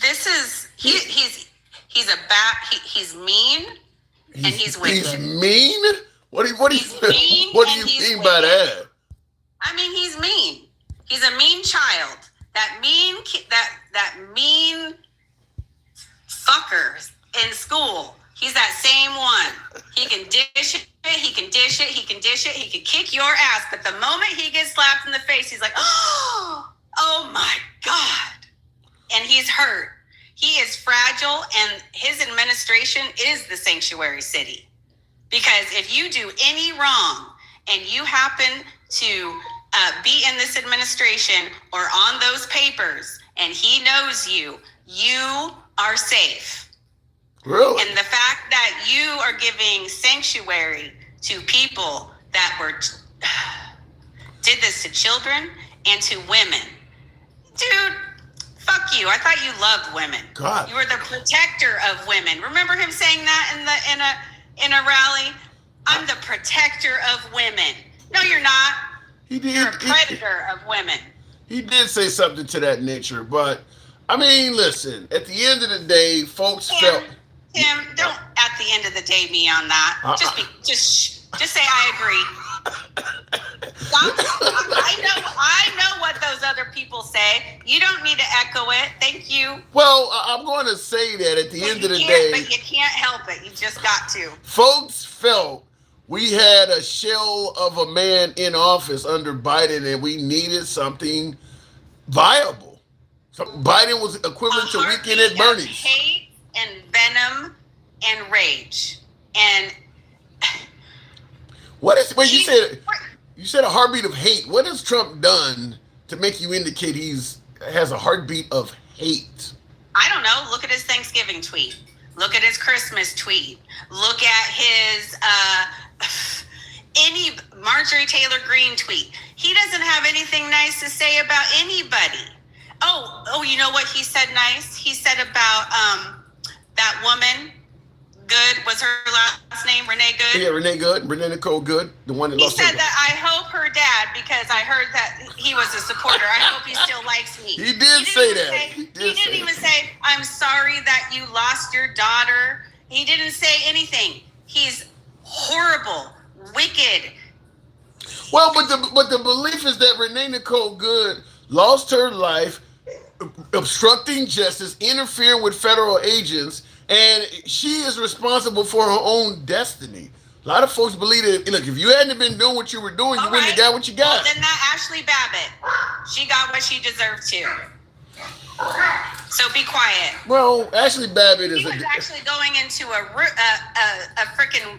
this is he's mean and he's wicked. He's mean? What do you mean by that? I mean, he's mean. He's a mean child. That mean fucker in school. He's that same one. He can dish it. He can dish it. He can dish it. He can kick your ass. But the moment he gets slapped in the face, he's like, oh my God. And he's hurt. He is fragile, and his administration is the sanctuary city. Because if you do any wrong and you happen to be in this administration or on those papers and he knows you, you are safe. Really? And the fact that you are giving sanctuary to people that did this to children and to women. Dude, fuck you. I thought you loved women. God. You were the protector of women. Remember him saying that in a rally? I'm the protector of women. No, you're not. He did. You're a predator of women. He did say something to that nature, but I mean, listen. At the end of the day, folks felt. Tim, don't at the end of the day me on that. Just say I agree. I know what those other people say. You don't need to echo it. Thank you. Well, I'm going to say that at the end of the day, but you can't help it. You just got to. Folks felt we had a shell of a man in office under Biden, and we needed something viable. So Biden was equivalent to Weekend at Bernie's. Hate and venom and rage and. What is? Wait, you said a heartbeat of hate. What has Trump done to make you indicate has a heartbeat of hate? I don't know. Look at his Thanksgiving tweet. Look at his Christmas tweet. Look at his any Marjorie Taylor Greene tweet. He doesn't have anything nice to say about anybody. Oh, you know what he said nice? He said about that woman. Good was her last name, Renee Good? Yeah, Renee Good, Renee Nicole Good, the one that lost her. He said that I hope her dad, because I heard that he was a supporter. I hope he still likes me. He did say that. He didn't even say, I'm sorry that you lost your daughter. He didn't say anything. He's horrible, wicked. Well, but the belief is that Renee Nicole Good lost her life obstructing justice, interfering with federal agents, and she is responsible for her own destiny. A lot of folks believe that, look, if you hadn't been doing what you were doing, you wouldn't have got what you got. Well, then that Ashley Babbitt, she got what she deserved too. So be quiet. Well, Ashley Babbitt is She was actually going into a freaking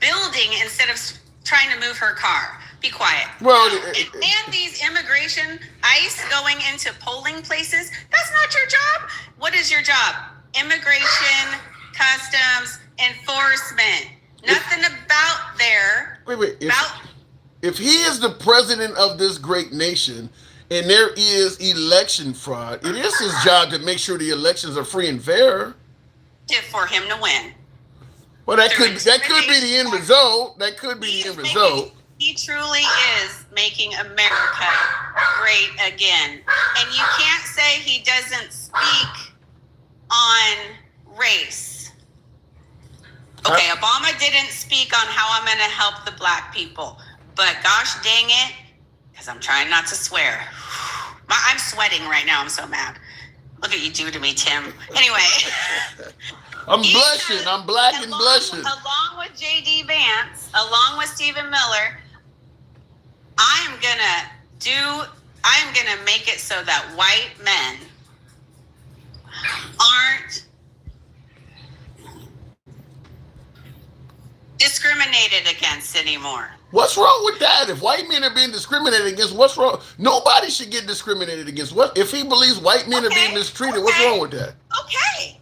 building instead of trying to move her car. Be quiet. Well, and these immigration ICE going into polling places, that's not your job. What is your job? Immigration, customs, enforcement. Nothing about there. Wait. If he is the president of this great nation and there is election fraud, it is his job to make sure the elections are free and fair. For him to win. Well, that could be the end result. That could be the end result. He truly is making America great again. And you can't say he doesn't speak on race. Okay, Obama didn't speak on how I'm going to help the black people. But gosh dang it, because I'm trying not to swear. I'm sweating right now. I'm so mad. Look what you do to me, Tim. Anyway. I'm blushing. I'm black and blushing. Along with J.D. Vance, along with Stephen Miller, I'm gonna make it so that white men aren't discriminated against anymore. What's wrong with that? If white men are being discriminated against, what's wrong? Nobody should get discriminated against. What if he believes white men are being mistreated? What's wrong with that? Okay.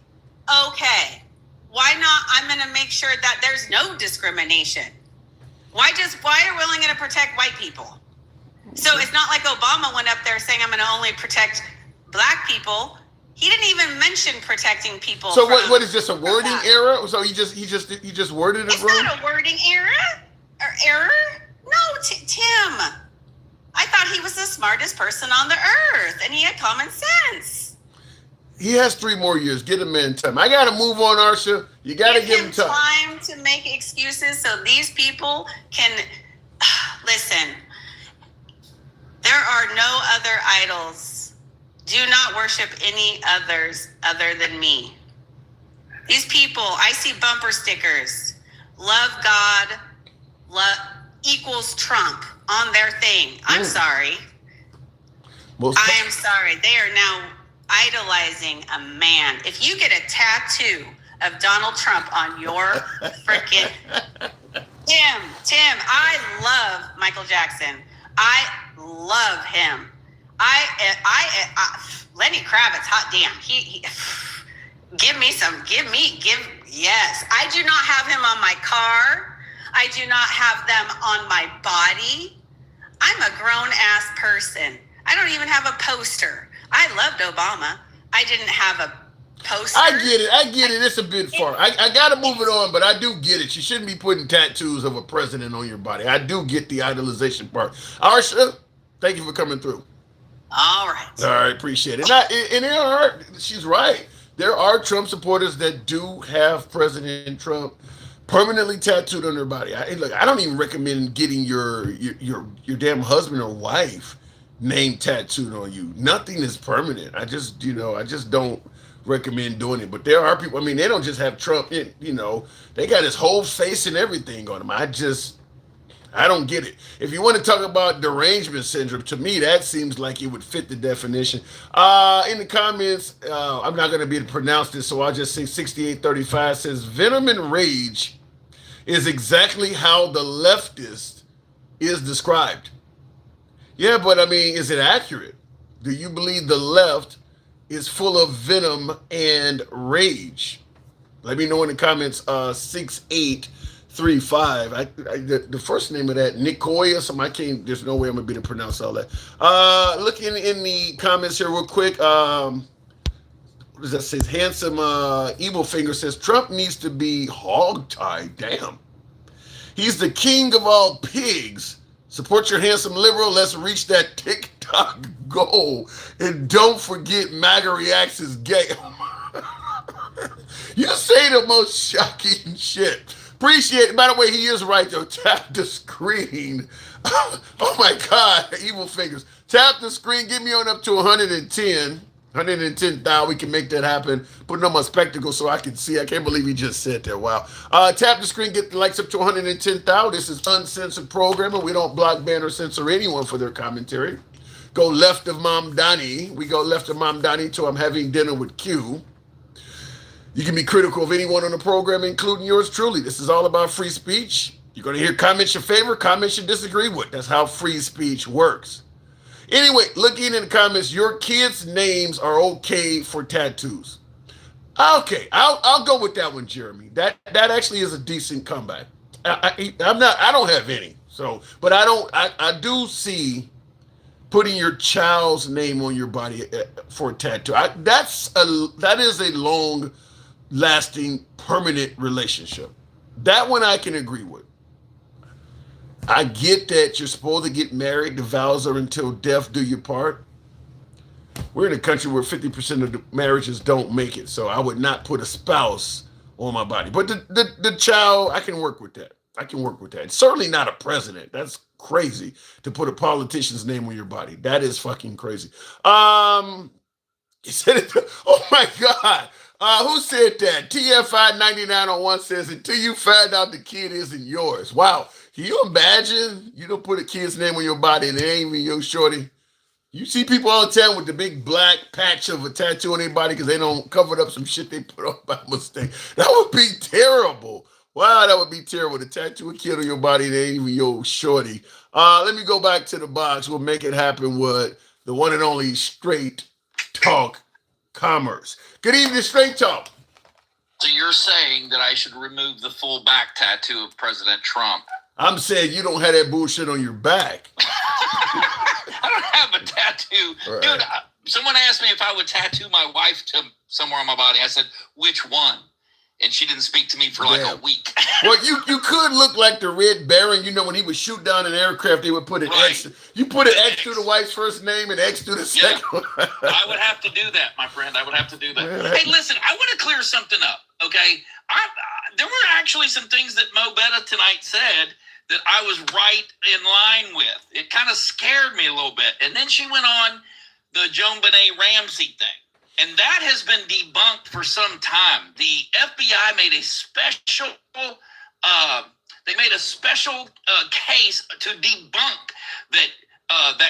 Why not? I'm gonna make sure that there's no discrimination. Why are we only going to protect white people? So it's not like Obama went up there saying, I'm going to only protect black people. He didn't even mention protecting people. So what is this, a wording error? So he just worded it wrong? It's not a wording error. No, Tim. I thought he was the smartest person on the earth and he had common sense. He has 3 more years. Get him in time. I got to move on, Arsha. You got to give him time to make excuses so these people can listen. There are no other idols. Do not worship any others other than me. These people, I see bumper stickers. Love God, equals Trump on their thing. I'm sorry. I am sorry. They are now idolizing a man. If you get a tattoo of Donald Trump on your freaking Tim, I love Michael Jackson. I love him. I Lenny Kravitz, hot damn. He Yes. I do not have him on my car. I do not have them on my body. I'm a grown ass person. I don't even have a poster. I loved Obama. I didn't have a poster. I get it. It's a bit far. I got to move it on, but I do get it. You shouldn't be putting tattoos of a president on your body. I do get the idolization part. Arsha, thank you for coming through. All right. All right, appreciate it. And there are, she's right. There are Trump supporters that do have President Trump permanently tattooed on their body. I don't even recommend getting your damn husband or wife name tattooed on you. Nothing is permanent. I just don't recommend doing it. But there are people, I mean, they don't just have Trump, they got his whole face and everything on him. I don't get it. If you want to talk about derangement syndrome, to me, that seems like it would fit the definition. In the comments, I'm not going to be able to pronounce this, so I'll just say 6835 says, venom and rage is exactly how the leftist is described. Yeah, but I mean, is it accurate? Do you believe the left is full of venom and rage? Let me know in the comments, 6835. The first name of that, Nicoya, there's no way I'm gonna be able to pronounce all that. Looking in the comments here real quick, what does that say? Handsome Evil Finger says, Trump needs to be hog-tied. Damn. He's the king of all pigs. Support your handsome liberal. Let's reach that TikTok goal. And don't forget MAGA reacts is gay. You say the most shocking shit. Appreciate it. By the way, he is right, though. Tap the screen. Oh, my God. Evil Fingers. Tap the screen. Get me on up to 110,000. We can make that happen. Putting on my spectacles so I can see. I can't believe he just said that. Wow. Tap the screen. Get the likes up to 110,000. This is uncensored programming. We don't block, ban, or censor anyone for their commentary. Go left of Mom Donnie. We go left of Mom Donnie till I'm having dinner with Q. You can be critical of anyone on the program, including yours truly. This is all about free speech. You're going to hear comments you favor, comments you disagree with. That's how free speech works. Anyway, looking in the comments, your kids' names are okay for tattoos. Okay, I'll go with that one, Jeremy. That actually is a decent comeback. I don't have any. But I do see putting your child's name on your body for a tattoo. That is a long-lasting, permanent relationship. That one I can agree with. I get that you're supposed to get married. The vows are until death do you part. We're in a country where 50% of the marriages don't make it, so I would not put a spouse on my body. But the child, I can work with that. It's certainly not a president. That's crazy to put a politician's name on your body. That is fucking crazy. He said it. Oh my God. Who said that? TFI9901 says, until you find out the kid isn't yours. Wow. Can you imagine you don't put a kid's name on your body and it ain't even your shorty? You see people all the time with the big black patch of a tattoo on their body because they don't cover up some shit they put on by mistake. That would be terrible. Wow, that would be terrible. To tattoo a kid on your body and it ain't even your shorty. Let me go back to the box. We'll make it happen with the one and only Straight Talk Commerce. Good evening, Straight Talk. So you're saying that I should remove the full back tattoo of President Trump? I'm saying you don't have that bullshit on your back. I don't have a tattoo. Right. Dude, someone asked me if I would tattoo my wife to somewhere on my body. I said, which one? And she didn't speak to me for like a week. Well, you could look like the Red Baron. You know, when he would shoot down an aircraft, they would put an X. You put an X through the wife's first name and X through the second one. I would have to do that, my friend. I would have to do that. Hey, listen, I want to clear something up, okay? There were actually some things that Mo Betta tonight said that I was right in line with. It kind of scared me a little bit. And then she went on the JonBenet Ramsey thing. And that has been debunked for some time. The FBI made a special, case to debunk that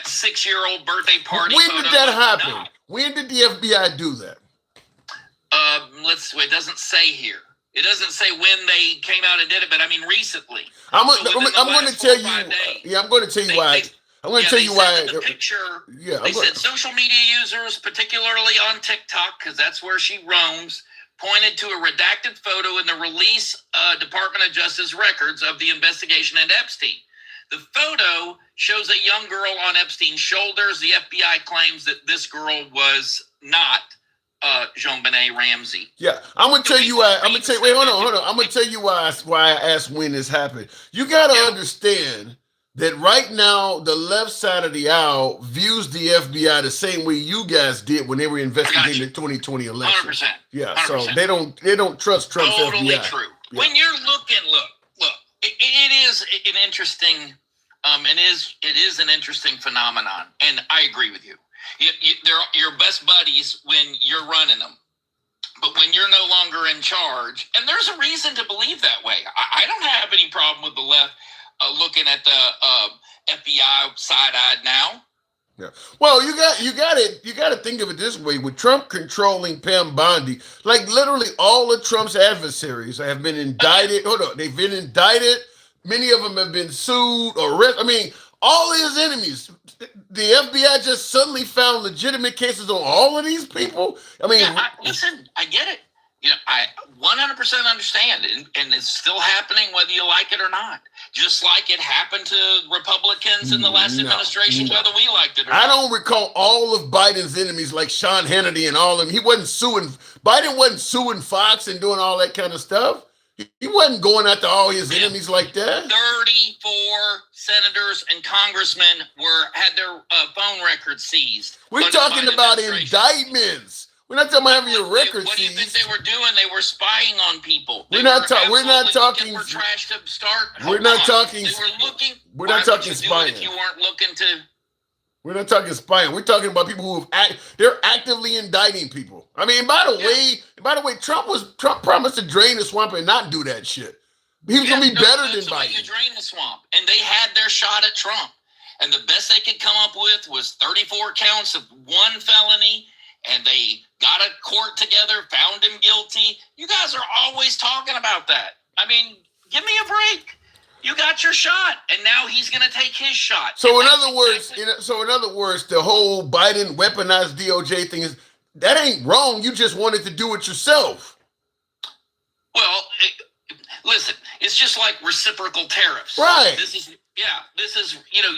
6-year-old birthday party. When did that happen? When did the FBI do that? It doesn't say here. It doesn't say when they came out and did it, but I mean recently. I'm going to tell you. Yeah, I'm going to tell you why. I'm going to tell you why. The picture. Yeah, they said social media users, particularly on TikTok, because that's where she roams, pointed to a redacted photo in the release Department of Justice records of the investigation into Epstein. The photo shows a young girl on Epstein's shoulders. The FBI claims that this girl was not JonBenet Ramsey. Yeah, I'm gonna tell you why. I'm gonna tell. Wait, hold on. I'm gonna tell you why I asked when this happened. You gotta understand that right now the left side of the aisle views the FBI the same way you guys did when they were investigating the 2020 election. 100%. Yeah, 100%. so they don't trust Trump's Totally FBI. true. Yeah. When you're looking, look, it is an interesting, it is an interesting phenomenon, and I agree with you. They're your best buddies when you're running them, but when you're no longer in charge, and there's a reason to believe that way. I don't have any problem with the left looking at the FBI side-eyed now. Yeah. Well, you got to think of it this way: with Trump controlling Pam Bondi, like literally all of Trump's adversaries have been indicted. Hold on, they've been indicted. Many of them have been sued or arrested. I mean, all his enemies. The FBI just suddenly found legitimate cases on all of these people. I mean, listen, I get it. I 100% understand, and it's still happening whether you like it or not. Just like it happened to Republicans in the last administration, whether we liked it or not. I don't recall all of Biden's enemies like Sean Hannity and all of them. Biden wasn't suing Fox and doing all that kind of stuff. He wasn't going after all his enemies like that. 34 senators and congressmen had their phone records seized. We're talking about indictments. We're not talking about having your records What do you seized. think they were doing? They were spying on people. We're not talking. We're not talking. For trash to start. We're not talking. They were looking. We're not talking spying. If you weren't looking to. We're not talking spying. We're talking about people they're actively indicting people. I mean, by the way, Trump promised to drain the swamp and not do that shit. He was gonna be better than Biden. You drain the swamp, and they had their shot at Trump, and the best they could come up with was 34 counts of one felony, and they got a court together, found him guilty. You guys are always talking about that. I mean, give me a break. You got your shot, and now he's going to take his shot. So in other words, the whole Biden weaponized DOJ thing that ain't wrong. You just wanted to do it yourself. Well, listen, it's just like reciprocal tariffs. Right. This is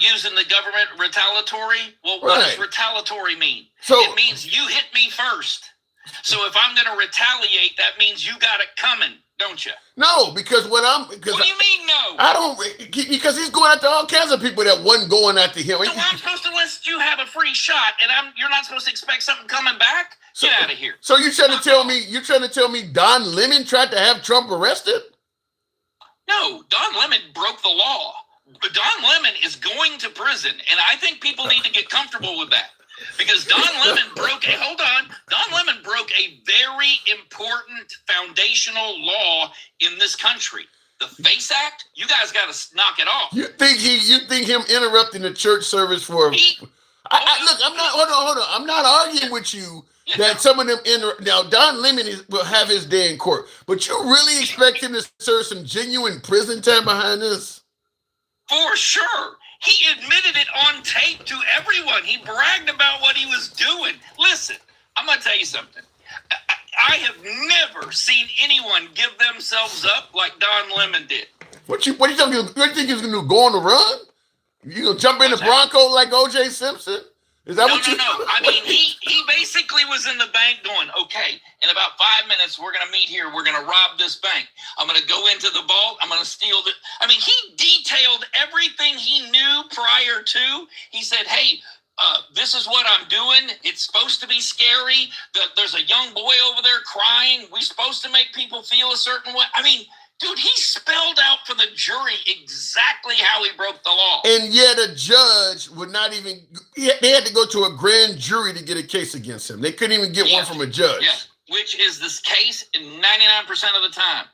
using the government retaliatory. Well, what does retaliatory mean? It means you hit me first. So if I'm going to retaliate, that means you got it coming, don't you? No, because what do you mean no? I don't, because he's going after all kinds of people that wasn't going after him. So I'm supposed to let you have a free shot, and you're not supposed to expect something coming back? Get out of here. So you're trying to tell me Don Lemon tried to have Trump arrested? No, Don Lemon broke the law. Don Lemon is going to prison, and I think people need to get comfortable with that. Because Don Lemon broke a very important foundational law in this country. The FACE Act, you guys got to knock it off. You think him interrupting the church service for? Look, hold on. I'm not arguing with you that some of them now Don Lemon will have his day in court, but you really expect him to serve some genuine prison time behind this? For sure. He admitted it on tape to everyone. He bragged about what he was doing. Listen, I'm going to tell you something. I have never seen anyone give themselves up like Don Lemon did. What you think he's going to do? Go on the run? You going to jump in the Bronco like O.J. Simpson? Is that what you? No. I mean, he basically was in the bank going, okay, in about 5 minutes, we're going to meet here. We're going to rob this bank. I'm going to go into the vault. I'm going to steal the. I mean, he detailed everything he knew prior to. He said, hey, this is what I'm doing. It's supposed to be scary. There's a young boy over there crying. We're supposed to make people feel a certain way. I mean, dude, he spelled out for the jury exactly how he broke the law. And yet a judge would not even, they had to go to a grand jury to get a case against him. They couldn't even get one from a judge. Yeah, which is this case 99% of the time.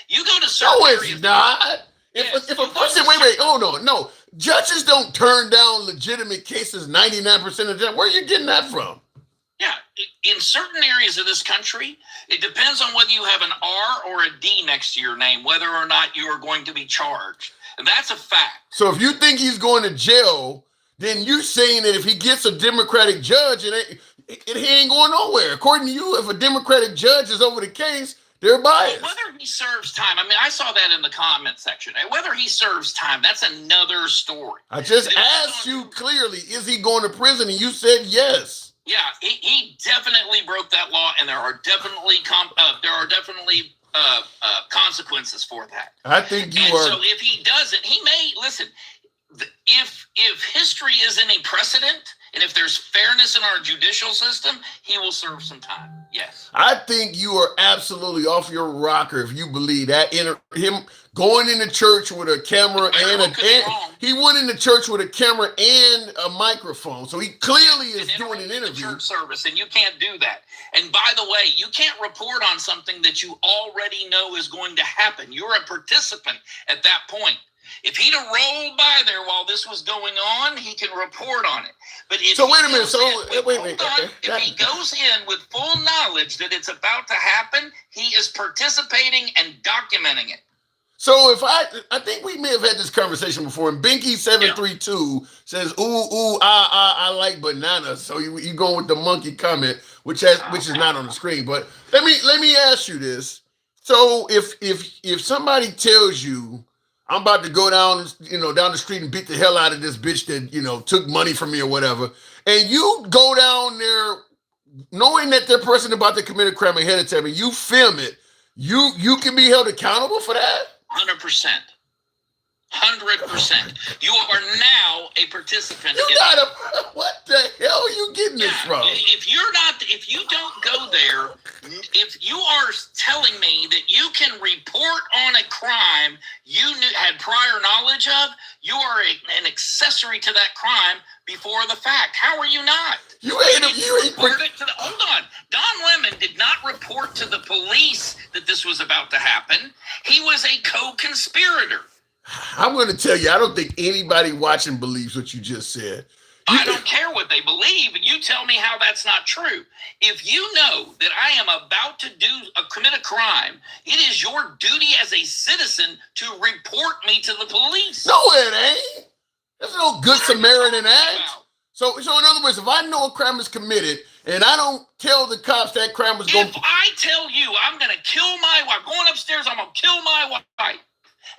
You go to certain No, areas. it's not. If a person, wait, hold on. No, judges don't turn down legitimate cases 99% of the time. Where are you getting that from? Yeah, in certain areas of this country, it depends on whether you have an R or a D next to your name, whether or not you are going to be charged. And that's a fact. So if you think he's going to jail, then you're saying that if he gets a Democratic judge, he ain't going nowhere. According to you, if a Democratic judge is over the case, they're biased. Whether he serves time, I mean, I saw that in the comment section. Whether he serves time, that's another story. I just asked you clearly, is he going to prison? And you said yes. Yeah, he definitely broke that law, and there are definitely consequences for that. I think you are. So if he doesn't, he may listen. If history is any precedent, and if there's fairness in our judicial system, he will serve some time. Yes. I think you are absolutely off your rocker if you believe that. Him going into church with a camera he went into church with a camera and a microphone, so he clearly is doing an interview. Church service, and you can't do that. And by the way, you can't report on something that you already know is going to happen. You're a participant at that point. If he'd have rolled by there while this was going on, he can report on it. But if so wait a minute. If he goes in with full knowledge that it's about to happen, he is participating and documenting it. So if I think we may have had this conversation before, and Binky732 says, I like bananas. So you going with the monkey comment, which is not on the screen. But let me ask you this. So if somebody tells you, I'm about to go down the street and beat the hell out of this bitch that, took money from me or whatever, and you go down there knowing that that person about to commit a crime ahead of time and you film it, you can be held accountable for that? 100%. 100%. You are now a participant. What the hell are you getting this from? If you don't go there, if you are telling me that you can report on a crime you had prior knowledge of, you are an accessory to that crime before the fact. How are you not? Hold on. Don Lemon did not report to the police that this was about to happen. He was a co-conspirator. I'm going to tell you, I don't think anybody watching believes what you just said. I don't care what they believe, and you tell me how that's not true. If you know that I am about to commit a crime, it is your duty as a citizen to report me to the police. No, it ain't. There's no good Samaritan act. So in other words, if I know a crime is committed and I don't tell the cops that crime was going to... If I tell you I'm going to kill my wife, going upstairs, I'm going to kill my wife,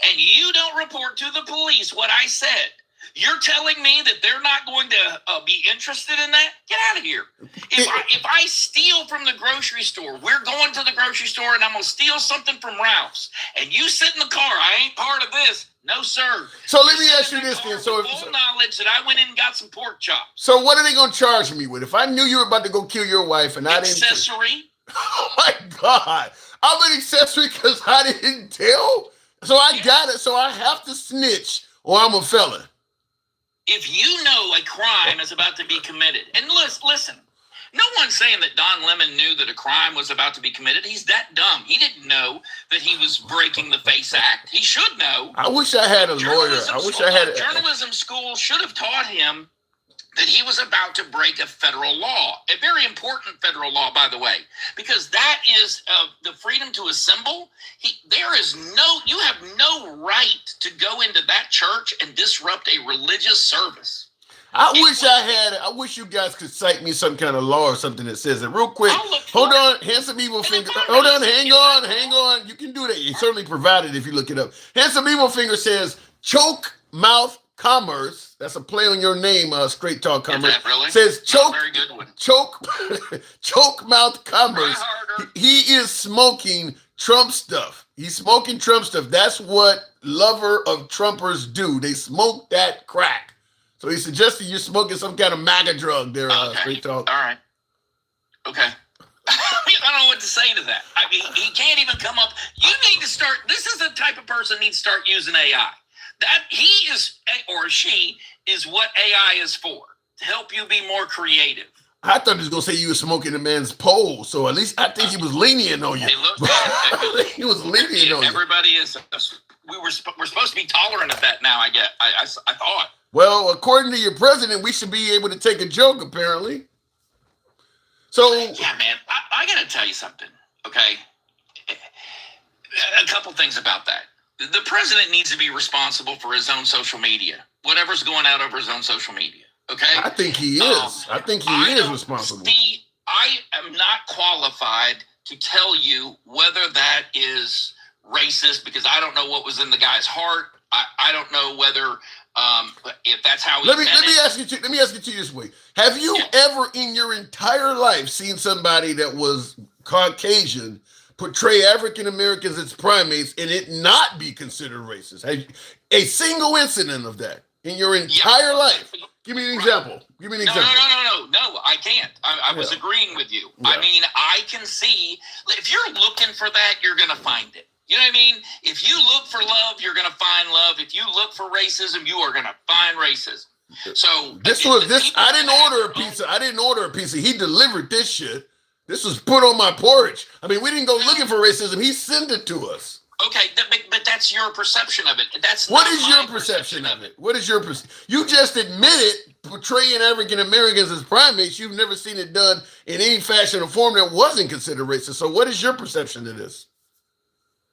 and you don't report to the police what I said, you're telling me that they're not going to be interested in that? Get out of here. If I steal from the grocery store, we're going to the grocery store and I'm going to steal something from Ralph's, and you sit in the car, I ain't part of this. No, sir. So let me ask you this then. So full knowledge that I went in and got some pork chops. So what are they going to charge me with? If I knew you were about to go kill your wife and I didn't... Accessory. Oh my God. I'm an accessory because I didn't tell? So I got it. So I have to snitch or I'm a felon. If you know a crime is about to be committed, and listen, no one's saying that Don Lemon knew that a crime was about to be committed. He's that dumb. He didn't know that he was breaking the FACE Act. He should know. I wish I had a lawyer. Journalism school should have taught him that he was about to break a federal law, a very important federal law, by the way, because that is the freedom to assemble. You have no right to go into that church and disrupt a religious service. I wish you guys could cite me some kind of law or something that says it. Real quick, hold on, Handsome Evil Finger. Hold on, hang on. You can do that. You certainly provided if you look it up. Handsome Evil Finger says choke mouth commerce. That's a play on your name, Straight Talk Commerce. Is that really? Says choke, very good one. choke mouth commerce. He is smoking Trump stuff. He's smoking Trump stuff. That's what lover of Trumpers do. They smoke that crack. So he suggested you're smoking some kind of MAGA drug there, Straight Talk. All right. Okay. I don't know what to say to that. I mean, he can't even come up. You need to start. This is the type of person needs to start using AI. That he is, or she is what AI is for, to help you be more creative. I thought he was going to say you were smoking a man's pole, so at least I think he was lenient on you. Hey, look, he was lenient on you. Everybody is, we're supposed to be tolerant of that now, I thought. Well, according to your president, we should be able to take a joke, apparently. So yeah, man, I got to tell you something, okay? A couple things about that. The president needs to be responsible for his own social media, whatever's going out over his own social media, okay? I think he is. I think he is responsible. I am not qualified to tell you whether that is racist because I don't know what was in the guy's heart. I don't know whether if that's how he Let me ask you this way: have you ever in your entire life seen somebody that was Caucasian portray African Americans as primates and it not be considered racist? Have you, a single incident of that in your entire life? Give me an example. Give me an example. No, I can't. I was agreeing with you. Yeah. I mean, I can see if you're looking for that, you're going to find it. You know what I mean? If you look for love, you're going to find love. If you look for racism, you are going to find racism. So I didn't order a pizza. I didn't order a pizza. He delivered this shit. This was put on my porch. I mean, we didn't go looking for racism. He sent it to us. Okay, but that's your perception of it. What is your perception of it? What is your perception? You just admitted portraying African Americans as primates. You've never seen it done in any fashion or form that wasn't considered racist. So what is your perception of this?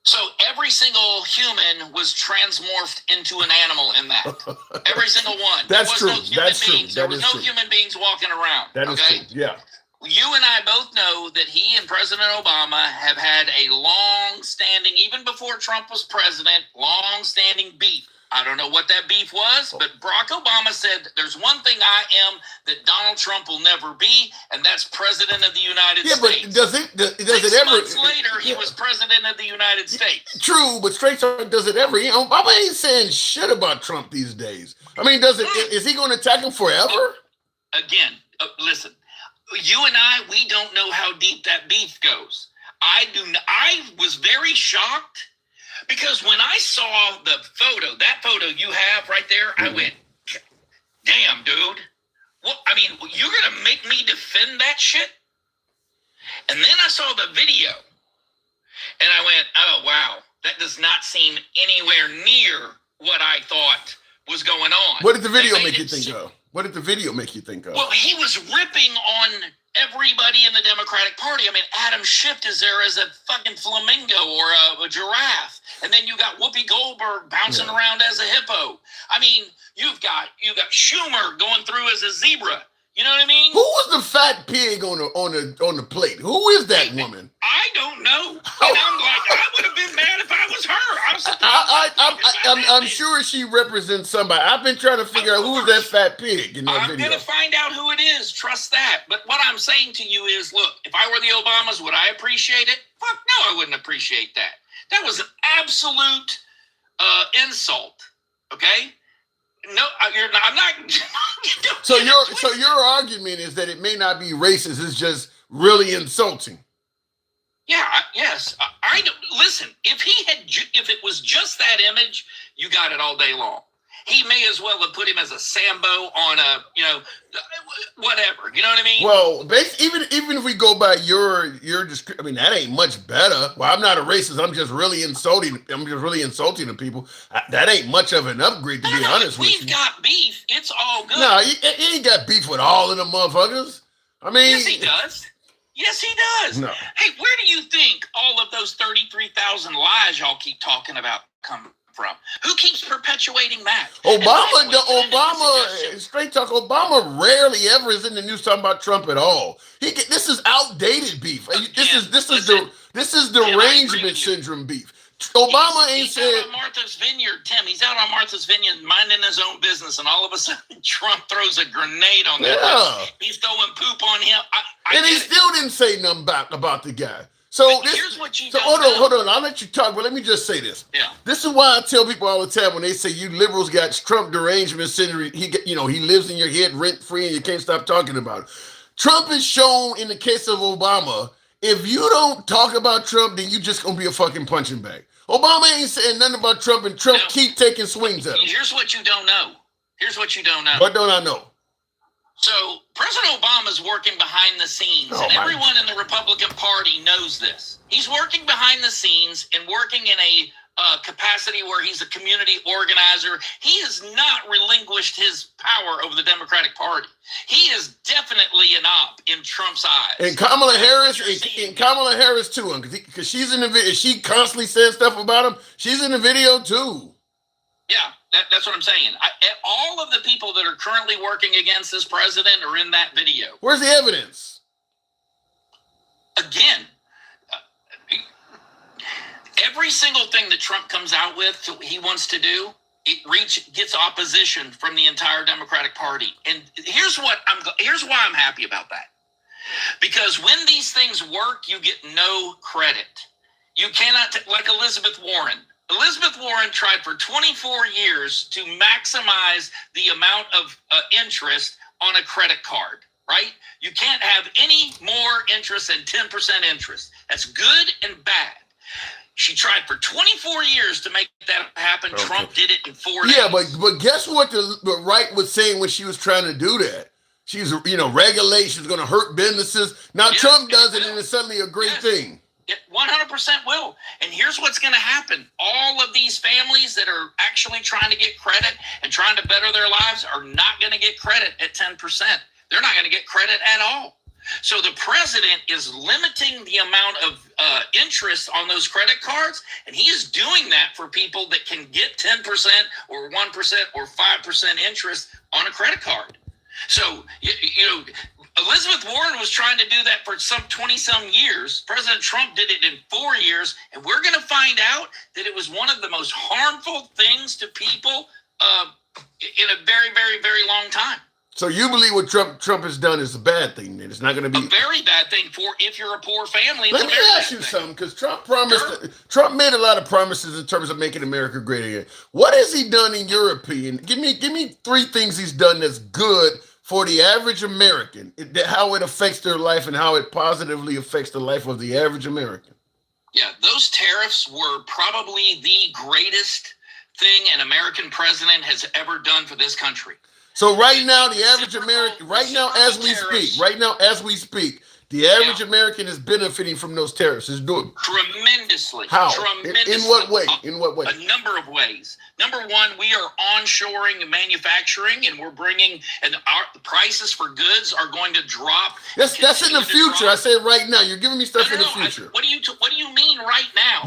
So every single human was transmorphed into an animal in that. Every single one. That's true. That's true. There was no human beings walking around. That is true. Yeah. You and I both know that he and President Obama have had a long-standing, even before Trump was president, long-standing beef. I don't know what that beef was, but Barack Obama said there's one thing I am that Donald Trump will never be, and that's president of the United States. But does it ever? Months later, he was president of the United States. True, but straight talk, does it ever? Obama ain't saying shit about Trump these days. I mean, does it? Is he going to attack him forever? Again, listen. You and I, we don't know how deep that beef goes. I was very shocked because when I saw that photo you have right there, I went, damn, dude. What? I mean, you're going to make me defend that shit? And then I saw the video and I went, oh, wow, that does not seem anywhere near what I thought was going on. What did the video make you think of? What did the video make you think of? Well, he was ripping on everybody in the Democratic Party. I mean, Adam Schiff is there as a fucking flamingo or a giraffe. And then you got Whoopi Goldberg bouncing around as a hippo. I mean, you've got Schumer going through as a zebra. You know what I mean? Who was the fat pig on the plate? Who is that woman? I don't know. And I'm like, I would have been mad if I was her. I'm sure she represents somebody. I've been trying to figure out who's that fat pig in that video. I'm going to find out who it is. Trust that. But what I'm saying to you is, look, if I were the Obamas, would I appreciate it? Fuck no, I wouldn't appreciate that. That was an absolute insult. Okay? No, I'm not. So your argument is that it may not be racist. It's just really insulting. Yeah. Yes. I don't listen. If it was just that image, you got it all day long. He may as well have put him as a Sambo on a, whatever. You know what I mean? Well, even if we go by your description, I mean, that ain't much better. Well, I'm not a racist. I'm just really insulting the people. That ain't much of an upgrade, to be honest with you. We've got beef. It's all good. No, he ain't got beef with all of them motherfuckers. I mean, yes, he does. Yes, he does. No. Hey, where do you think all of those 33,000 lies y'all keep talking about come from? Who keeps perpetuating that? Straight talk, Obama rarely ever is in the news talking about Trump at all. This is outdated beef. This is derangement syndrome beef. Obama ain't said. He's out on Martha's Vineyard, Tim. He's out on Martha's Vineyard minding his own business, and all of a sudden Trump throws a grenade on that. Yeah. He's throwing poop on him. And he still didn't say nothing about the guy. So here's what you hold on. I'll let you talk, but let me just say this. Yeah. This is why I tell people all the time when they say you liberals got Trump derangement syndrome. He lives in your head rent free, and you can't stop talking about it. Trump is shown in the case of Obama. If you don't talk about Trump, then you just gonna be a fucking punching bag. Obama ain't saying nothing about Trump, and Trump keep taking swings at him. Here's what you don't know. What don't I know? So President Obama's working behind the scenes, and everyone in the Republican Party knows this. He's working behind the scenes and working in a capacity where he's a community organizer. He has not relinquished his power over the Democratic Party. He is definitely an op in Trump's eyes. And Kamala Harris too, because she's in the video. She constantly says stuff about him. She's in the video too. Yeah, that's what I'm saying. All of the people that are currently working against this president are in that video. Where's the evidence? again, every single thing that Trump comes out with, he wants to do, it gets opposition from the entire Democratic Party. And here's why I'm happy about that. Because when these things work, you get no credit. You cannot, like Elizabeth Warren. Elizabeth Warren tried for 24 years to maximize the amount of interest on a credit card, right? You can't have any more interest than 10% interest. That's good and bad. She tried for 24 years to make that happen. Okay. Trump did it in 4 days. Yeah, but guess what the right was saying when she was trying to do that? She's, regulations going to hurt businesses. Now yes, Trump does it, and it's suddenly a great thing. It 100% will. And here's what's going to happen. All of these families that are actually trying to get credit and trying to better their lives are not going to get credit at 10%. They're not going to get credit at all. So the president is limiting the amount of interest on those credit cards, and he is doing that for people that can get 10% or 1% or 5% interest on a credit card. So, Elizabeth Warren was trying to do that for some 20-some years. President Trump did it in 4 years, and we're going to find out that it was one of the most harmful things to people in a very, very, very long time. So you believe what Trump has done is a bad thing, then? It's not going to be a very bad thing if you're a poor family. Let me ask you something, because Trump made a lot of promises in terms of making America great again. What has he done in your opinion? Give me 3 things he's done that's good for the average American, how it affects their life and how it positively affects the life of the average American. Yeah, those tariffs were probably the greatest thing an American president has ever done for this country. So right now, the average American, as we speak, the average American is benefiting from those tariffs. Is doing tremendously. How? Tremendously. In what way? In what way? A number of ways. Number one, we are onshoring manufacturing, and we're bringing, and the prices for goods are going to drop. That's in the future. I said right now. You're giving me stuff in the future. What do you mean right now?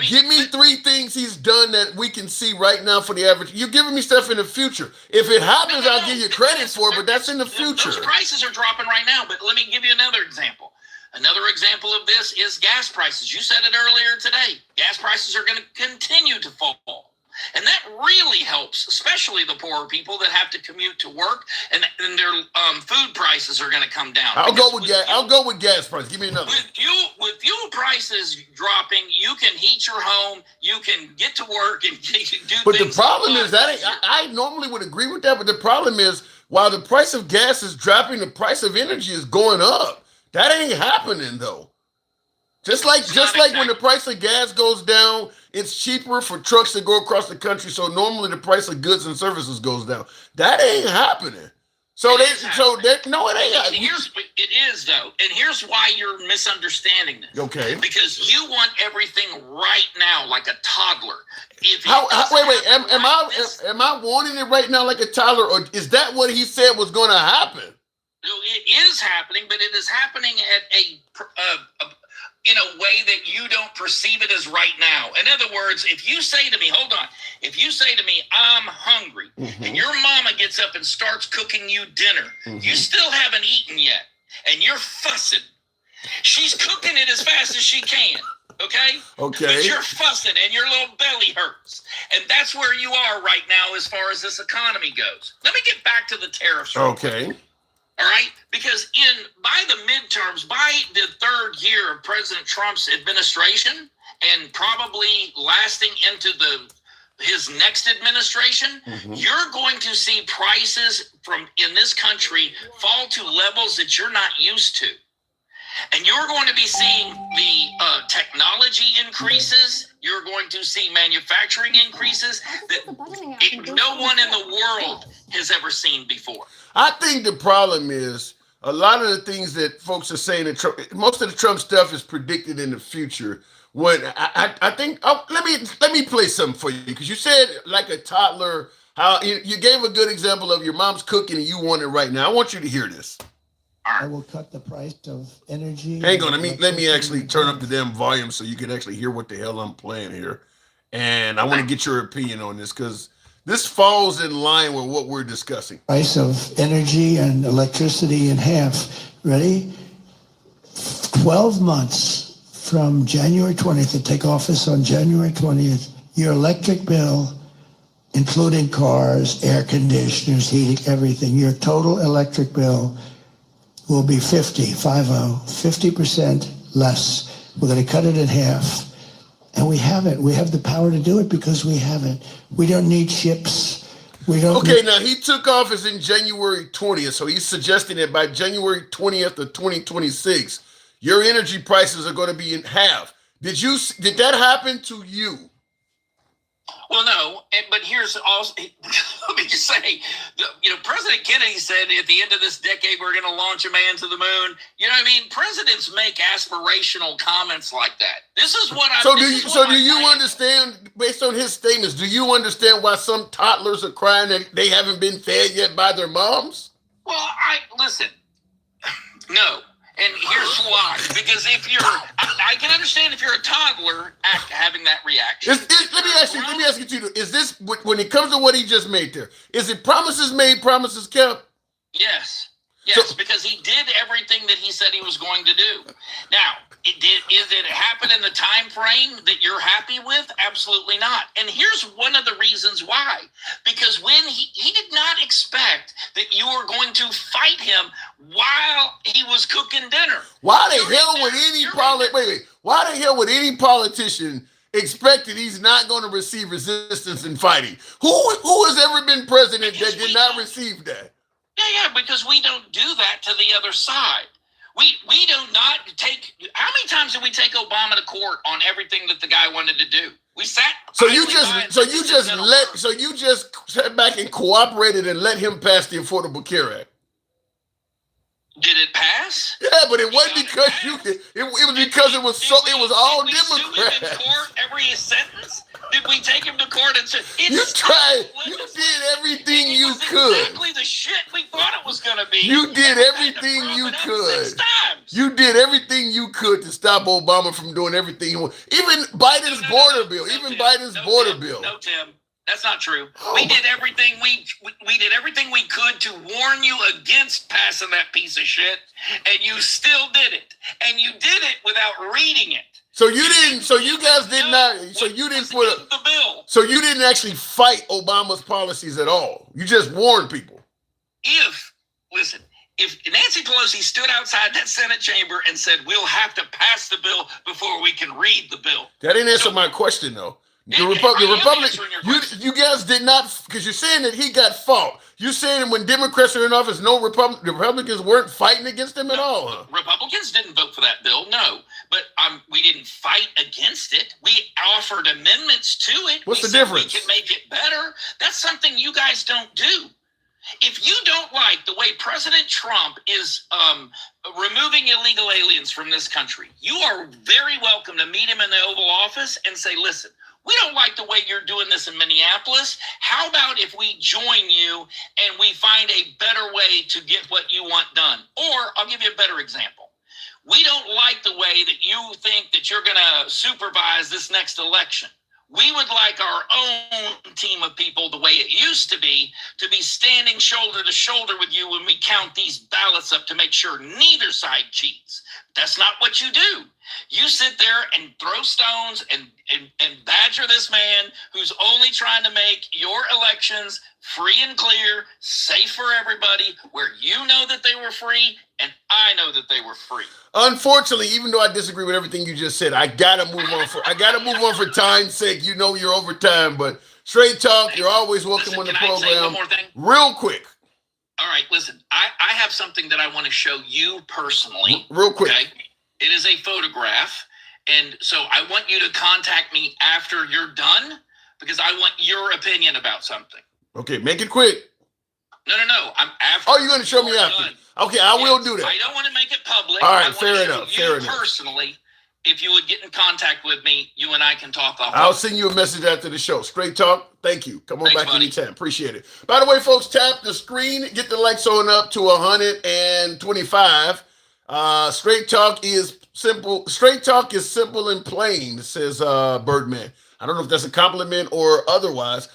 Give me 3 things he's done that we can see right now for the average. You're giving me stuff in the future. If it happens, I'll give you credit for it, but that's in the future. Those prices are dropping right now, but let me give you another example. Another example of this is gas prices. You said it earlier today. Gas prices are going to continue to fall. And that really helps, especially the poorer people that have to commute to work, and their food prices are going to come down. I'll go with gas prices. Give me another. With fuel prices dropping, you can heat your home, you can get to work, and you can do But things. The problem is that I normally would agree with that, but the problem is while the price of gas is dropping, the price of energy is going up. That ain't happening though. Just like when the price of gas goes down, it's cheaper for trucks to go across the country. So normally the price of goods and services goes down. That ain't happening. No, it ain't. It is though, and here's why you're misunderstanding this. Okay. Because you want everything right now, like a toddler. Am I wanting it right now like a toddler, or is that what he said was going to happen? It is happening, but it is happening at in a way that you don't perceive it as right now. In other words, if you say to me, I'm hungry, and your mama gets up and starts cooking you dinner, you still haven't eaten yet, and you're fussing. She's cooking it as fast as she can, okay? Okay. But you're fussing, and your little belly hurts. And that's where you are right now as far as this economy goes. Let me get back to the tariffs. Okay. All right, because by the midterms, by the 3rd year of President Trump's administration, and probably lasting into his next administration, you're going to see prices in this country fall to levels that you're not used to. And you're going to be seeing the technology increases. You're going to see manufacturing increases that no one in the world has ever seen before. I think the problem is a lot of the things that folks are saying that most of the Trump stuff is predicted in the future. When I think, let me play something for you, because you said like a toddler, how you gave a good example of your mom's cooking and you want it right now. I want you to hear this. I will cut the price of energy. Hang on, let me actually turn up the damn volume so you can actually hear what the hell I'm playing here. And I want to get your opinion on this, because this falls in line with what we're discussing. Price of energy and electricity in half. Ready? 12 months from January 20th to take office on January 20th, your electric bill, including cars, air conditioners, heating, everything, your total electric bill will be 50% less. We're going to cut it in half. And we have it. We have the power to do it because we have it. We don't need ships. We don't. Okay, now he took office in January 20th, so he's suggesting that by January 20th of 2026, your energy prices are going to be in half. Did that happen to you? Well, no, but here's also, let me just say, President Kennedy said at the end of this decade, we're going to launch a man to the moon. You know what I mean? Presidents make aspirational comments like that. This is what I. So do you understand, based on his statements, do you understand why some toddlers are crying that they haven't been fed yet by their moms? Well, listen, no. And here's why. Because if I can understand if you're a toddler having that reaction. Let me ask you, too. Is this, when it comes to what he just made there, is it promises made, promises kept? Yes. Because he did everything that he said he was going to do. Now, is it happen in the time frame that you're happy with? Absolutely not. And here's one of the reasons why. Because when he did not expect that you were going to fight him while he was cooking dinner. Why the hell would any politician expect that he's not going to receive resistance in fighting? Who has ever been president that did not receive that? Yeah, because we don't do that to the other side. We do not take. How many times did we take Obama to court on everything that the guy wanted to do? We sat. So you just sat back and cooperated and let him pass the Affordable Care Act. Did it pass? Yeah, but it wasn't because it was because it was all Democrats. Did we sue him in court every sentence? Did we take him to court and say you did everything you could? Exactly the shit we thought it was going to be. You did everything you could. You did everything you could to stop Obama from doing everything he wanted. Even Biden's border bill. No, Tim. That's not true. We did everything we did everything we could to warn you against passing that piece of shit, and you still did it. And you did it without reading it. So you didn't actually fight Obama's policies at all. You just warned people. If Nancy Pelosi stood outside that Senate chamber and said, we'll have to pass the bill before we can read the bill. That didn't answer my question, though. The Republic, you guys did not, because you're saying that he got fought. You're saying that when Democrats are in office, Republicans weren't fighting against him at all. Huh? Republicans didn't vote for that bill, no. But we didn't fight against it. We offered amendments to it. What's the difference? We can make it better. That's something you guys don't do. If you don't like the way President Trump is removing illegal aliens from this country, you are very welcome to meet him in the Oval Office and say, listen, we don't like the way you're doing this in Minneapolis. How about if we join you and we find a better way to get what you want done? Or I'll give you a better example. We don't like the way that you think that you're going to supervise this next election. We would like our own team of people, the way it used to be standing shoulder to shoulder with you when we count these ballots up to make sure neither side cheats. That's not what you do. You sit there and throw stones and badger this man who's only trying to make your elections free and clear, safe for everybody, where you know that they were free and I know that they were free. Unfortunately, even though I disagree with everything you just said, I gotta move on for time's sake. You know you're over time, but Straight Talk, you're always welcome on the program. Can I say one more thing? Real quick. All right, listen. I have something that I want to show you personally. Real quick. Okay? It is a photograph, and so I want you to contact me after you're done because I want your opinion about something. Okay, make it quick. No. I'm after. Oh, you're going to show me after. Done. Okay, I will do that. I don't want to make it public. All right, fair enough. Personally, if you would get in contact with me, you and I can talk offline. I'll send you a message after the show. Straight Talk, thank you. Come on back anytime. Appreciate it. By the way, folks, tap the screen. Get the likes on up to 125. Straight Talk is simple. Straight Talk is simple and plain, says Birdman. I don't know if that's a compliment or otherwise.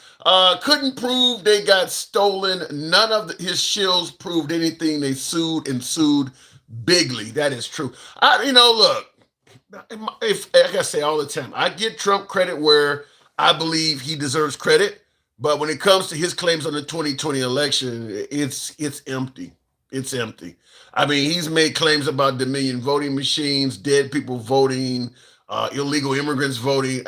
Couldn't prove they got stolen. None of his shills proved anything. They sued and sued bigly. That is true. Look, if like I say all the time, I give Trump credit where I believe he deserves credit. But when it comes to his claims on the 2020 election, it's empty. It's empty. I mean, he's made claims about Dominion voting machines, dead people voting, illegal immigrants voting.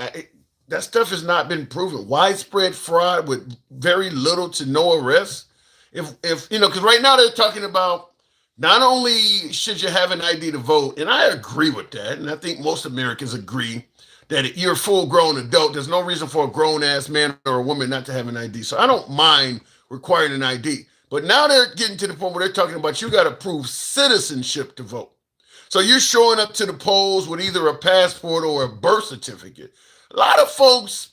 That stuff has not been proven. Widespread fraud with very little to no arrests. If because right now they're talking about not only should you have an ID to vote, and I agree with that, and I think most Americans agree that if you're a full-grown adult, there's no reason for a grown-ass man or a woman not to have an ID. So I don't mind requiring an ID. But now they're getting to the point where they're talking about you got to prove citizenship to vote. So you're showing up to the polls with either a passport or a birth certificate. A lot of folks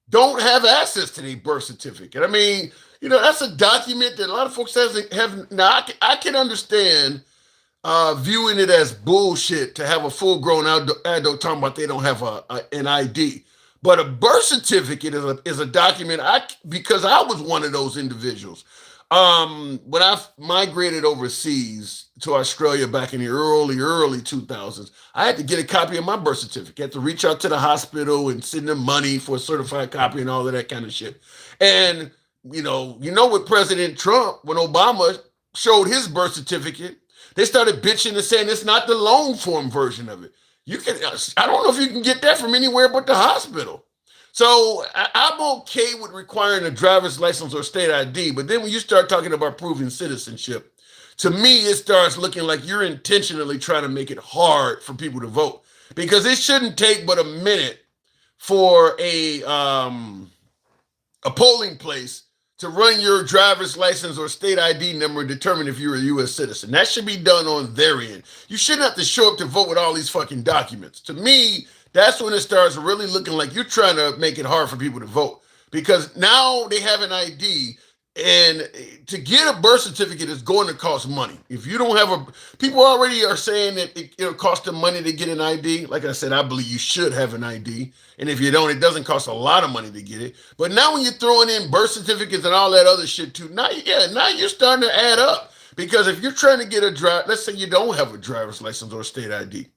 don't have access to their birth certificate. I mean, that's a document that a lot of folks have. Now, I can understand viewing it as bullshit to have a full-grown adult talking about they don't have an ID. But a birth certificate is a document, because I was one of those individuals. When I migrated overseas to Australia back in the early 2000s, I had to get a copy of my birth certificate. I had to reach out to the hospital and send them money for a certified copy and all of that kind of shit. And, with President Trump, when Obama showed his birth certificate, they started bitching and saying it's not the long form version of it. I don't know if you can get that from anywhere but the hospital. So I'm okay with requiring a driver's license or state ID, but then when you start talking about proving citizenship, to me, it starts looking like you're intentionally trying to make it hard for people to vote, because it shouldn't take but a minute for a polling place to run your driver's license or state ID number and determine if you're a U.S. citizen. That should be done on their end. You shouldn't have to show up to vote with all these fucking documents. To me, that's when it starts really looking like you're trying to make it hard for people to vote, because now they have an ID, and to get a birth certificate is going to cost money. If you don't have people already are saying that it'll cost them money to get an ID. Like I said, I believe you should have an ID. And if you don't, it doesn't cost a lot of money to get it. But now when you're throwing in birth certificates and all that other shit too, now you're starting to add up. Because if you're trying to get let's say you don't have a driver's license or a state ID,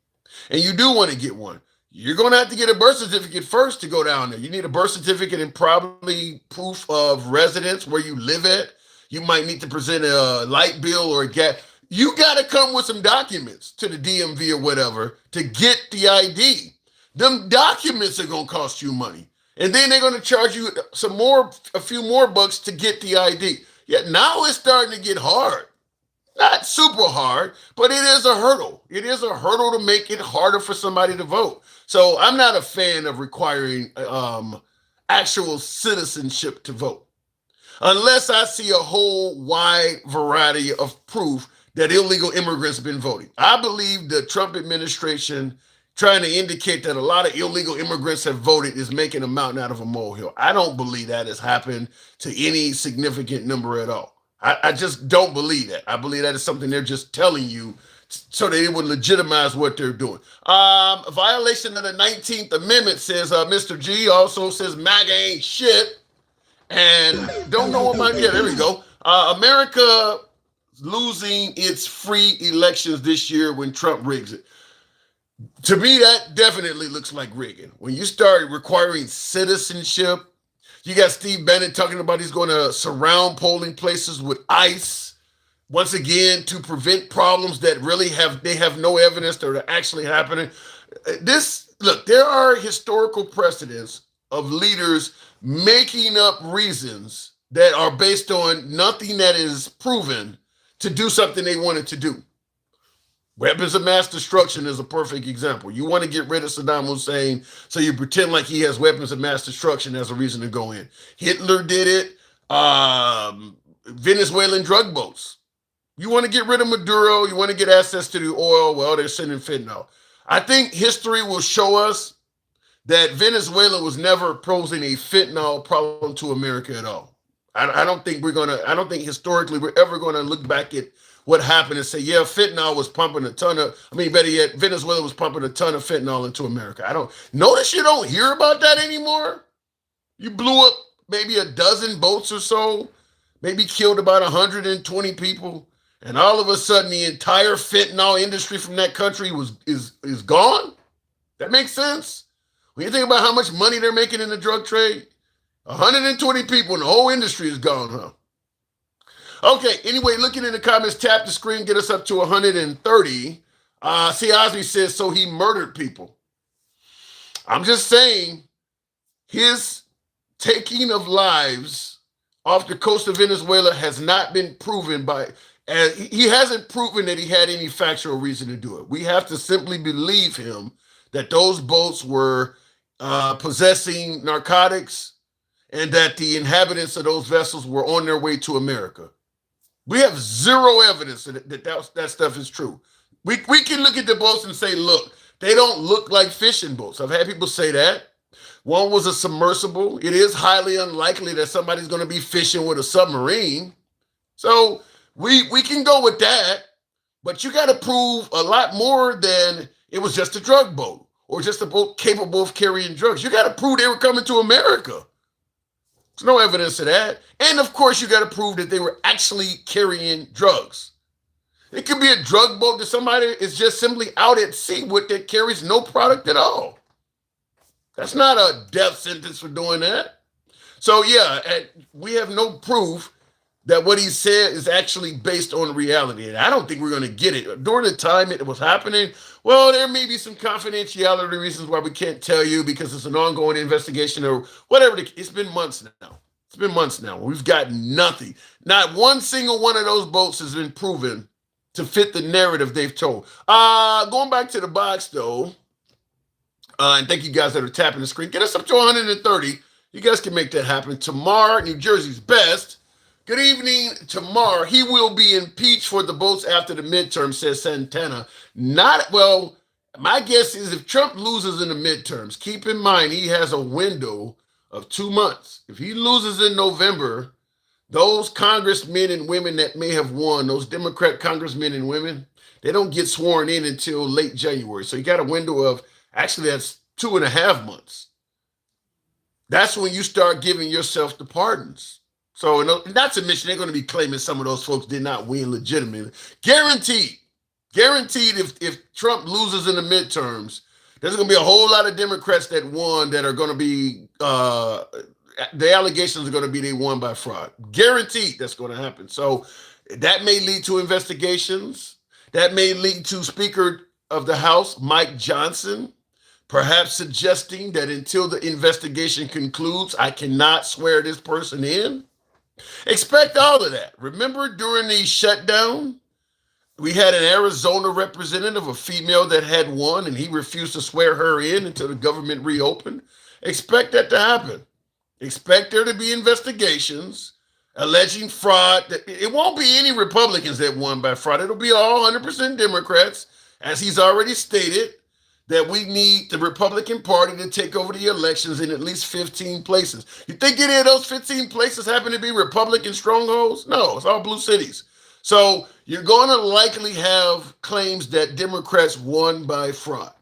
and you do want to get one, you're going to have to get a birth certificate first to go down there. You need a birth certificate and probably proof of residence where you live at. You might need to present a light bill or a gas. You got to come with some documents to the DMV or whatever to get the ID. Them documents are going to cost you money. And then they're going to charge you a few more bucks to get the ID. Yeah, now it's starting to get hard. Not super hard, but it is a hurdle. It is a hurdle to make it harder for somebody to vote. So I'm not a fan of requiring actual citizenship to vote, unless I see a whole wide variety of proof that illegal immigrants have been voting. I believe the Trump administration trying to indicate that a lot of illegal immigrants have voted is making a mountain out of a molehill. I don't believe that has happened to any significant number at all. I just don't believe that. I believe that is something they're just telling you so they would legitimize what they're doing. A violation of the 19th Amendment, says Mr. G, also says MAGA ain't shit. And don't know what there we go. America losing its free elections this year when Trump rigs it. To me, that definitely looks like rigging. When you start requiring citizenship, you got Steve Bannon talking about he's going to surround polling places with ICE, once again, to prevent problems that really have no evidence that are actually happening. There are historical precedents of leaders making up reasons that are based on nothing that is proven to do something they wanted to do. Weapons of mass destruction is a perfect example. You want to get rid of Saddam Hussein, so you pretend like he has weapons of mass destruction as a reason to go in. Hitler did it. Venezuelan drug boats. You want to get rid of Maduro. You want to get access to the oil. Well, they're sending fentanyl. I think history will show us that Venezuela was never posing a fentanyl problem to America at all. I don't think historically we're ever going to look back at what happened and say, yeah, fentanyl was pumping better yet, Venezuela was pumping a ton of fentanyl into America. Notice you don't hear about that anymore. You blew up maybe a dozen boats or so, maybe killed about 120 people, and all of a sudden the entire fentanyl industry from that country is gone? That makes sense? When you think about how much money they're making in the drug trade, 120 people and the whole industry is gone, huh? Okay, anyway, looking in the comments, tap the screen, get us up to 130. C. Osby says, so he murdered people. I'm just saying, his taking of lives off the coast of Venezuela has not been proven he hasn't proven that he had any factual reason to do it. We have to simply believe him that those boats were possessing narcotics and that the inhabitants of those vessels were on their way to America. We have zero evidence that stuff is true. We can look at the boats and say, look, they don't look like fishing boats. I've had people say that. One was a submersible. It is highly unlikely that somebody's going to be fishing with a submarine. So we can go with that, but you got to prove a lot more than it was just a drug boat or just a boat capable of carrying drugs. You got to prove they were coming to America. There's no evidence of that. And of course, you got to prove that they were actually carrying drugs. It could be a drug boat that somebody is just simply out at sea with that carries no product at all. That's not a death sentence for doing that. So yeah, we have no proof that what he said is actually based on reality. And I don't think we're going to get it. During the time it was happening, well, there may be some confidentiality reasons why we can't tell you because it's an ongoing investigation or whatever. It's been months now. It's been months now. We've got nothing. Not one single one of those boats has been proven to fit the narrative they've told. Going back to the box, though, and thank you guys that are tapping the screen. Get us up to 130. You guys can make that happen. Tamar, New Jersey's best. Good evening, Tamar. He will be impeached for the votes after the midterm, says Santana. My guess is if Trump loses in the midterms, keep in mind he has a window of 2 months. If he loses in November, those congressmen and women that may have won, those Democrat congressmen and women, they don't get sworn in until late January. So you got a window of, actually that's 2.5 months. That's when you start giving yourself the pardons. So not to mention they're going to be claiming some of those folks did not win legitimately. Guaranteed if Trump loses in the midterms, there's going to be a whole lot of Democrats that won that are going to be, the allegations are going to be they won by fraud. Guaranteed that's going to happen. So that may lead to investigations. That may lead to Speaker of the House, Mike Johnson, perhaps suggesting that until the investigation concludes, I cannot swear this person in. Expect all of that. Remember during the shutdown, we had an Arizona representative, a female that had won, and he refused to swear her in until the government reopened. Expect that to happen. Expect there to be investigations alleging fraud. It won't be any Republicans that won by fraud. It'll be all 100% Democrats, as he's already stated, that we need the Republican Party to take over the elections in at least 15 places. You think any of those 15 places happen to be Republican strongholds? No, it's all blue cities. So you're going to likely have claims that Democrats won by fraud.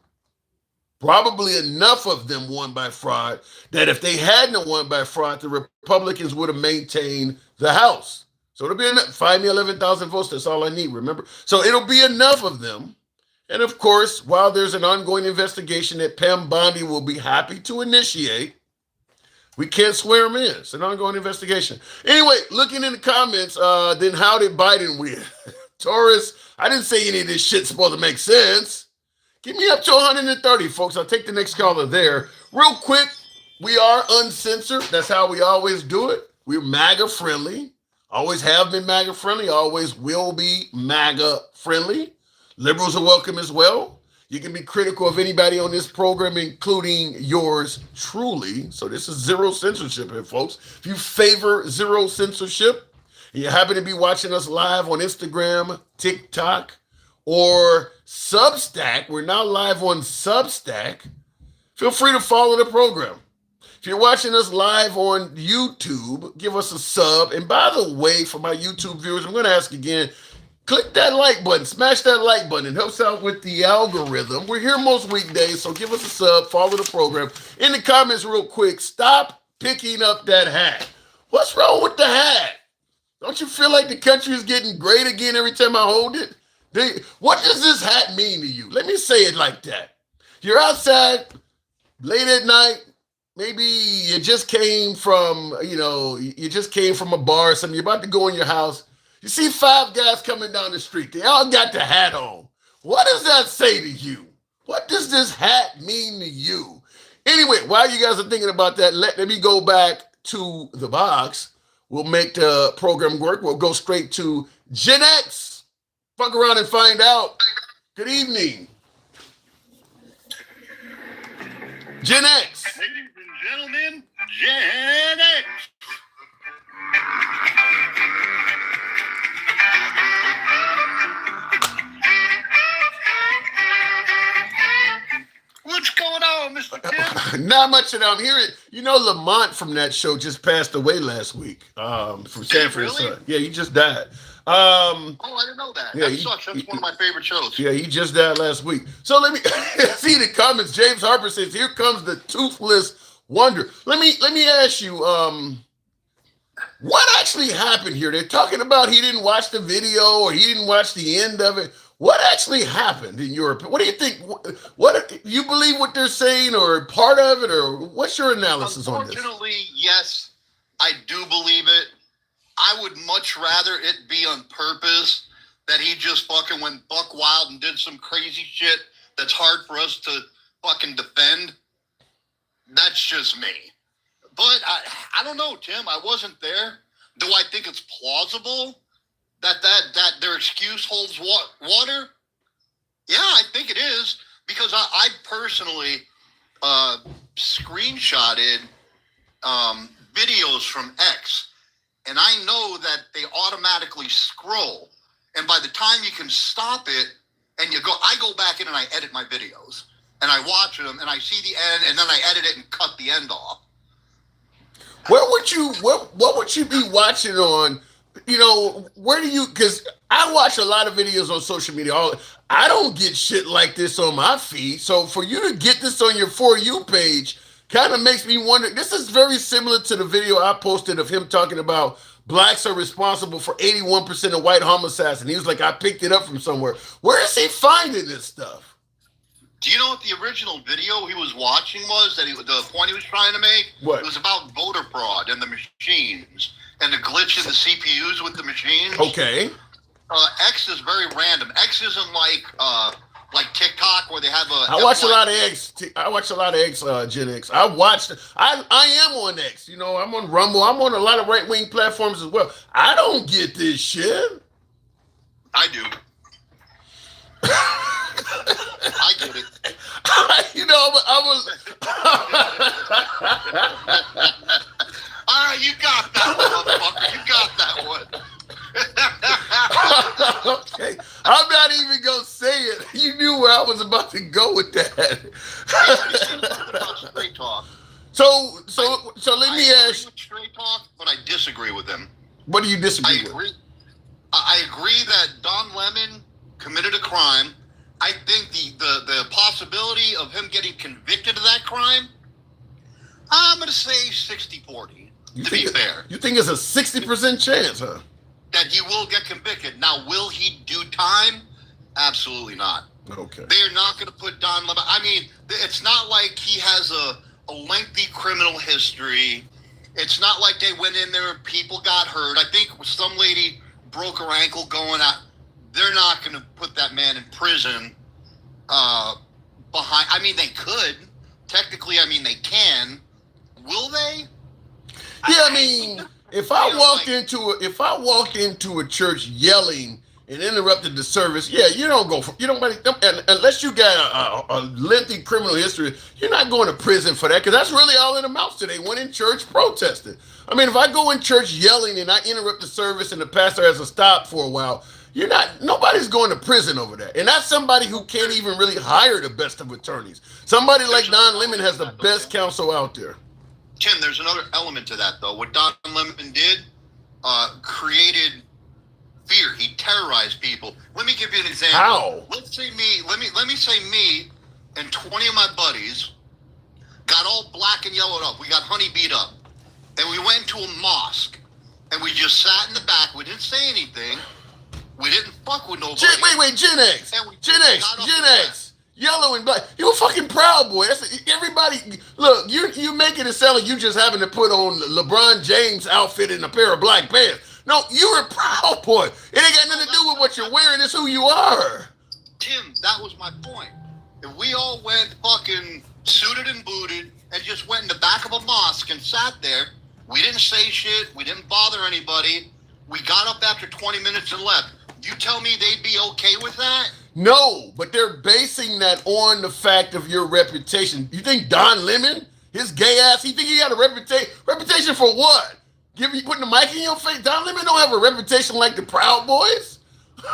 Probably enough of them won by fraud that if they hadn't won by fraud, the Republicans would have maintained the House. So it'll be enough. Find me 11,000 votes. That's all I need, remember? So it'll be enough of them. And of course, while there's an ongoing investigation that Pam Bondi will be happy to initiate, we can't swear him in. It's an ongoing investigation. Anyway, looking in the comments, then how did Biden win? Taurus, I didn't say any of this shit's supposed to make sense. Get me up to 130, folks. I'll take the next caller there. Real quick, we are uncensored. That's how we always do it. We're MAGA friendly. Always have been MAGA friendly. Always will be MAGA friendly. Liberals are welcome as well. You can be critical of anybody on this program, including yours truly. So this is zero censorship here, folks. If you favor zero censorship, and you happen to be watching us live on Instagram, TikTok, or Substack, we're now live on Substack, feel free to follow the program. If you're watching us live on YouTube, give us a sub. And by the way, for my YouTube viewers, I'm going to ask again, click that like button, smash that like button. It helps out with the algorithm. We're here most weekdays, so give us a sub, follow the program. In the comments real quick, stop picking up that hat. What's wrong with the hat? Don't you feel like the country is getting great again every time I hold it? What does this hat mean to you? Let me say it like that. You're outside late at night. Maybe you just came from, you just came from a bar or something. You're about to go in your house. You see 5 guys coming down the street. They all got the hat on. What does that say to you? What does this hat mean to you? Anyway, while you guys are thinking about that, let me go back to the box. We'll make the program work. We'll go straight to Gen X. Fuck around and find out. Good evening. Gen X. Ladies and gentlemen, Gen X. What's going on, Mr. Tim? Not much that I'm hearing. Lamont from that show just passed away last week. From Sanford. Really? Yeah, he just died. Oh, I didn't know that. Yeah, That sucks. That's one of my favorite shows. Yeah, he just died last week. So let me see the comments. James Harper says, "Here comes the toothless wonder." Let me ask you, what actually happened here? They're talking about he didn't watch the video or he didn't watch the end of it. What actually happened in your opinion? What do you think? What you believe what they're saying, or part of it, or what's your analysis on this? Unfortunately, yes, I do believe it. I would much rather it be on purpose, that he just fucking went buck wild and did some crazy shit that's hard for us to fucking defend. That's just me. But I don't know, Tim. I wasn't there. Do I think it's plausible that their excuse holds water? Yeah, I think it is, because I personally screenshotted videos from X, and I know that they automatically scroll, and by the time you can stop it and I go back in and I edit my videos and I watch them and I see the end and then I edit it and cut the end off. What would you be watching on? Where do you? Because I watch a lot of videos on social media. I don't get shit like this on my feed. So for you to get this on your For You page kind of makes me wonder. This is very similar to the video I posted of him talking about blacks are responsible for 81% of white homicides. And he was like, I picked it up from somewhere. Where is he finding this stuff? Do you know what the original video he was watching was? The point he was trying to make? What? It was about voter fraud and the machines and the glitch in the CPUs with the machines. Okay. X is very random. X isn't like TikTok where they have a. I watch a lot of X. I watch a lot of X, Gen X. I am on X. I'm on Rumble. I'm on a lot of right-wing platforms as well. I don't get this shit. I do. I get it. I was. All right, you got that one, motherfucker. You got that one. Okay, I'm not even gonna say it. You knew where I was about to go with that. Straight talk. So let me ask. With straight talk, but I disagree with him. What do you disagree with? I agree that Don Lemon committed a crime. I think the possibility of him getting convicted of that crime, I'm going to say 60-40, to be fair. You think it's a 60% chance, huh? That he will get convicted. Now, will he do time? Absolutely not. Okay. They're not going to put Don Lemon. I mean, it's not like he has a lengthy criminal history. It's not like they went in there and people got hurt. I think some lady broke her ankle going out. They're not going to put that man in prison behind. I mean, they could. Technically, they can. Will they? Yeah, I mean, if I walked into a church yelling and interrupted the service, yeah, you don't go for, unless you got a lengthy criminal history, you're not going to prison for that, because that's really all it amounts to. They went in church, protested. I mean, if I go in church yelling and I interrupt the service and the pastor has to stop for a while, nobody's going to prison over that. And that's somebody who can't even really hire the best of attorneys. Somebody like Don Lemon has the best counsel out there. Tim, there's another element to that, though. What Don Lemon did created fear. He terrorized people. Let me give you an example. How? Let's say me. Let me say me and 20 of my buddies got all black and yellowed up. We got honey beat up. and we went to a mosque, and we just sat in the back. We didn't say anything. We didn't fuck with nobody. Wait, Gen X. Gen X. Yellow and black. You a fucking Proud Boy. That's everybody. Look, you making it sound like you just having to put on LeBron James outfit and a pair of black pants. No, you're a Proud Boy. It ain't got nothing to do with what you're wearing. It's who you are. Tim, that was my point. If we all went fucking suited and booted and just went in the back of a mosque and sat there, we didn't say shit. We didn't bother anybody. We got up after 20 minutes and left. You tell me they'd be okay with that? No, but they're basing that on the fact of your reputation. You think Don Lemon, his gay ass, he think he had a reputation? Reputation for what? Putting the mic in your face? Don Lemon don't have a reputation like the Proud Boys.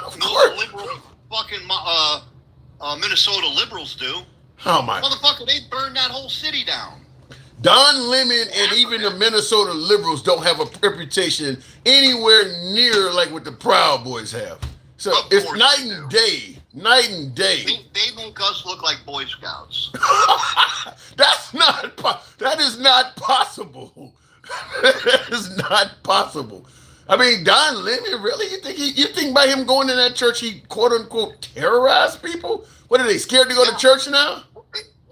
Of course. Liberal fucking Minnesota liberals do. Oh my. Motherfucker, they burned that whole city down. Don Lemon and even the Minnesota liberals don't have a reputation anywhere near like what the Proud Boys have. So it's night and day. Night and day. They make us look like Boy Scouts. That is not possible. That is not possible. I mean, Don Lemon, really? You think by him going to that church, he quote unquote terrorized people? What are they scared to go to church now?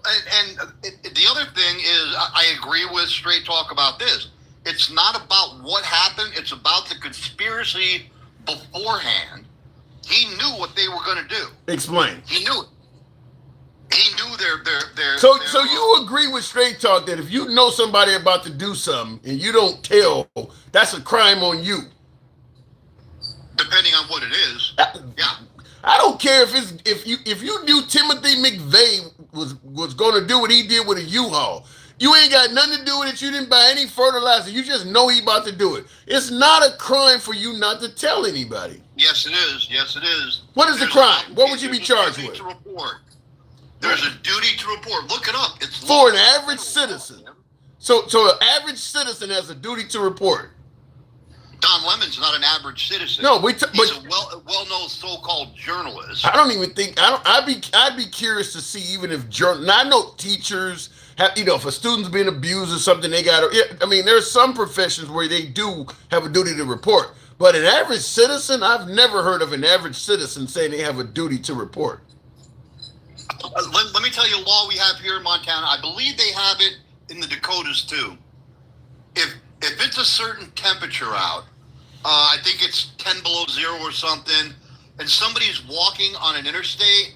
And the other thing is, I agree with Straight Talk about this. It's not about what happened. It's about the conspiracy beforehand. He knew what they were going to do. Explain. He knew it. He knew their. So you agree with Straight Talk that if you know somebody about to do something and you don't tell, that's a crime on you? Depending on what it is. Yeah. I don't care if you knew Timothy McVeigh was going to do what he did with a U-Haul. You ain't got nothing to do with it. You didn't buy any fertilizer. You just know he about to do it. It's not a crime for you not to tell anybody. Yes, it is. Yes, it is. What is the crime? What would you be charged with? To report. There's a duty to report. Look it up. It's for an average citizen. So an average citizen has a duty to report. Don Lemon's not an average citizen. No, he's a well-known so-called journalist. I don't even think I'd be curious to see even if I know teachers have, if a student's being abused or something, they got to. I mean, there's some professions where they do have a duty to report, but an average citizen, I've never heard of an average citizen saying they have a duty to report. Let me tell you a law we have here in Montana. I believe they have it in the Dakotas too. If it's a certain temperature out, I think it's 10 below zero or something, and somebody's walking on an interstate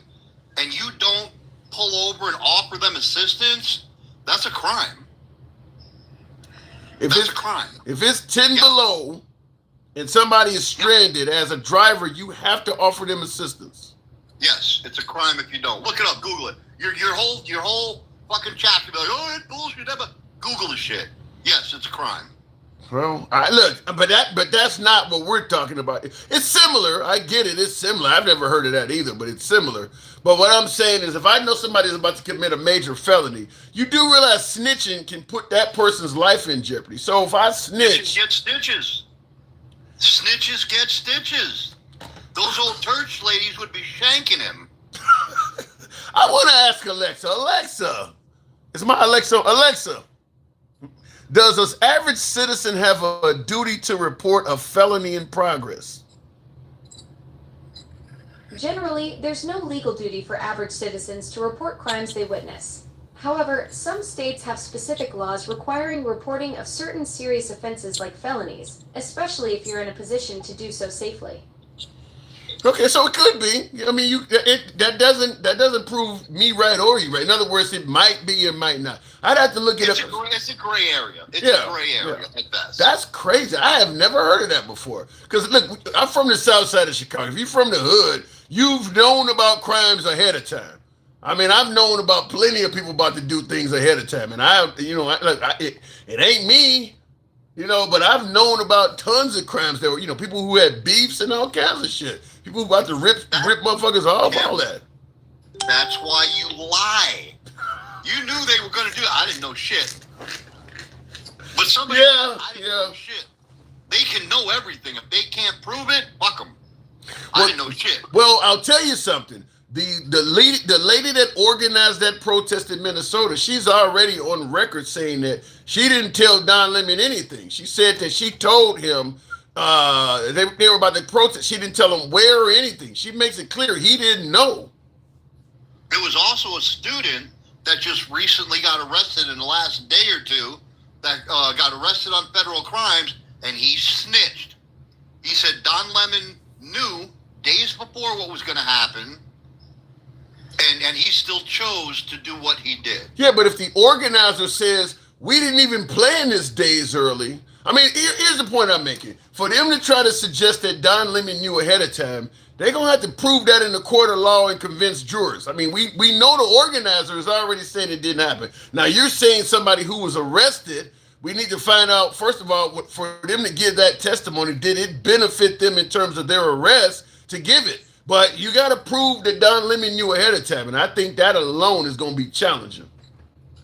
and you don't pull over and offer them assistance, that's a crime. That's a crime. If it's 10 below and somebody is stranded, as a driver, you have to offer them assistance. Yes, it's a crime if you don't. Look it up, Google it. Your whole fucking chat can be like, oh, it's bullshit. Google the shit. Yes, it's a crime. Well, but that's not what we're talking about. It's similar. I get it. It's similar. I've never heard of that either, but it's similar. But what I'm saying is, if I know somebody's about to commit a major felony, you do realize snitching can put that person's life in jeopardy. So if I snitch, get stitches. Snitches get stitches. Those old church ladies would be shanking him. I want to ask Alexa. Alexa, it's my Alexa. Alexa, does an average citizen have a duty to report a felony in progress? Generally, there's no legal duty for average citizens to report crimes they witness. However, some states have specific laws requiring reporting of certain serious offenses like felonies, especially if you're in a position to do so safely. Okay, so it could be. I mean, that doesn't prove me right or you right. In other words, it might be, it might not. I'd have to look it up. It's a gray area. It's a gray area at best. That's crazy. I have never heard of that before. Because look, I'm from the south side of Chicago. If you're from the hood, you've known about crimes ahead of time. I mean, I've known about plenty of people about to do things ahead of time, and it ain't me. But I've known about tons of crimes that were, people who had beefs and all kinds of shit. People who about to rip motherfuckers off, all that. That's why you lie. You knew they were going to do it. I didn't know shit. But somebody, I didn't know shit. They can know everything. If they can't prove it, fuck them. I didn't know shit. Well, I'll tell you something. the lady that organized that protest in Minnesota, she's already on record saying that she didn't tell Don Lemon anything. She said that she told him they were about to protest. She didn't tell him where or anything. She makes it clear he didn't know. There was also a student that just recently got arrested in the last day or two that got arrested on federal crimes, and he snitched. He said Don Lemon knew days before what was going to happen, and he still chose to do what he did. Yeah, but if the organizer says, we didn't even plan this days early, I mean, here's the point I'm making. For them to try to suggest that Don Lemon knew ahead of time, they're going to have to prove that in the court of law and convince jurors. I mean, we know the organizer is already saying it didn't happen. Now, you're saying somebody who was arrested. We need to find out, first of all, for them to give that testimony, did it benefit them in terms of their arrest to give it? But you got to prove that Don Lemon knew ahead of time, and I think that alone is going to be challenging.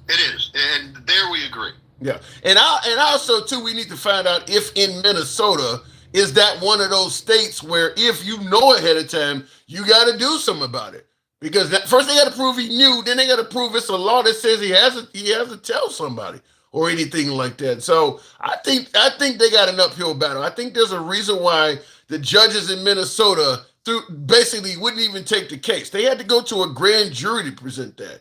It is, and there we agree. Yeah, and also, too, we need to find out if in Minnesota, is that one of those states where if you know ahead of time, you got to do something about it. Because first they got to prove he knew, then they got to prove it's a law that says he has to tell somebody or anything like that. So I think they got an uphill battle. I think there's a reason why the judges in Minnesota basically wouldn't even take the case. They had to go to a grand jury to present that,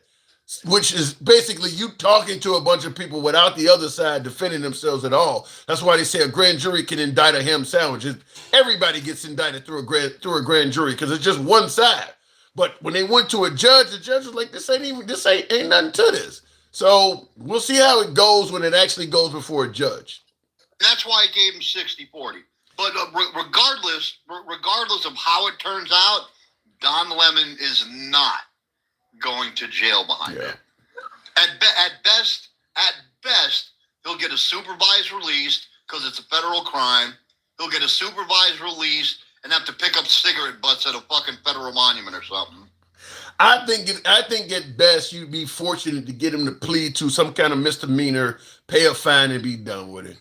which is basically you talking to a bunch of people without the other side defending themselves at all. That's why they say a grand jury can indict a ham sandwich. Everybody gets indicted through a grand jury because it's just one side. But when they went to a judge, the judge was like, this ain't nothing to this. So we'll see how it goes when it actually goes before a judge. That's why I gave him 60-40. But regardless of how it turns out, Don Lemon is not going to jail behind it. At best, he'll get a supervised release because it's a federal crime. He'll get a supervised release and have to pick up cigarette butts at a fucking federal monument or something. I think at best you'd be fortunate to get him to plead to some kind of misdemeanor, pay a fine, and be done with it.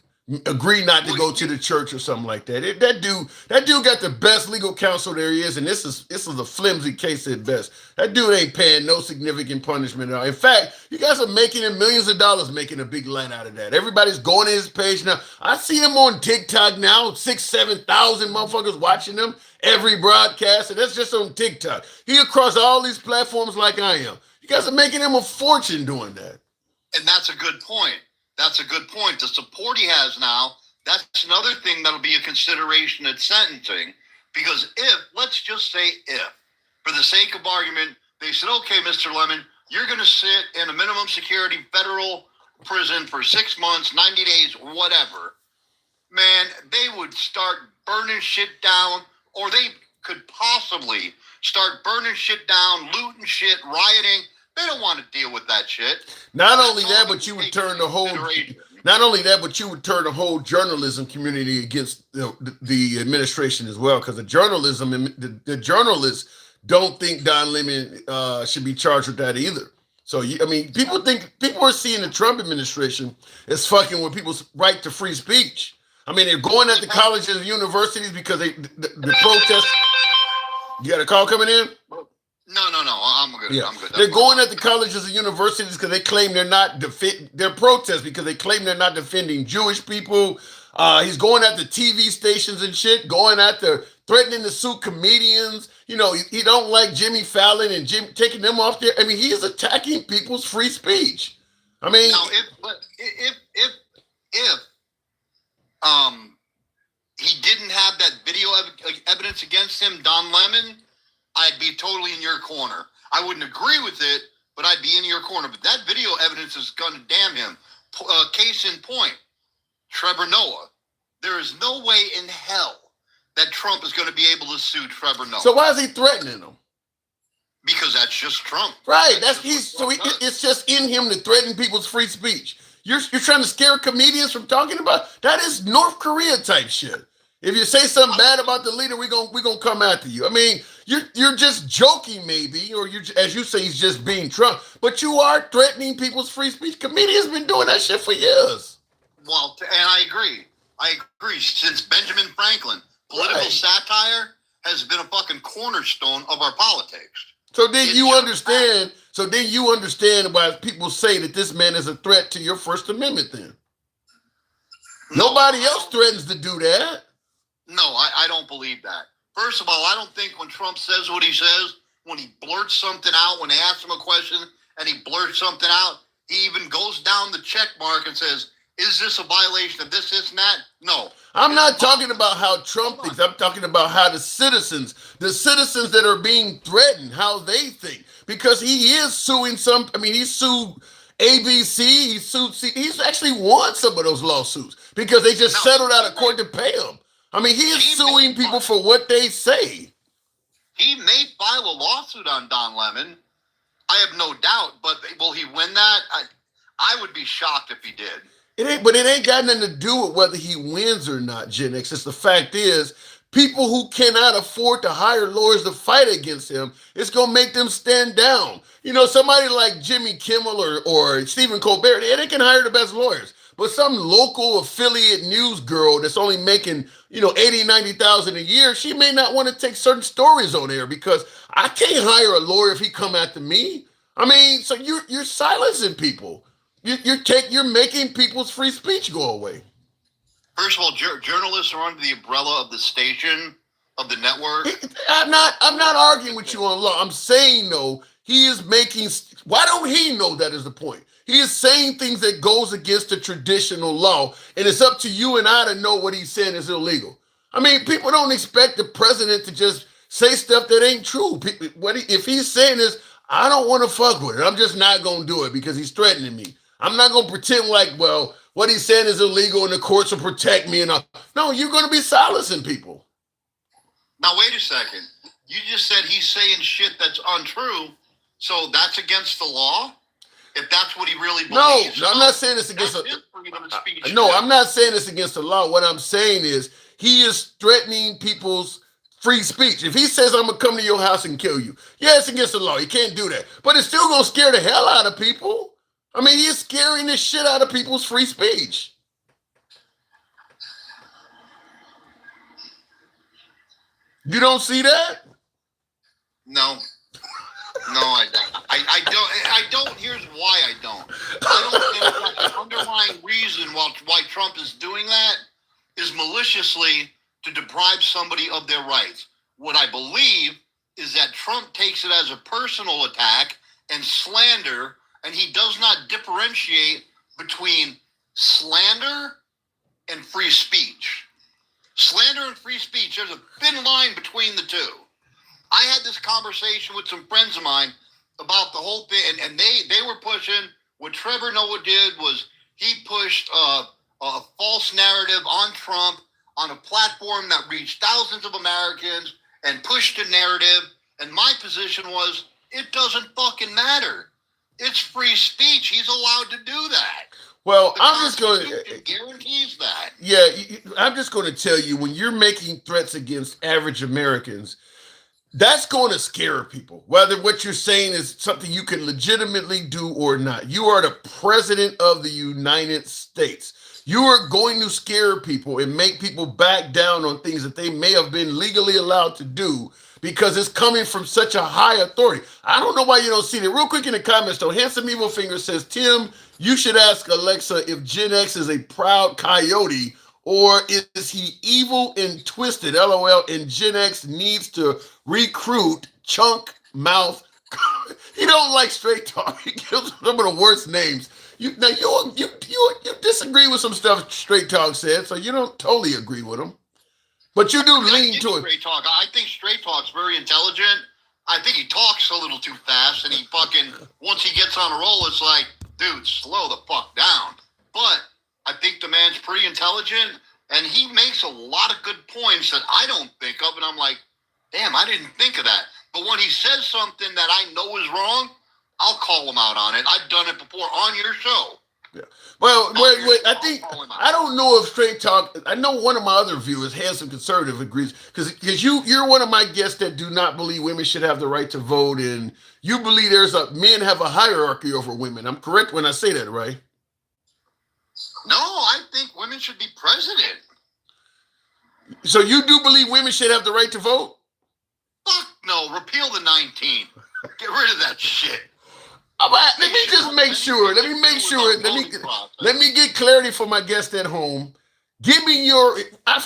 Agree not to go to the church or something like that. That dude got the best legal counsel there is, and this is a flimsy case at best. That dude ain't paying no significant punishment at all. In fact, you guys are making him millions of dollars making a big line out of that. Everybody's going to his page now. I see him on TikTok now, 6,000-7,000 motherfuckers watching him every broadcast, and that's just on TikTok. He across all these platforms like I am. You guys are making him a fortune doing that. And that's a good point. That's a good point. The support he has now, that's another thing that'll be a consideration at sentencing. Because let's just say if, for the sake of argument, they said, okay, Mr. Lemon, you're going to sit in a minimum security federal prison for 6 months, 90 days, whatever. Man, they would start burning shit down, or they could possibly start burning shit down, looting shit, rioting. They don't want to deal with that shit. Not only that, but you would turn the whole journalism community against the administration as well, because the journalists don't think Don Lemon should be charged with that either. So people are seeing the Trump administration as fucking with people's right to free speech. I mean, they're going at the colleges and universities because the protests. You got a call coming in? No, I'm good. Yeah. I'm good. They're going at the colleges and universities because they claim they're not they're protests because they claim they're not defending Jewish people. He's going at the TV stations and shit, going at threatening to sue comedians. You know, he don't like Jimmy Fallon and taking them off there. I mean, he is attacking people's free speech. I mean, now, if he didn't have that video evidence against him, Don Lemon, I'd be totally in your corner. I wouldn't agree with it, but I'd be in your corner. But that video evidence is going to damn him. Case in point, Trevor Noah. There is no way in hell that Trump is going to be able to sue Trevor Noah. So why is he threatening him? Because that's just Trump. Right. It's just in him to threaten people's free speech. You're trying to scare comedians from talking about that is North Korea type shit. If you say something bad about the leader, we're gonna come after you. I mean, you're just joking, maybe, or as you say, he's just being Trump. But you are threatening people's free speech. Comedians been doing that shit for years. Well, and I agree. Since Benjamin Franklin, political satire has been a fucking cornerstone of our politics. So then you understand. So then you understand why people say that this man is a threat to your First Amendment. Then nobody else threatens to do that. No, I don't believe that. First of all, I don't think when Trump says what he says, when he blurts something out, when they ask him a question and he blurts something out, he even goes down the check mark and says, is this a violation of this, and that? No. I'm not talking about how Trump thinks. I'm talking about how the citizens that are being threatened, how they think. Because he is suing he sued ABC, he sued he's actually won some of those lawsuits because they just settled out of court to pay him. I mean, he is suing people for what they say. He may file a lawsuit on Don Lemon. I have no doubt, but will he win that? I would be shocked if he did. But it ain't got nothing to do with whether he wins or not, Gen X. It's the fact is, people who cannot afford to hire lawyers to fight against him, it's going to make them stand down. You know, somebody like Jimmy Kimmel or Stephen Colbert, they can hire the best lawyers. But some local affiliate news girl that's only making, $80,000-$90,000 a year, she may not want to take certain stories on air because I can't hire a lawyer if he come after me. I mean, so you're silencing people. You're making people's free speech go away. First of all, journalists are under the umbrella of the station, of the network. I'm not arguing with you on law. I'm saying though, he is making. Why don't he know that is the point? He is saying things that goes against the traditional law, and it's up to you and I to know what he's saying is illegal. I mean, people don't expect the president to just say stuff that ain't true. If he's saying this, I don't want to fuck with it. I'm just not gonna do it because he's threatening me. I'm not going to pretend like, well, what he's saying is illegal and the courts will protect me and all. No, you're going to be silencing people. Now, wait a second. You just said he's saying shit that's untrue, so that's against the law? If that's what he really believes? No, I'm not saying it's against the law. I'm not saying it's against the law. What I'm saying is he is threatening people's free speech. If he says, I'm going to come to your house and kill you, yeah, it's against the law. You can't do that. But it's still going to scare the hell out of people. I mean, he's scaring the shit out of people's free speech. You don't see that? No. No, I don't. I don't. Here's why I don't. I don't think that the underlying reason why Trump is doing that is maliciously to deprive somebody of their rights. What I believe is that Trump takes it as a personal attack and slander, and he does not differentiate between slander and free speech. Slander and free speech, there's a thin line between the two. I had this conversation with some friends of mine about the whole thing, and they were pushing, what Trevor Noah did was he pushed a false narrative on Trump on a platform that reached thousands of Americans and pushed a narrative, and my position was, it doesn't fucking matter. It's free speech. He's allowed to do that. Well, the I'm just going to guarantees that. Yeah, I'm just going to tell you, when you're making threats against average Americans, that's going to scare people, whether what you're saying is something you can legitimately do or not. You are the president of the United States. You are going to scare people and make people back down on things that they may have been legally allowed to do because it's coming from such a high authority. I don't know why you don't see it. Real quick in the comments, though, Handsome Evil Finger says, Tim, you should ask Alexa if Gen X is a proud coyote or is he evil and twisted? LOL. And Gen X needs to recruit chunk mouth. He don't like straight talk. He gives some of the worst names. You disagree with some stuff Straight Talk said, so you don't totally agree with him. But you do lean to it. Straight Talk. I think Straight Talk's very intelligent. I think he talks a little too fast, and he fucking, once he gets on a roll, it's like, dude, slow the fuck down. But I think the man's pretty intelligent, and he makes a lot of good points that I don't think of, and I'm like, damn, I didn't think of that. But when he says something that I know is wrong, I'll call him out on it. I've done it before on your show. Yeah. Well, wait. I don't know if Straight Talk. I know one of my other viewers, Handsome Conservative, agrees because you're one of my guests that do not believe women should have the right to vote, and you believe men have a hierarchy over women. I'm correct when I say that, right? No, I think women should be president. So you do believe women should have the right to vote? Fuck no. Repeal the 19. Get rid of that shit. Let me just make sure. Let me get clarity for my guests at home. Give me your. I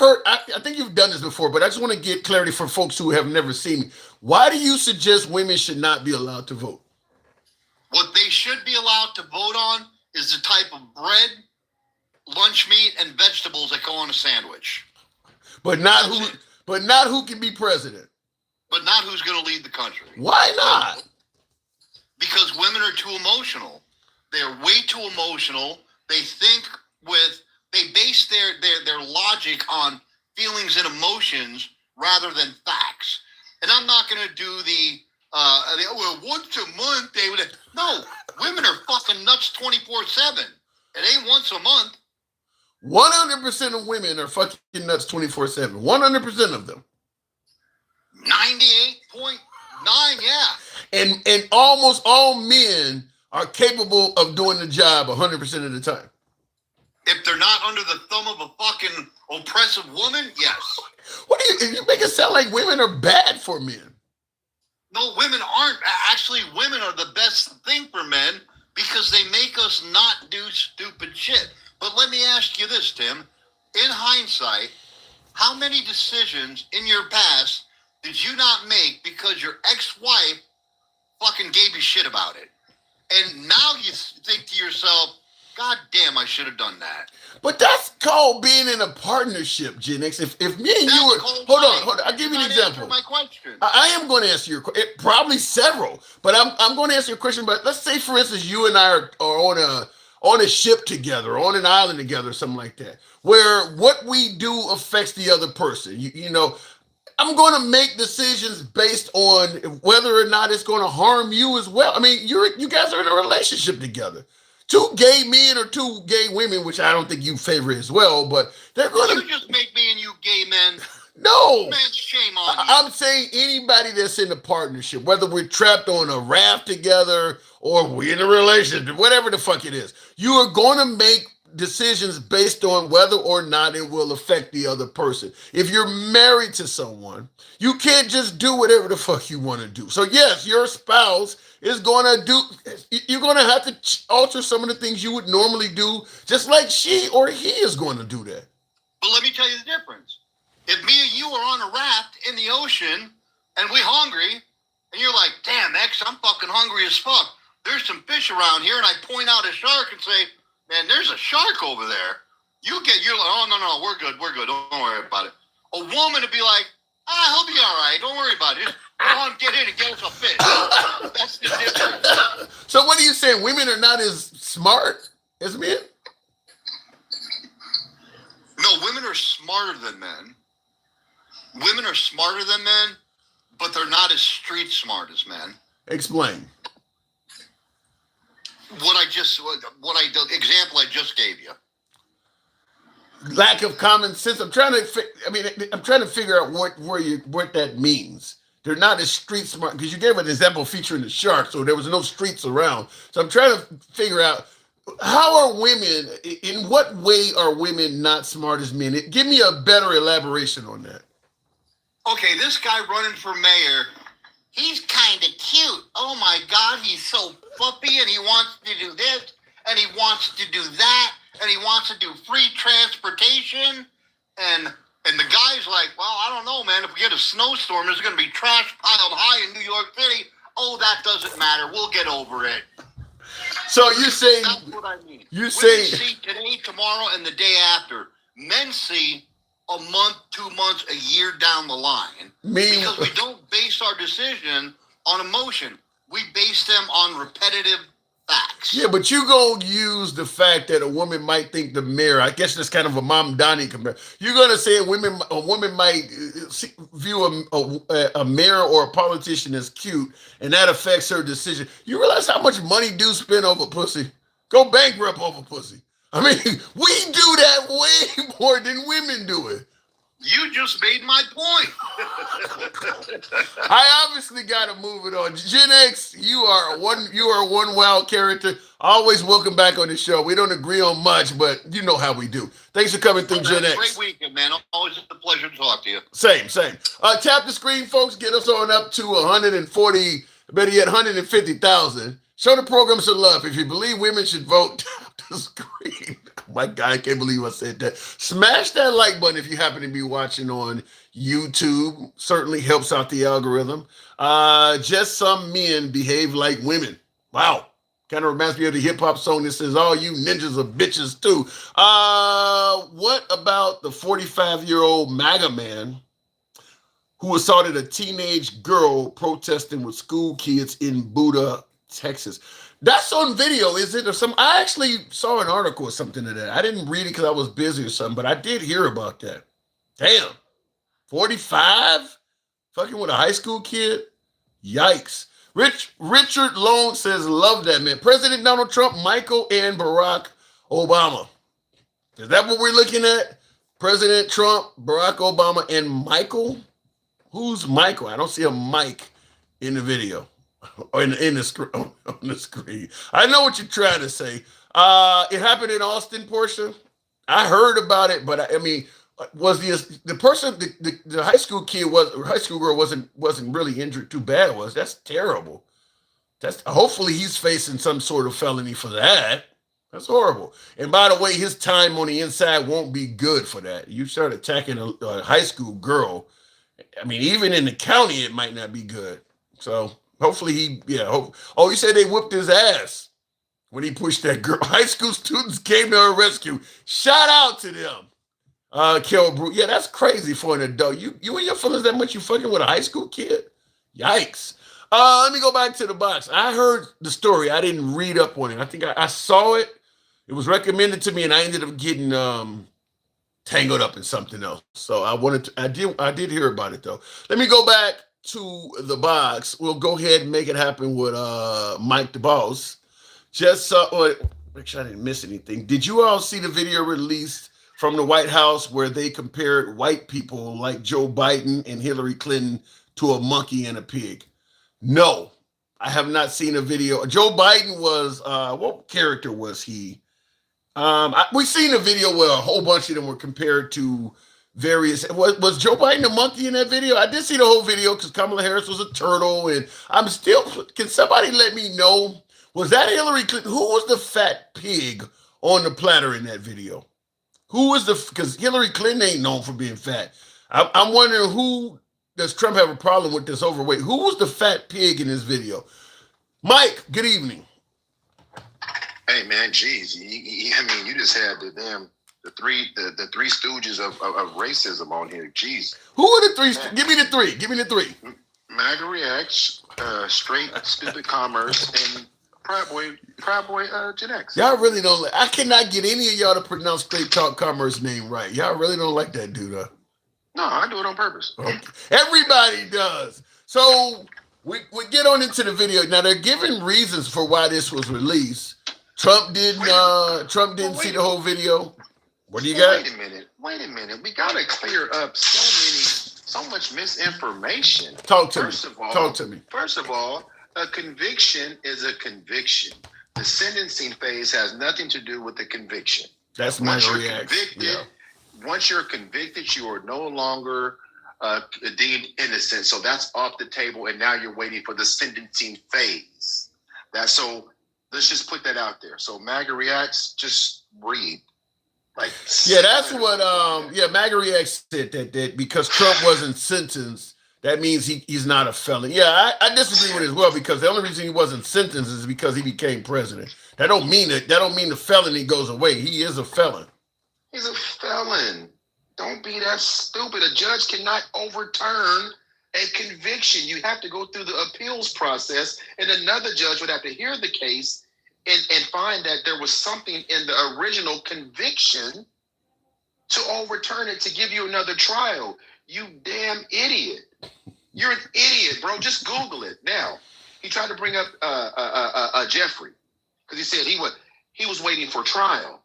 think you've done this before, but I just want to get clarity for folks who have never seen me. Why do you suggest women should not be allowed to vote? What they should be allowed to vote on is the type of bread, lunch meat, and vegetables that go on a sandwich. But not who can be president. But not who's going to lead the country. Why not? Because women are too emotional. They're way too emotional. They base their logic on feelings and emotions rather than facts. And I'm not going to do once a month they would. No, women are fucking nuts 24/7. It ain't once a month. 100% of women are fucking nuts 24/7. 100% of them. 98.9, yeah. And almost all men are capable of doing the job 100% of the time. If they're not under the thumb of a fucking oppressive woman, yes. What do you make it sound like women are bad for men? No, women aren't. Actually, women are the best thing for men because they make us not do stupid shit. But let me ask you this, Tim. In hindsight, how many decisions in your past did you not make because your ex-wife fucking gave you shit about it? And now you think to yourself, God damn, I should have done that. But that's called being in a partnership, Gen X. If me and you were... Hold on. I'll give you an example. My question. I am going to answer your question. Probably several. But I'm going to answer your question. But let's say, for instance, you and I are on a ship together, on an island together, something like that, where what we do affects the other person. You know, I'm going to make decisions based on whether or not it's going to harm you as well. I mean, you guys are in a relationship together. Two gay men or two gay women, which I don't think you favor as well, but they're going to... You just make me and you gay men. No. Man, shame on you. I'm saying anybody that's in a partnership, whether we're trapped on a raft together or we're in a relationship, whatever the fuck it is, you are going to make decisions based on whether or not it will affect the other person. If you're married to someone, you can't just do whatever the fuck you want to do. So yes, your spouse is going to do, you're going to have to alter some of the things you would normally do, just like she or he is going to do that. But let me tell you the difference. If me and you are on a raft in the ocean and we're hungry, and you're like, damn, X, I'm fucking hungry as fuck. There's some fish around here, and I point out a shark and say, man, there's a shark over there. You're like, oh, no, we're good. Don't worry about it. A woman would be like, he'll be all right. Don't worry about it. Just go on, get in and get us a fish. That's the difference. So what are you saying? Women are not as smart as men? No, women are smarter than men. Women are smarter than men, but they're not as street smart as men. Explain. Example I just gave you. Lack of common sense. I'm trying to figure out what that means. They're not as street smart because you gave an example featuring the shark, so there was no streets around. So I'm trying to figure out how are women, in what way are women not smart as men? Give me a better elaboration on that. Okay, this guy running for mayor, he's kind of cute. Oh my God, he's so fluffy and he wants to do this and he wants to do that and he wants to do free transportation. And the guy's like, well, I don't know, man. If we get a snowstorm, there's going to be trash piled high in New York City. Oh, that doesn't matter. We'll get over it. So you say... That's what I mean. You say... Women see today, tomorrow, and the day after. Men see a month, 2 months, a year down the line. Because we don't base our decision on emotion. We base them on repetitive facts. Yeah, but you gonna use the fact that a woman might think the mirror. I guess that's kind of a Mom Donnie comparison. You're gonna say a woman might view a mayor or a politician as cute, and that affects her decision. You realize how much money dudes spend over pussy? Go bankrupt over pussy. I mean, we do that way more than women do it. You just made my point. I obviously got to move it on. Gen X, you are one wild character. Always welcome back on the show. We don't agree on much, but you know how we do. Thanks for coming through, Gen X. Great weekend, man. Always a pleasure to talk to you. Same. Tap the screen, folks. Get us on up to 140 Better yet, 150,000. Show the program some love. If you believe women should vote, tap the screen. My God, I can't believe I said that. Smash that like button if you happen to be watching on YouTube. Certainly helps out the algorithm. Just some men behave like women. Wow. Kind of reminds me of the hip-hop song that says, all you ninjas are bitches too. What about the 45-year-old MAGA man who assaulted a teenage girl protesting with school kids in Buda, Texas? That's on video, is it? Or some? I actually saw an article or something of that. I didn't read it because I was busy or something, but I did hear about that. Damn. 45? Fucking with a high school kid? Yikes. Richard Long says, love that, man. President Donald Trump, Michael, and Barack Obama. Is that what we're looking at? President Trump, Barack Obama, and Michael? Who's Michael? I don't see a mic in the video. Or in the on the screen. I know what you're trying to say. It happened in Austin, Portia. I heard about it, but I mean, was the person, the high school kid high school girl wasn't really injured too bad, was? That's terrible. Hopefully he's facing some sort of felony for that. That's horrible. And by the way, his time on the inside won't be good for that. You start attacking a high school girl. I mean, even in the county, it might not be good. So hopefully you said they whooped his ass when he pushed that girl. High school students came to her rescue. Shout out to them. Kel Brew. Yeah, that's crazy for an adult. You and your feelings that much, you fucking with a high school kid? Yikes. Let me go back to the box. I heard the story. I didn't read up on it. I think I saw it. It was recommended to me, and I ended up getting tangled up in something else. So I did hear about it though. Let me go back to the box. We'll go ahead and make it happen with Mike the Boss. Just make sure I didn't miss anything. Did you all see the video released from the White House where they compared white people like Joe Biden and Hillary Clinton to a monkey and a pig? No, I have not seen a video. Joe Biden was, what character was he? We've seen a video where a whole bunch of them were compared to various. Was Joe Biden a monkey in that video? I did see the whole video because Kamala Harris was a turtle, and I'm still. Can somebody let me know? Was that Hillary Clinton? Who was the fat pig on the platter in that video? Who was because Hillary Clinton ain't known for being fat. I'm wondering who does Trump have a problem with this overweight? Who was the fat pig in this video? Mike, good evening. Hey man, geez, I mean, you just had the three stooges of racism on here. Jeez, who are the three? Give me the three. Give me the three. MAGA Reacts, Straight Stupid Commerce, and Proud Boy Gen X. Y'all really don't. I cannot get any of y'all to pronounce Straight Talk Commerce name right. Y'all really don't like that dude, huh? No, I do it on purpose. Okay. Everybody does. So we get on into the video. Now they're giving reasons for why this was released. Trump didn't see the whole video. What do you got? Wait a minute. We gotta clear up so much misinformation. Talk to me. First of all, a conviction is a conviction. The sentencing phase has nothing to do with the conviction. That's my reaction. Once you're convicted, you are no longer deemed innocent. So that's off the table, and now you're waiting for the sentencing phase. So let's just put that out there. So MAGA Reacts, just read. That's what MAGA Reacts said that because Trump wasn't sentenced, that means he's not a felon. Yeah, I disagree with it as well, because the only reason he wasn't sentenced is because he became president. That don't mean the felony goes away. He is a felon. He's a felon. Don't be that stupid. A judge cannot overturn a conviction. You have to go through the appeals process, and another judge would have to hear the case and find that there was something in the original conviction to overturn it, to give you another trial. You damn idiot. You're an idiot, bro. Just Google it now. He tried to bring up Jeffrey because he said he was waiting for trial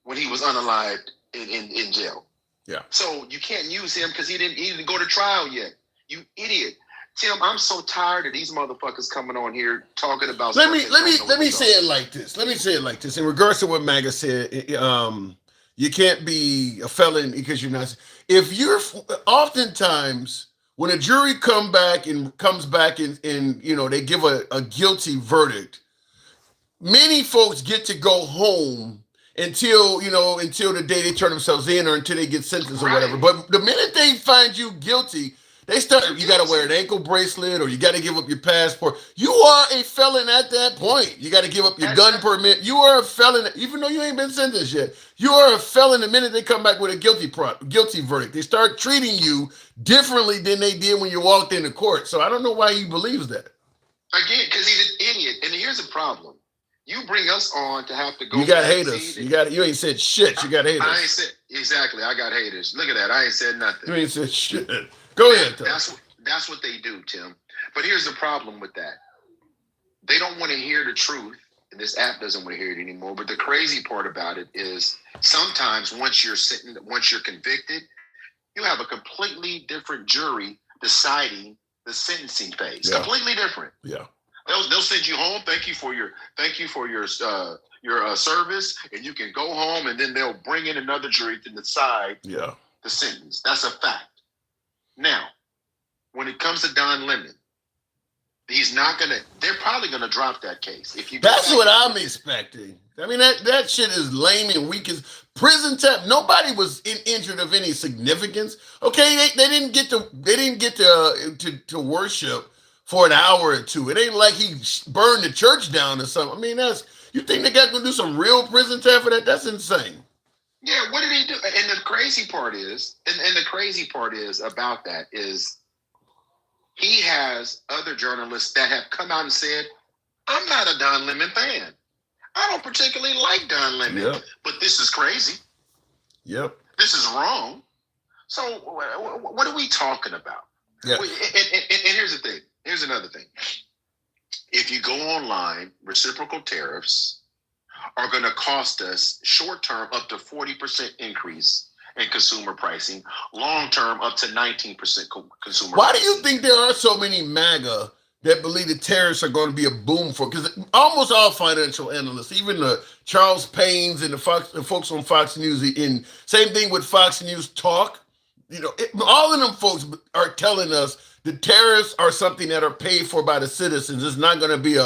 when he was unalived in jail. Yeah. So you can't use him because he didn't go to trial yet. You idiot. Tim, I'm so tired of these motherfuckers coming on here talking about. Let me say it like this. Let me say it like this. In regards to what MAGA said, you can't be a felon because you're not. If you're oftentimes when a jury comes back and they give a guilty verdict, many folks get to go home until the day they turn themselves in or until they get sentenced or whatever. But the minute they find you guilty, you got to wear an ankle bracelet or you got to give up your passport. You are a felon at that point. You got to give up your gun permit. You are a felon, even though you ain't been sentenced yet. You are a felon the minute they come back with a guilty verdict. They start treating you differently than they did when you walked into court. So I don't know why he believes that. Again, because he's an idiot. And here's the problem. You bring us on to have to go. You got haters. You ain't said shit. You got haters. I ain't said exactly. I got haters. Look at that. I ain't said nothing. You ain't said shit. Go ahead. That's what they do, Tim. But here's the problem with that. They don't want to hear the truth, and this app doesn't want to hear it anymore. But the crazy part about it is sometimes once you're convicted, you have a completely different jury deciding the sentencing phase. Yeah. Completely different. Yeah. They'll send you home. Thank you for your service, and you can go home. And then they'll bring in another jury to decide the sentence. That's a fact. Now, when it comes to Don Lemon, they're probably gonna drop that case. That's what I'm expecting. I mean, that shit is lame and weak as prison tap. Nobody was injured of any significance. Okay, they didn't get to worship for an hour or two. It ain't like he burned the church down or something. I mean, you think the guy's gonna do some real prison time for that? That's insane. Yeah, what did he do? And the crazy part is, about that is he has other journalists that have come out and said, I'm not a Don Lemon fan. I don't particularly like Don Lemon, but this is crazy. Yep. This is wrong. So what are we talking about? Yeah. And here's the thing. Here's another thing. If you go online, reciprocal tariffs are going to cost us short-term up to 40% increase in consumer pricing, long-term up to 19% consumer Why pricing. do you think there are so many MAGA that believe the tariffs are going to be a boom for? Because almost all financial analysts, even the Charles Paynes and the folks on Fox News, and same thing with Fox News Talk, all of them folks are telling us the tariffs are something that are paid for by the citizens. It's not going to be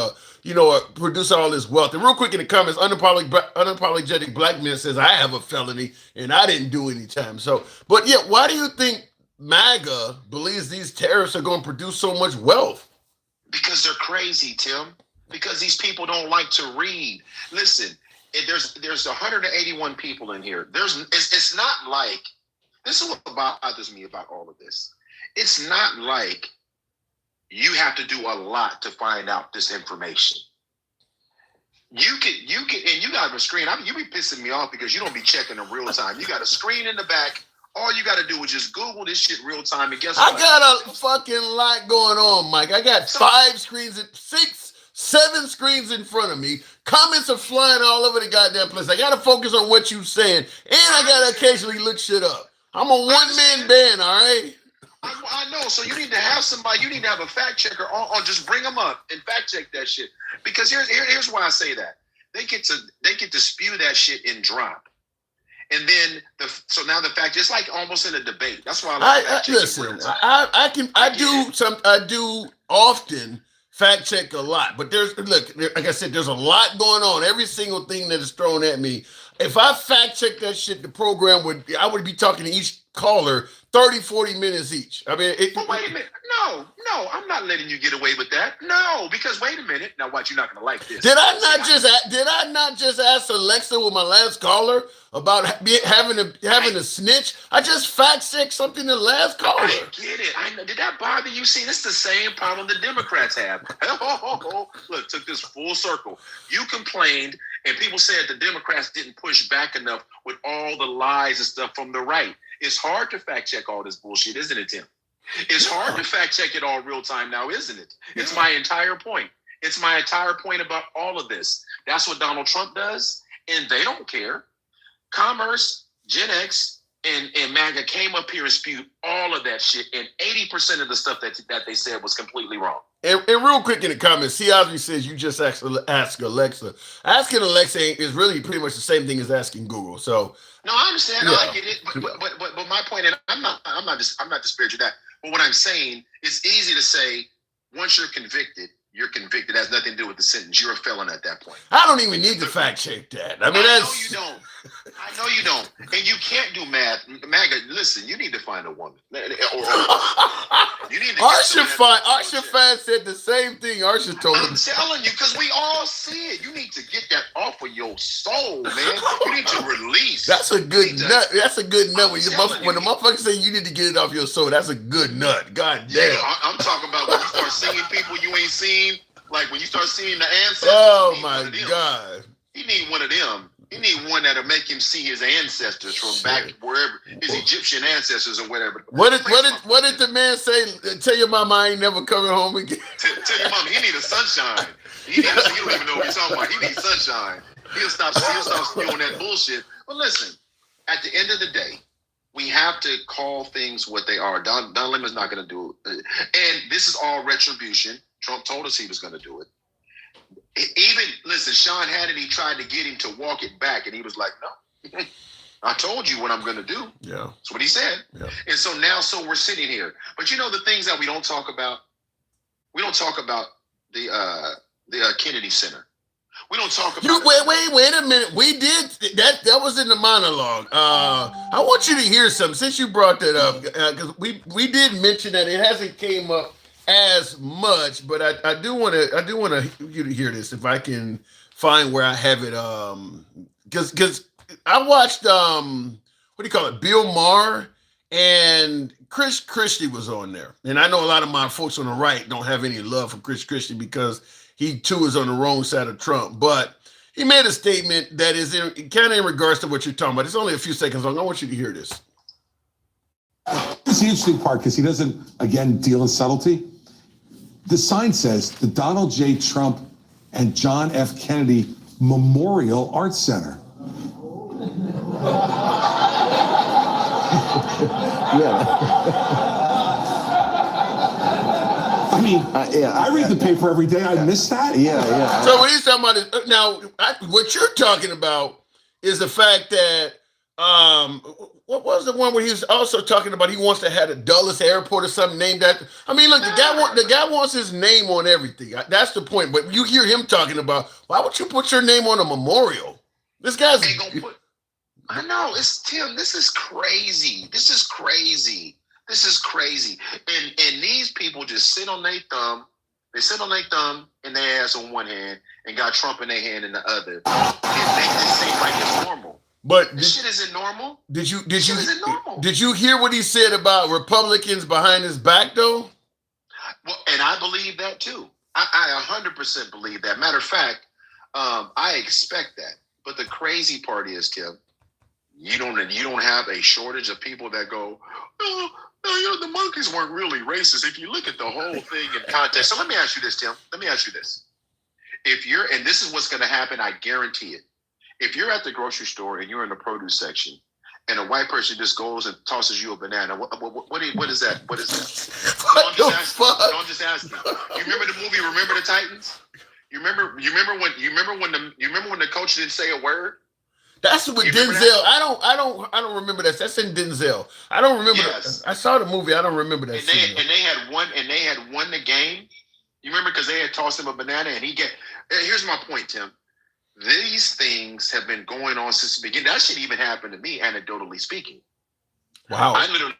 produce all this wealth. And real quick in the comments, unapologetic black man says, I have a felony and I didn't do any time. So, but yeah, why do you think MAGA believes these tariffs are going to produce so much wealth? Because they're crazy, Tim. Because these people don't like to read. Listen, there's 181 people in here. It's not like, this is what bothers me about all of this. It's not like you have to do a lot to find out this information. You can, and you got a screen. You be pissing me off because you don't be checking in real time. You got a screen in the back. All you got to do is just Google this shit real time, and guess what? I got a fucking lot going on, Mike. I got 5 screens, 6, 7 screens in front of me. Comments are flying all over the goddamn place. I got to focus on what you're saying, and I got to occasionally look shit up. I'm a one-man band, all right? I know. So you need to have somebody. You need to have a fact checker on. Just bring them up and fact check that shit. Because here's why I say that. They get to spew that shit and drop. And then now the fact, it's like almost in a debate. That's why I like fact checking. Listen, I do often fact check a lot, but like I said, there's a lot going on. Every single thing that is thrown at me. If I fact check that shit, the program I would be talking to each caller 30, 40 minutes each. I mean, but wait a minute. No, I'm not letting you get away with that. No, because wait a minute. Now watch, you're not gonna like this. Did I not just ask Alexa with my last caller about having a snitch? I just fact checked something the last caller. I get it. I know. Did that bother you? See, this is the same problem the Democrats have. Look, took this full circle. You complained, and people said the Democrats didn't push back enough with all the lies and stuff from the right. It's hard to fact check all this bullshit, isn't it, Tim? It's hard to fact check it all real time now, isn't it? It's my entire point. It's my entire point about all of this. That's what Donald Trump does, and they don't care. Commerce, Gen X, and MAGA came up here and spewed all of that shit, and 80% of the stuff that they said was completely wrong. And real quick in the comments, C. Osby says you just ask Alexa. Asking Alexa is really pretty much the same thing as asking Google. So no, I understand. Yeah. I get it. But my point, and I'm not disparaging that. But what I'm saying, it's easy to say, once you're convicted, you're convicted. It has nothing to do with the sentence. You're a felon at that point. I don't even need to fact check that. I mean, that's. I know you don't. I know you don't. And you can't do math. MAGA, listen, you need to find a woman. You need to Arsha Fan said the same thing. Arsha told him. I'm telling you, because we all see it. You need to get that off of your soul, man. You need to release. That's a good nut. That's a good nut. When the motherfucker say you need to get it off your soul, that's a good nut. God damn. Yeah, I'm talking about when you start seeing people you ain't seen. Like when you start seeing the ancestors. Oh my God. He need one of them. He need one that'll make him see his ancestors from back wherever, his Egyptian ancestors or whatever. What did the man say? Tell your mama I ain't never coming home again. Tell your mama he need a sunshine. You don't even know what he's talking about. He needs sunshine. He'll stop spewing that bullshit. But listen, at the end of the day, we have to call things what they are. Don Lemon's not going to do it. And this is all retribution. Trump told us he was going to do it. Even, listen, Sean Hannity tried to get him to walk it back, and he was like, no. I told you what I'm going to do. Yeah. That's what he said. Yeah. And so now, we're sitting here. But you know the things that we don't talk about? We don't talk about the Kennedy Center. We don't talk about wait a minute. We did that was in the monologue. I want you to hear something since you brought that up, because we did mention that it hasn't came up as much, but I do want you to hear this if I can find where I have it. Because I watched what do you call it? Bill Maher and Chris Christie was on there, and I know a lot of my folks on the right don't have any love for Chris Christie because he too is on the wrong side of Trump. But he made a statement that is kind of in regards to what you're talking about. It's only a few seconds long. I want you to hear this. This is the interesting part because he doesn't, again, deal in subtlety. The sign says the Donald J. Trump and John F. Kennedy Memorial Arts Center. I mean, I read the paper every day. I miss that. Yeah. So what he's talking about is now what you're talking about is the fact that what was the one where he was also talking about he wants to have a Dulles Airport or something named after? I mean, look, the guy wants his name on everything. That's the point. But you hear him talking about why would you put your name on a memorial? This guy's. I know, it's Tim. This is crazy. And these people just sit on their thumb. They sit on their thumb and their ass on one hand and got Trump in their hand in the other. And make this seem like it's normal. But this shit isn't normal. Did you hear what he said about Republicans behind his back though? Well, and I believe that too. I 100% believe that. Matter of fact, I expect that. But the crazy part is, Tim, you don't have a shortage of people that go, no, the monkeys weren't really racist. If you look at the whole thing in context. So let me ask you this, Tim. Let me ask you this. And this is what's going to happen, I guarantee it. If you're at the grocery store and you're in the produce section, and a white person just goes and tosses you a banana, what is that? What is that? I'm just asking. You remember the movie Remember the Titans? You remember when the coach didn't say a word? That's with Denzel. I don't remember that. That's in Denzel. I don't remember. Yes. I saw the movie. I don't remember that. And they had won the game. You remember because they had tossed him a banana and here's my point, Tim. These things have been going on since the beginning. That shit even happened to me, anecdotally speaking. Wow. I literally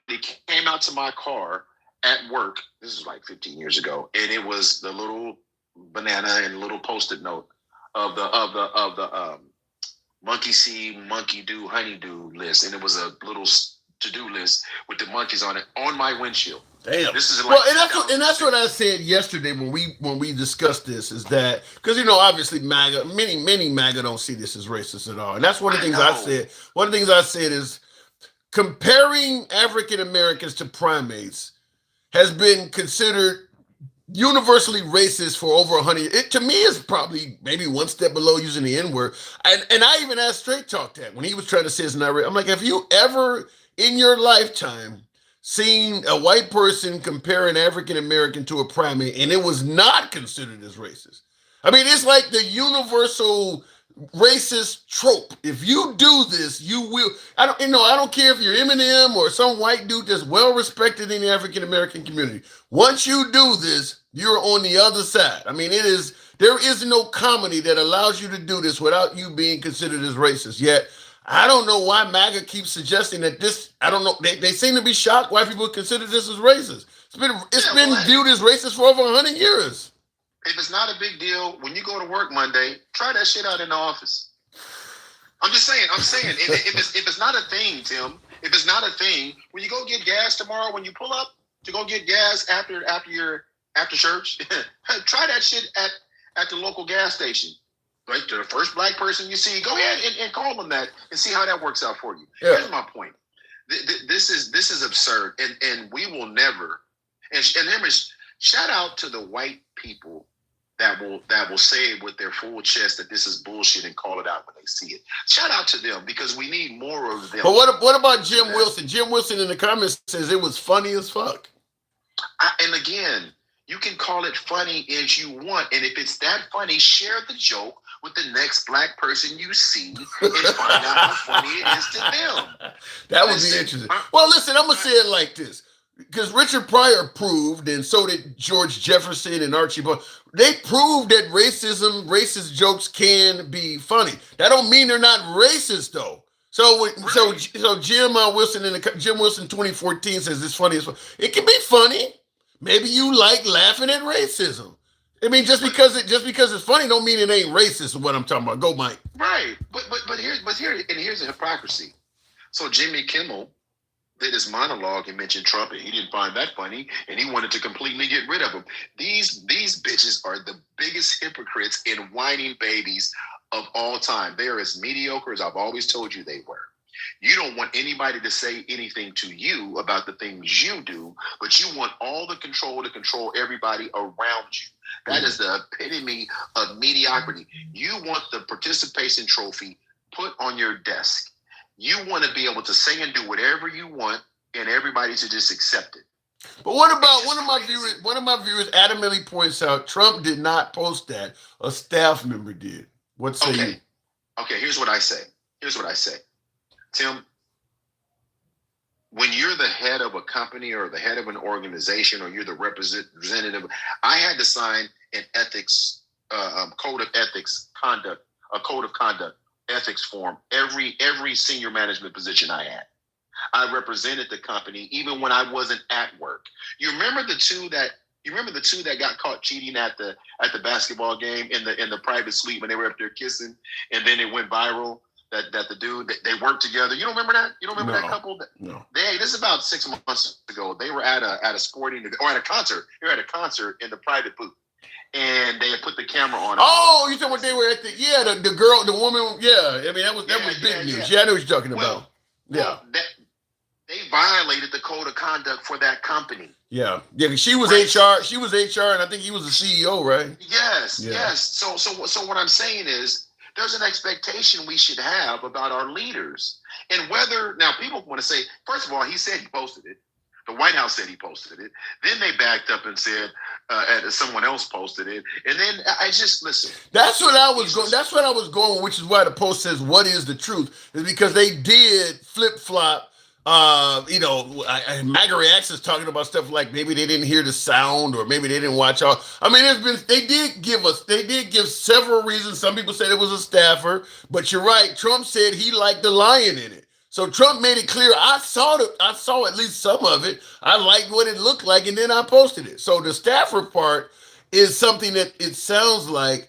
came out to my car at work. This is like 15 years ago, and it was the little banana and little Post-it note of the monkey see, monkey do, honey do list, and it was a little to-do list with the monkeys on it on my windshield. Damn. This is and that's what I said yesterday when we discussed this, is that because obviously MAGA, many MAGA don't see this as racist at all, and that's one of the things I said. One of the things I said is comparing African Americans to primates has been considered universally racist for over 100. It to me is probably maybe one step below using the N-word, and I even asked Straight Talk that when he was trying to say it's not racist. I'm like, have you ever in your lifetime seen a white person compare an African American to a primate and it was not considered as racist? I mean, it's like the universal racist trope. If you do this, you will. I don't care if you're Eminem or some white dude that's well respected in the African American community. Once you do this, you're on the other side. I mean, there is no comedy that allows you to do this without you being considered as racist. Yet, I don't know why MAGA keeps suggesting that this. I don't know. They seem to be shocked why people consider this as racist. It's been viewed as racist for over 100 years. If it's not a big deal, when you go to work Monday, try that shit out in the office. I'm saying, if it's not a thing, Tim, if it's not a thing, when you go get gas tomorrow, when you pull up to go get gas after church, try that shit at the local gas station. Right, to the first black person you see, go ahead and call them that and see how that works out for you. Yeah. Here's my point. This is absurd, and we will never. And shout out to the white people that will say with their full chest that this is bullshit and call it out when they see it. Shout out to them because we need more of them. But what about Jim Wilson? Jim Wilson in the comments says it was funny as fuck. And again, you can call it funny as you want, and if it's that funny, share the joke with the next black person you see and find out how funny it is to them. That would be interesting. Well, listen, I'm going to say it like this. Because Richard Pryor proved, and so did George Jefferson and Archie Bunker, they proved that racist jokes can be funny. That don't mean they're not racist, though. So Jim Wilson 2014 says it's funny as fuck. It can be funny. Maybe you like laughing at racism. I mean, just because it's funny don't mean it ain't racist. Is what I'm talking about. Go, Mike. Right, but here's the hypocrisy. So Jimmy Kimmel did his monologue and mentioned Trump, and he didn't find that funny, and he wanted to completely get rid of him. These bitches are the biggest hypocrites and whining babies of all time. They are as mediocre as I've always told you they were. You don't want anybody to say anything to you about the things you do, but you want all the control to control everybody around you. That is the epitome of mediocrity. You want the participation trophy put on your desk. You want to be able to say and do whatever you want, and everybody to just accept it. But what about one of my viewers adamantly points out Trump did not post that. A staff member did. What say you? Okay, here's what I say. Tim, when you're the head of a company or the head of an organization or you're the representative, I had to sign an ethics code of conduct ethics form every senior management position I had. I represented the company even when I wasn't at work. You remember the two that got caught cheating at the basketball game in the private suite when they were up there kissing, and then it went viral. That the dude they worked together. You don't remember that? You don't remember that couple? No. This is about 6 months ago. They were at a sporting or at a concert. They were at a concert in the private booth, and they had put the camera on. Oh, you talking what they were at the girl, the woman? Yeah, I mean that was big news. Yeah, I know what you're talking about. Well, they violated the code of conduct for that company. Yeah. She was HR. She was HR, and I think he was the CEO, right? Yes. So what I'm saying is, there's an expectation we should have about our leaders. And whether, now people want to say, first of all, he said he posted it. The White House said he posted it. Then they backed up and said someone else posted it. And then I just, listen. That's what I was going, which is why the post says, what is the truth? Is because they did flip-flop. MAGA Reacts is talking about stuff like maybe they didn't hear the sound or maybe they didn't watch out. I mean, they did give several reasons. Some people said it was a staffer, but you're right. Trump said he liked the lion in it. So Trump made it clear. I saw at least some of it. I liked what it looked like, and then I posted it. So the staffer part is something that it sounds like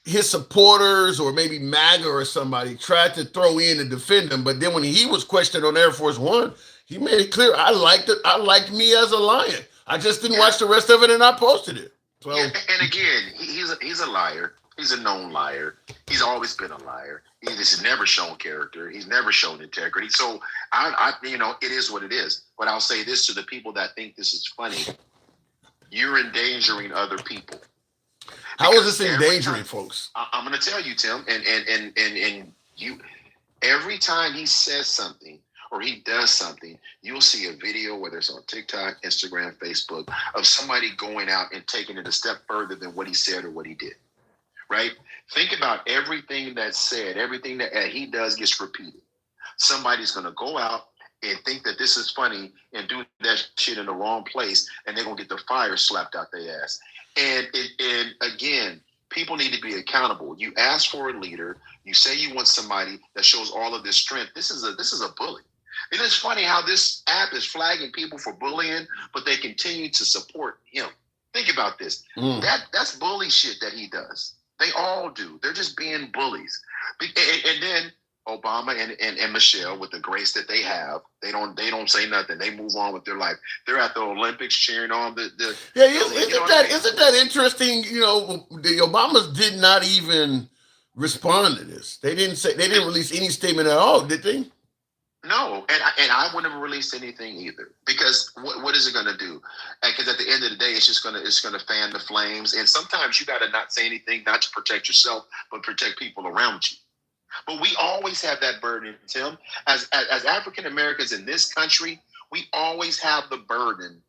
his supporters or maybe MAGA or somebody tried to throw in and defend him. But then when he was questioned on Air Force One, he made it clear, I liked me as a lion. I just didn't watch the rest of it and I posted it. So, and again, he's a liar. He's a known liar. He's always been a liar. He just never shown character. He's never shown integrity. So it is what it is. But I'll say this to the people that think this is funny. You're endangering other people. How is this endangering folks? I'm going to tell you, Tim, and you, every time he says something or he does something, you'll see a video, whether it's on TikTok, Instagram, Facebook, of somebody going out and taking it a step further than what he said or what he did. right? Think about everything that's said, everything that he does gets repeated. Somebody's going to go out and think that this is funny and do that shit in the wrong place, and they're going to get the fire slapped out their ass. And again, people need to be accountable. You ask for a leader. You say you want somebody that shows all of this strength. This is a bully. And it's funny how this app is flagging people for bullying, but they continue to support him. Think about this. That's bully shit that he does. They all do. They're just being bullies. And then Obama and Michelle, with the grace that they have, they don't say nothing. They move on with their life. They're at the Olympics cheering on the Isn't that interesting? You know, the Obamas did not even respond to this. They didn't release any statement at all, did they? No, and I wouldn't have released anything either, because what is it going to do? Because at the end of the day, it's going to fan the flames. And sometimes you got to not say anything, not to protect yourself, but protect people around you. But we always have that burden, Tim. As African Americans in this country, we always have the burden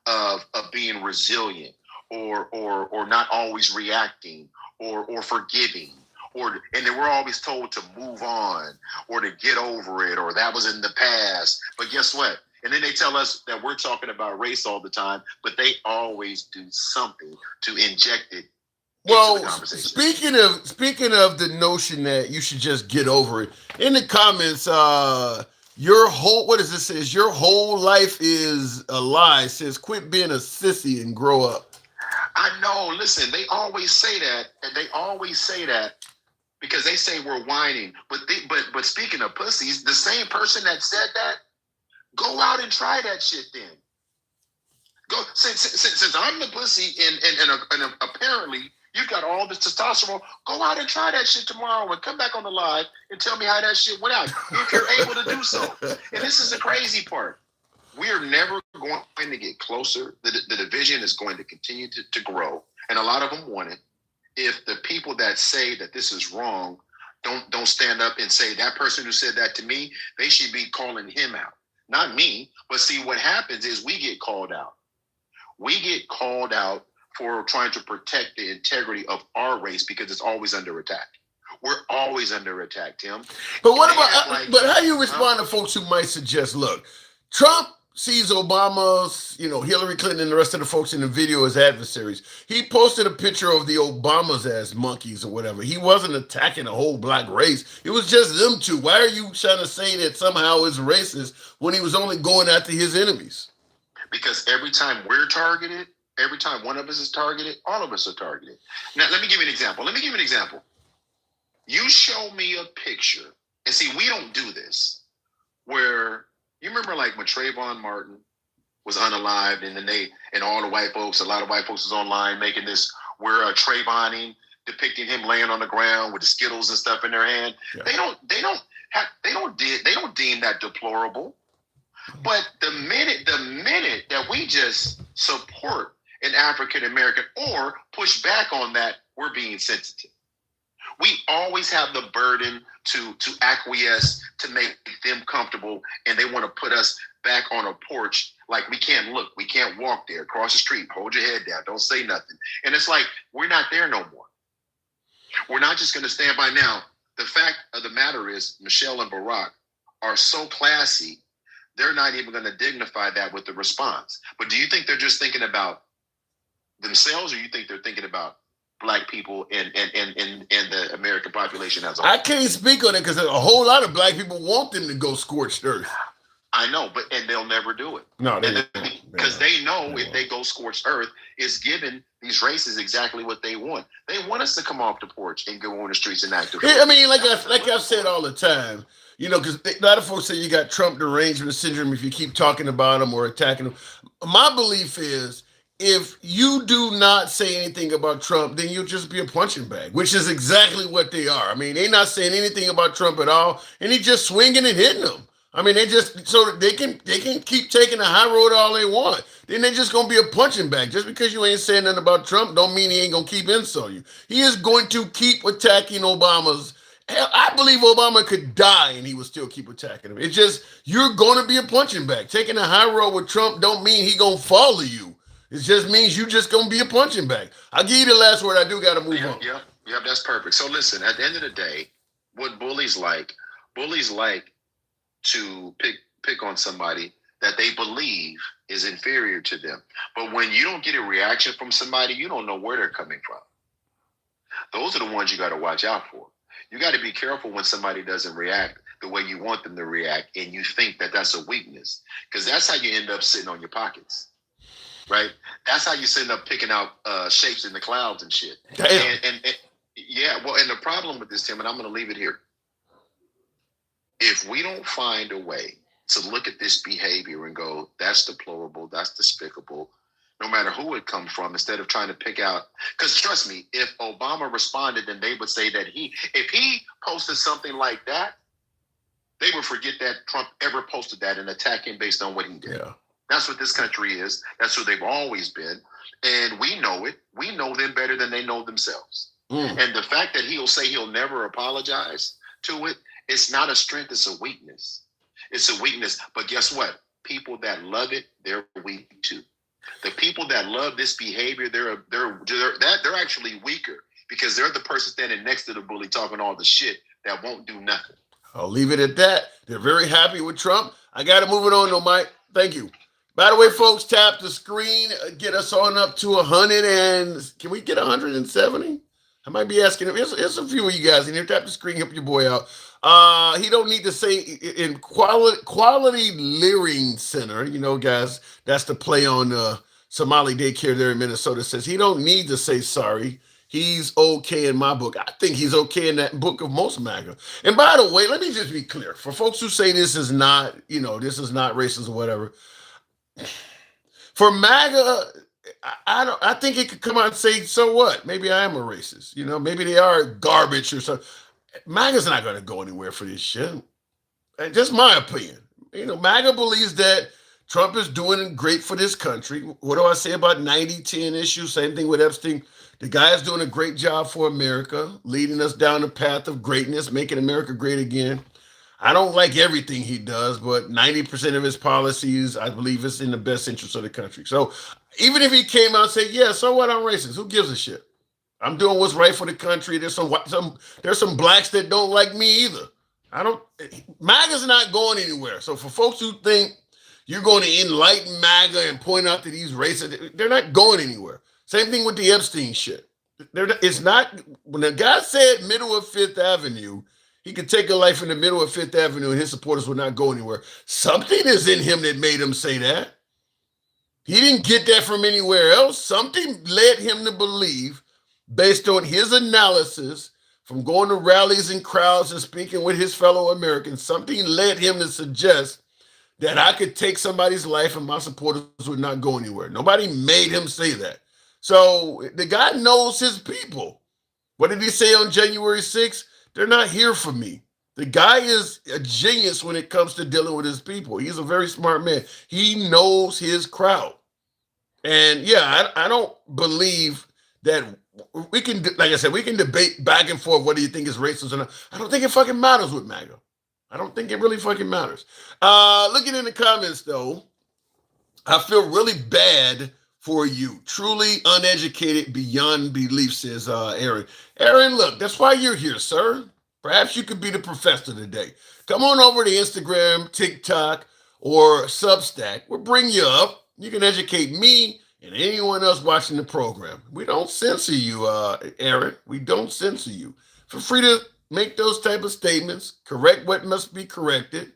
of being resilient, or not always reacting, or forgiving. And then we're always told to move on, or to get over it, or that was in the past. But guess what? And then they tell us that we're talking about race all the time, but they always do something to inject it. Well, speaking of the notion that you should just get over it, in the comments, your whole life is a lie. It says quit being a sissy and grow up. I know. Listen, they always say that, and they always say that because they say we're whining. But speaking of pussies, the same person that said that, go out and try that shit then. Go since I'm the pussy and apparently you've got all this testosterone, go out and try that shit tomorrow and come back on the live and tell me how that shit went out, if you're able to do so. And this is the crazy part. We are never going to get closer. The division is going to continue to grow, and a lot of them want it. If the people that say that this is wrong don't stand up and say, that person who said that to me, they should be calling him out. Not me, but see, what happens is we get called out. We get called out for trying to protect the integrity of our race because it's always under attack. We're always under attack, Tim. But what about? But how do you respond to folks who might suggest, look, Trump sees Obama's, Hillary Clinton and the rest of the folks in the video as adversaries. He posted a picture of the Obamas as monkeys or whatever. He wasn't attacking the whole black race. It was just them two. Why are you trying to say that somehow it's racist when he was only going after his enemies? Because every time we're targeted, every time one of us is targeted, all of us are targeted. Now, let me give you an example. You show me a picture, and see, we don't do this, where you remember like when Trayvon Martin was unalived, and then a lot of white folks was online making this, we're Trayvoning, depicting him laying on the ground with the Skittles and stuff in their hand. Yeah. They don't deem that deplorable. But the minute that we just support an African American or push back on that, we're being sensitive. We always have the burden to acquiesce, to make them comfortable, and they want to put us back on a porch like we can't look, we can't walk there, cross the street, hold your head down, don't say nothing. And it's like, we're not there no more. We're not just going to stand by now. The fact of the matter is, Michelle and Barack are so classy, they're not even going to dignify that with the response. But do you think they're just thinking about themselves, or you think they're thinking about black people and the American population as a whole? I can't speak on it because a whole lot of black people want them to go scorched earth. I know, and they'll never do it. No, because they know if they go scorched earth, it's giving these races exactly what they want. They want us to come off the porch and go on the streets and act. I mean, like I've said all the time, because a lot of folks say you got Trump derangement syndrome if you keep talking about him or attacking him. My belief is, if you do not say anything about Trump, then you'll just be a punching bag, which is exactly what they are. I mean, they're not saying anything about Trump at all, and he's just swinging and hitting them. I mean, they just, so they can keep taking the high road all they want. Then they're just going to be a punching bag. Just because you ain't saying nothing about Trump don't mean he ain't going to keep insulting you. He is going to keep attacking Obama's. Hell, I believe Obama could die and he would still keep attacking him. It's just, you're going to be a punching bag. Taking the high road with Trump don't mean he going to follow you. It just means you just going to be a punching bag. I'll give you the last word. I do got to move on. Yeah. Yep, that's perfect. So listen, at the end of the day, what bullies like to pick on somebody that they believe is inferior to them. But when you don't get a reaction from somebody, you don't know where they're coming from. Those are the ones you got to watch out for. You got to be careful when somebody doesn't react the way you want them to react, and you think that that's a weakness, because that's how you end up sitting on your pockets, right? That's how you end up picking out shapes in the clouds and shit. Damn. And yeah, well, and the problem with this, Tim, and I'm going to leave it here. If we don't find a way to look at this behavior and go, that's deplorable, that's despicable, no matter who it comes from, instead of trying to pick out, because trust me, if Obama responded, then they would say that if he posted something like that, they would forget that Trump ever posted that and attack him based on what he did. Yeah. That's what this country is. That's who they've always been. And we know it. We know them better than they know themselves. And the fact that he'll say he'll never apologize to it, it's not a strength, it's a weakness. It's a weakness. But guess what? People that love it, they're weak too. The people that love this behavior, they're actually weaker, because they're the person standing next to the bully talking all the shit that won't do nothing. I'll leave it at that. They're very happy with Trump. I got to move it on though, Mike. Thank you. By the way, folks, tap the screen. Get us on up to 100 and can we get 170? I might be asking him. There's a few of you guys in here. Tap the screen, help your boy out. He don't need to say in quality Leering Center. You know, guys, that's the play on Somali daycare there in Minnesota. Says he don't need to say sorry. He's okay in my book. I think he's okay in that book of most MAGA. And by the way, let me just be clear. For folks who say this is not, this is not racist or whatever. For MAGA, I think it could come out and say, so what? Maybe I am a racist. Maybe they are garbage or something. MAGA's not going to go anywhere for this shit. And just my opinion. MAGA believes that Trump is doing great for this country. What do I say about 90-10 issues? Same thing with Epstein. The guy is doing a great job for America, leading us down the path of greatness, making America great again. I don't like everything he does, but 90% of his policies, I believe, is in the best interest of the country. So even if he came out and said, yeah, so what, I'm racist, who gives a shit? I'm doing what's right for the country. There's some blacks that don't like me either. MAGA's not going anywhere. So for folks who think you're going to enlighten MAGA and point out that he's racist, they're not going anywhere. Same thing with the Epstein shit. It's not, when the guy said middle of Fifth Avenue, he could take a life in the middle of Fifth Avenue and his supporters would not go anywhere. Something is in him that made him say that. He didn't get that from anywhere else. Something led him to believe, based on his analysis from going to rallies and crowds and speaking with his fellow Americans, something led him to suggest that I could take somebody's life and my supporters would not go anywhere. Nobody made him say that. So the guy knows his people. What did he say on January 6th? They're not here for me. The guy is a genius when it comes to dealing with his people. He's a very smart man. He knows his crowd. And yeah, I don't believe that we can, like I said, we can debate back and forth whether you think it's racist or not. I don't think it fucking matters with MAGA. I don't think it really fucking matters. Looking in the comments though, I feel really bad for you. Truly uneducated beyond belief, says Aaron. Aaron, look, that's why you're here, sir. Perhaps you could be the professor today. Come on over to Instagram, TikTok, or Substack. We'll bring you up. You can educate me and anyone else watching the program. We don't censor you, Aaron. We don't censor you. Feel free to make those type of statements, correct what must be corrected,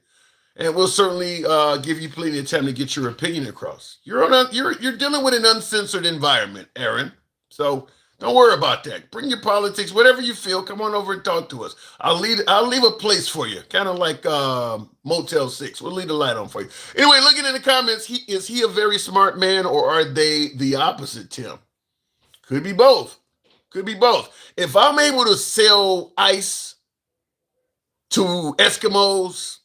and we'll certainly give you plenty of time to get your opinion across. You're dealing with an uncensored environment, Aaron. So don't worry about that. Bring your politics, whatever you feel. Come on over and talk to us. I'll leave a place for you, kind of like Motel 6. We'll leave the light on for you. Anyway, looking in the comments, is he a very smart man, or are they the opposite, Tim? Could be both. Could be both. If I'm able to sell ice to Eskimos,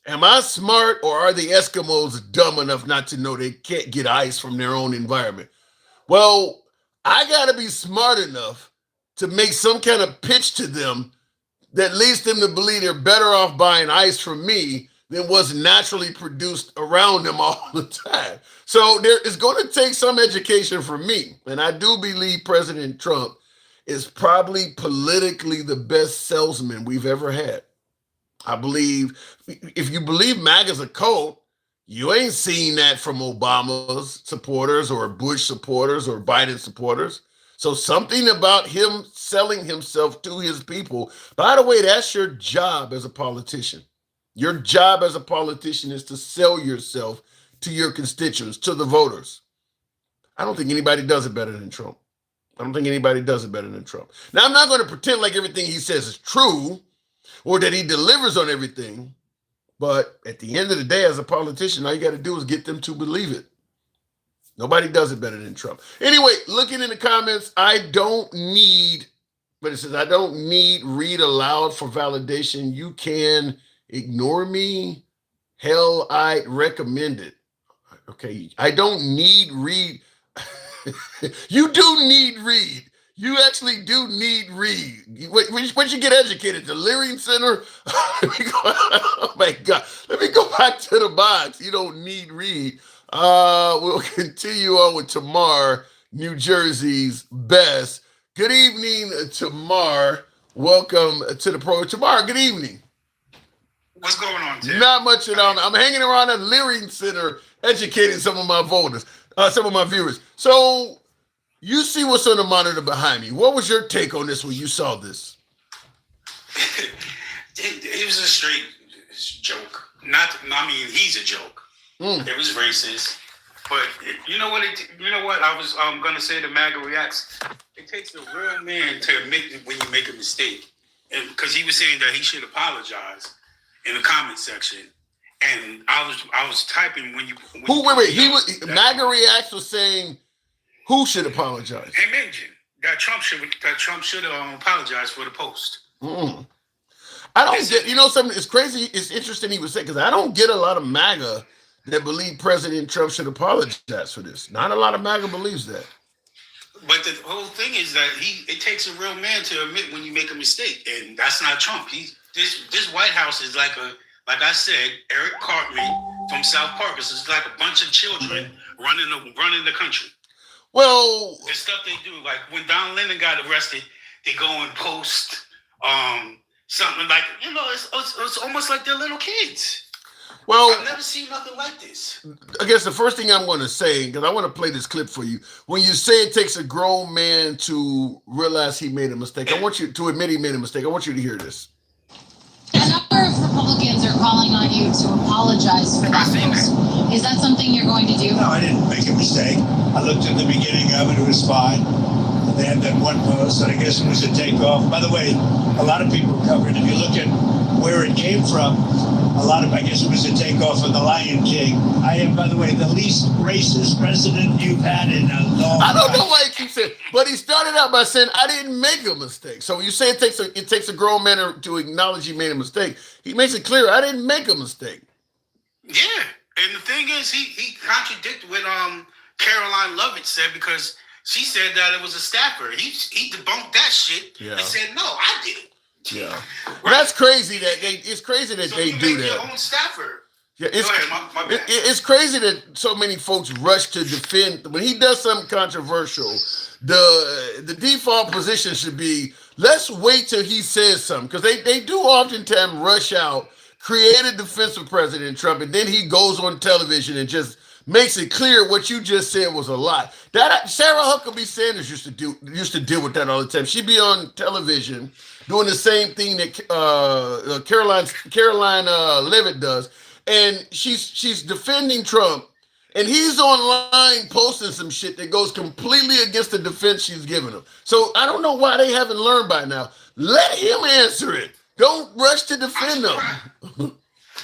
am I smart, or are the Eskimos dumb enough not to know they can't get ice from their own environment? Well, I got to be smart enough to make some kind of pitch to them that leads them to believe they're better off buying ice from me than what's naturally produced around them all the time. So there is going to take some education from me. And I do believe President Trump is probably politically the best salesman we've ever had. I believe, if you believe MAGA's a cult, you ain't seen that from Obama's supporters or Bush supporters or Biden supporters. So something about him selling himself to his people. By the way, that's your job as a politician. Your job as a politician is to sell yourself to your constituents, to the voters. I don't think anybody does it better than Trump. I don't think anybody does it better than Trump. Now, I'm not going to pretend like everything he says is true or that he delivers on everything. But at the end of the day, as a politician, all you got to do is get them to believe it. Nobody does it better than Trump. Anyway, looking in the comments, I don't need read aloud for validation. You can ignore me. Hell, I recommend it. Okay, I don't need read. You do need read. You actually do need read. Once you get educated, the Leering Center. Oh my God. Let me go back to the box. You don't need read. We'll continue on with Tamar, New Jersey's best. Good evening, Tamar. Welcome to the program. Tamar, good evening. What's going on, Tim? Not much at all. I'm hanging around at Leering Center, educating some of my voters, some of my viewers. So you see what's on the monitor behind me. What was your take on this when you saw this? It was a straight joke. He's a joke. It was racist. But you know what? I was gonna say to MAGA Reacts. It takes a real man to admit when you make a mistake, and because he was saying that he should apologize in the comment section, and I was typing when you. MAGA Reacts was saying who should apologize? Hey, mention that Trump should apologize for the post. I don't get. Something. It's crazy. It's interesting he was saying because I don't get a lot of MAGA that believe President Trump should apologize for this. Not a lot of MAGA believes that. But the whole thing is that it takes a real man to admit when you make a mistake, and that's not Trump. This White House is like I said, Eric Cartman from South Park. It's like a bunch of children running the country. Well, the stuff they do, like when Don Lemon got arrested, they go and post something like it's almost like they're little kids. Well, I've never seen nothing like this. I guess the first thing I'm going to say, because I want to play this clip for you. When you say it takes a grown man to realize he made a mistake, I want you to admit he made a mistake. I want you to hear this. A number of Republicans are calling on you to apologize for that post. Is that something you're going to do? No, I didn't make a mistake. I looked at the beginning of it. It was fine. They had that one post, and I guess it was a takeoff. By the way, a lot of people covered. If you look at where it came from, I guess it was a takeoff of the Lion King. I am, by the way, the least racist president you've had in a long time. I don't know why he keeps saying, but he started out by saying, I didn't make a mistake. So you say it takes a grown man to acknowledge he made a mistake. He makes it clear, I didn't make a mistake. Yeah, and the thing is, he contradicted what Caroline Lovett said, because she said that it was a staffer. He debunked that shit and said, no, I did it. Yeah, well, that's crazy. It's crazy that they do that. Your own staffer. Yeah, it's, Go ahead, my bad. It's crazy that so many folks rush to defend when he does something controversial. The default position should be let's wait till he says something, because they do oftentimes rush out, create a defense of President Trump, and then he goes on television and just makes it clear what you just said was a lie. That Sarah Huckabee Sanders used to deal with that all the time. She'd be on television doing the same thing that Caroline Levitt does, and she's defending Trump, and he's online posting some shit that goes completely against the defense she's giving him. So I don't know why they haven't learned by now. Let him answer it. Don't rush to defend him.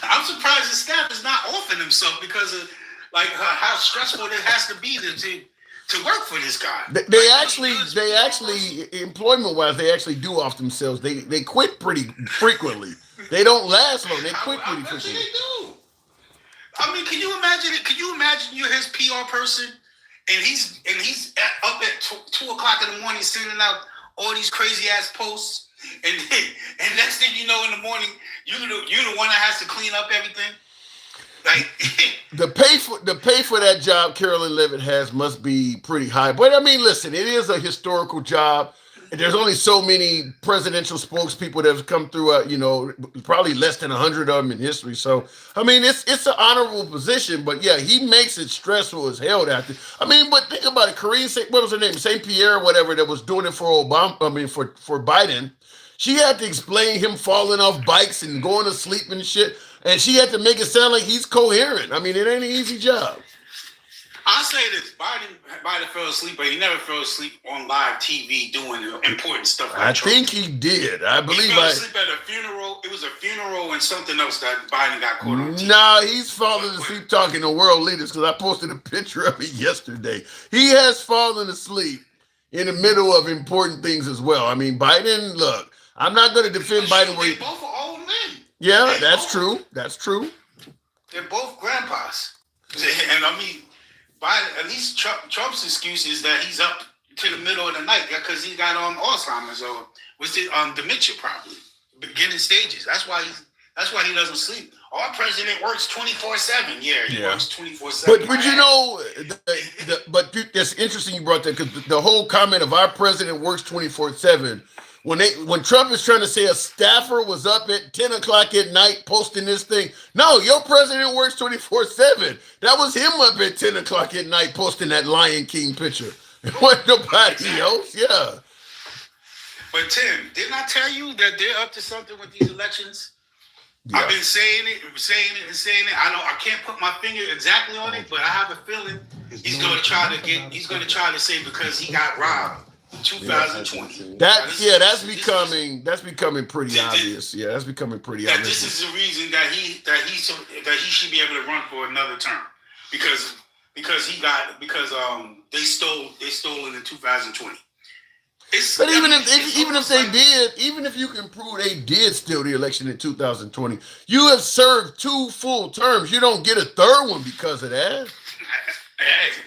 I'm surprised the staff is not offing himself because of how stressful it has to be to work for this guy. They actually, employment-wise, they actually do off themselves. They quit pretty frequently. They don't last long. They quit pretty frequently. They do. I mean, can you imagine it? Can you imagine you're his PR person, and he's up at 2 o'clock in the morning sending out all these crazy ass posts, and next thing you know, in the morning, you're the one that has to clean up everything. Like the pay for that job Carolyn Levitt has must be pretty high. But I mean, listen, it is a historical job, there's only so many presidential spokespeople that have come through, probably less than 100 of them in history. So, I mean, it's an honorable position, but yeah, he makes it stressful as hell out there. I mean, but think about it. What was her name? St. Pierre or whatever that was doing it for Obama. I mean, for Biden. She had to explain him falling off bikes and going to sleep and shit. And she had to make it sound like he's coherent. I mean, it ain't an easy job. I'll say this: Biden fell asleep, but he never fell asleep on live TV doing important stuff. Like I think he did. I believe he fell asleep at a funeral. It was a funeral and something else that Biden got caught on TV. Nah, he's falling asleep talking to world leaders because I posted a picture of it yesterday. He has fallen asleep in the middle of important things as well. I mean, Biden. Look, I'm not going to defend Biden. They both are old men. Yeah, that's true. That's true. They're both grandpas, and I mean. Biden, at least Trump's excuse is that he's up to the middle of the night because he got Alzheimer's or was it dementia probably beginning stages. That's why he doesn't sleep. Our president works 24/7. Yeah, he works 24/7. But you know, but it's interesting you brought that because the whole comment of our president works 24/7. When Trump is trying to say a staffer was up at 10 o'clock at night posting this thing, no, your president works 24/7. That was him up at 10 o'clock at night posting that Lion King picture. It wasn't nobody else. Yeah. But Tim, didn't I tell you that they're up to something with these elections? Yeah. I've been saying it. I know I can't put my finger exactly on it, but I have a feeling he's going to try to say because he got robbed. 2020. That's becoming pretty obvious. Yeah, that's becoming pretty obvious. This is the reason that he should be able to run for another term because they stole it in 2020. But even if you can prove they did steal the election in 2020, you have served 2 full terms. You don't get a third one because of that.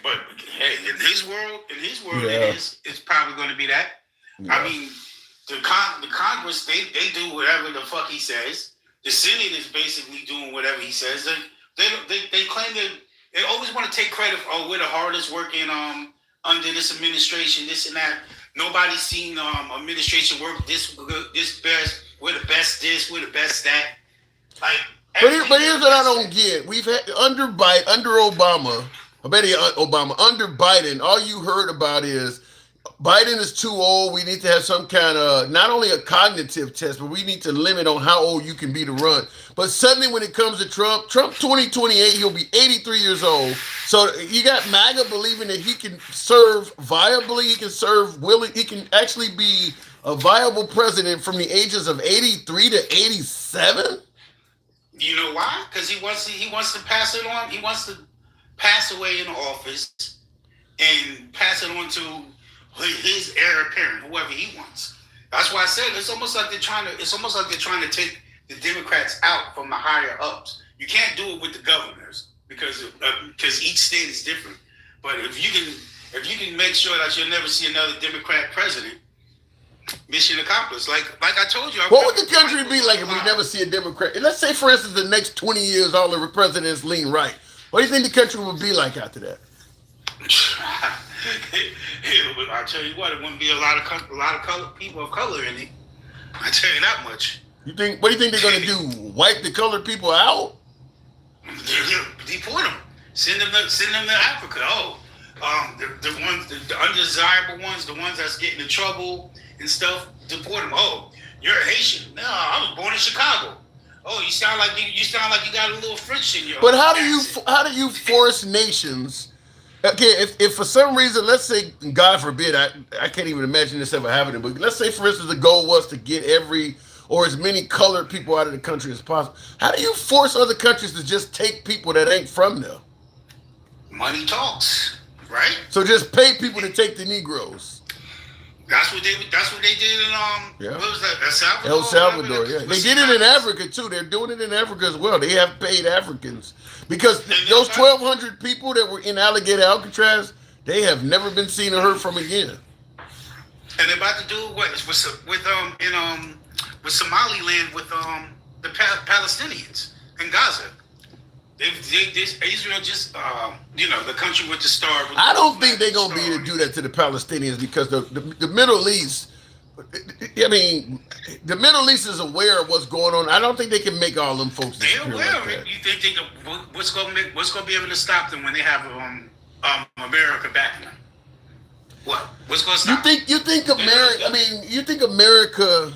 But in his world, it's probably going to be that. Yeah. I mean, the Congress, they do whatever the fuck he says. The Senate is basically doing whatever he says. They claim that they always want to take credit for, we're the hardest working under this administration, this and that. Nobody's seen administration work this best. We're the best this, we're the best that. Like, but here's what I don't get. We've had under Obama. Under Biden, all you heard about is Biden is too old. We need to have some kind of, not only a cognitive test, but we need to limit on how old you can be to run. But suddenly when it comes to Trump 2028, he'll be 83 years old. So you got MAGA believing that he can serve viably, he can actually be a viable president from the ages of 83 to 87? You know why? Because he wants to pass it on. He wants to pass away in office and pass it on to his heir apparent, whoever he wants. That's why I said it's almost like they're trying to take the Democrats out from the higher ups. You can't do it with the governors because each state is different. But if you can make sure that you'll never see another Democrat president, mission accomplished. Like I told you. What would the country be like if we never see a Democrat? Let's say, for instance, the next 20 years, all the presidents lean right. What do you think the country would be like after that? I tell you what, it wouldn't be a lot of people of color in it. I tell you that much. What do you think they're going to do? Wipe the colored people out? Deport them. Send them to Africa. The undesirable ones, the ones that's getting in trouble and stuff. Deport them. Oh, you're a Haitian. No, I was born in Chicago. Oh, you sound like you got a little French in your. But how do you force nations? Okay, if for some reason, let's say, God forbid, I can't even imagine this ever happening, but let's say, for instance, the goal was to get as many colored people out of the country as possible. How do you force other countries to just take people that ain't from there? Money talks, right? So just pay people to take the Negroes. That's what they did in what was that? El Salvador, yeah. They did it in Africa too. They're doing it in Africa as well. They have paid Africans because those 1,200 people that were in Alligator Alcatraz, they have never been seen or heard from again. And they're about to do what with Somaliland with the Palestinians in Gaza. Israel just the country with the star. I don't think they're gonna be able to do that to the Palestinians because the Middle East, I mean, the Middle East is aware of what's going on. I don't think they can make all them folks They're disappear aware like of it. that. You think what's going to be able to stop them when they have America backing them? What's going to stop? You think America? I mean, you think America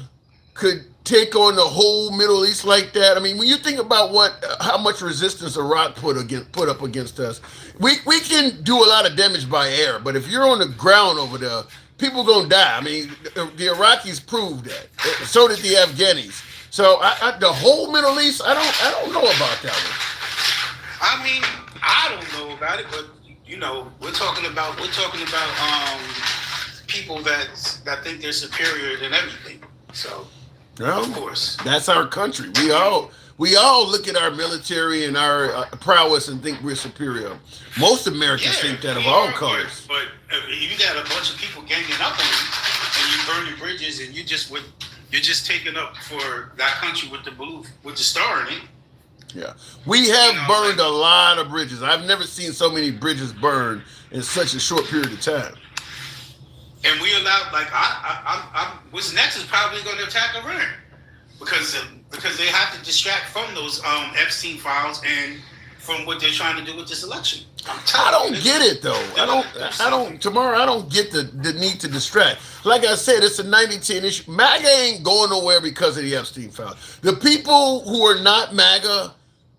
could take on the whole Middle East like that? I mean, when you think about how much resistance Iraq put up against us, we can do a lot of damage by air, but if you're on the ground over there, people gonna die. I mean, the Iraqis proved that. So did the Afghanis. So the whole Middle East, I don't know about that one. I mean, I don't know about it, but you know, we're talking about people that think they're superior than everything. So, Well, of course, that's our country. We all look at our military and our prowess and think we're superior. Most Americans think that of all colors. But you got a bunch of people ganging up on you, and you burn your bridges, and you're just taking up for that country with the star in it. Yeah, we have burned a lot of bridges. I've never seen so many bridges burned in such a short period of time. And we allowed, like, what's next is probably going to attack Iran because they have to distract from those Epstein files and from what they're trying to do with this election. I don't get it though. I don't get the need to distract. Like I said, it's a 90-10 issue. MAGA ain't going nowhere because of the Epstein file. The people who are not MAGA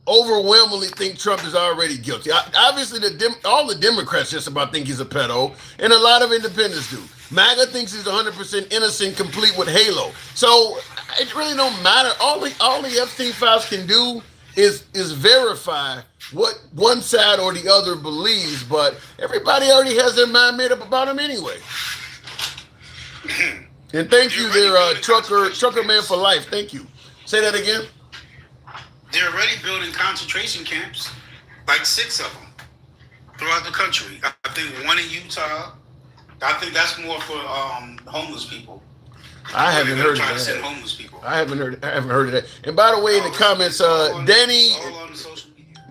overwhelmingly think Trump is already guilty. Obviously, all the Democrats just about think he's a pedo, and a lot of independents do. MAGA thinks he's 100% innocent, complete with Halo. So it really don't matter. All the Epstein files can do is verify what one side or the other believes, but everybody already has their mind made up about him anyway. And thank you there, Trucker Man for Life. Thank you. Say that again. They're already building concentration camps, like 6 of them, throughout the country. I think one in Utah. I think that's more for homeless people. I haven't heard of that. Send homeless people. I haven't heard of that. And by the way, in the comments, Danny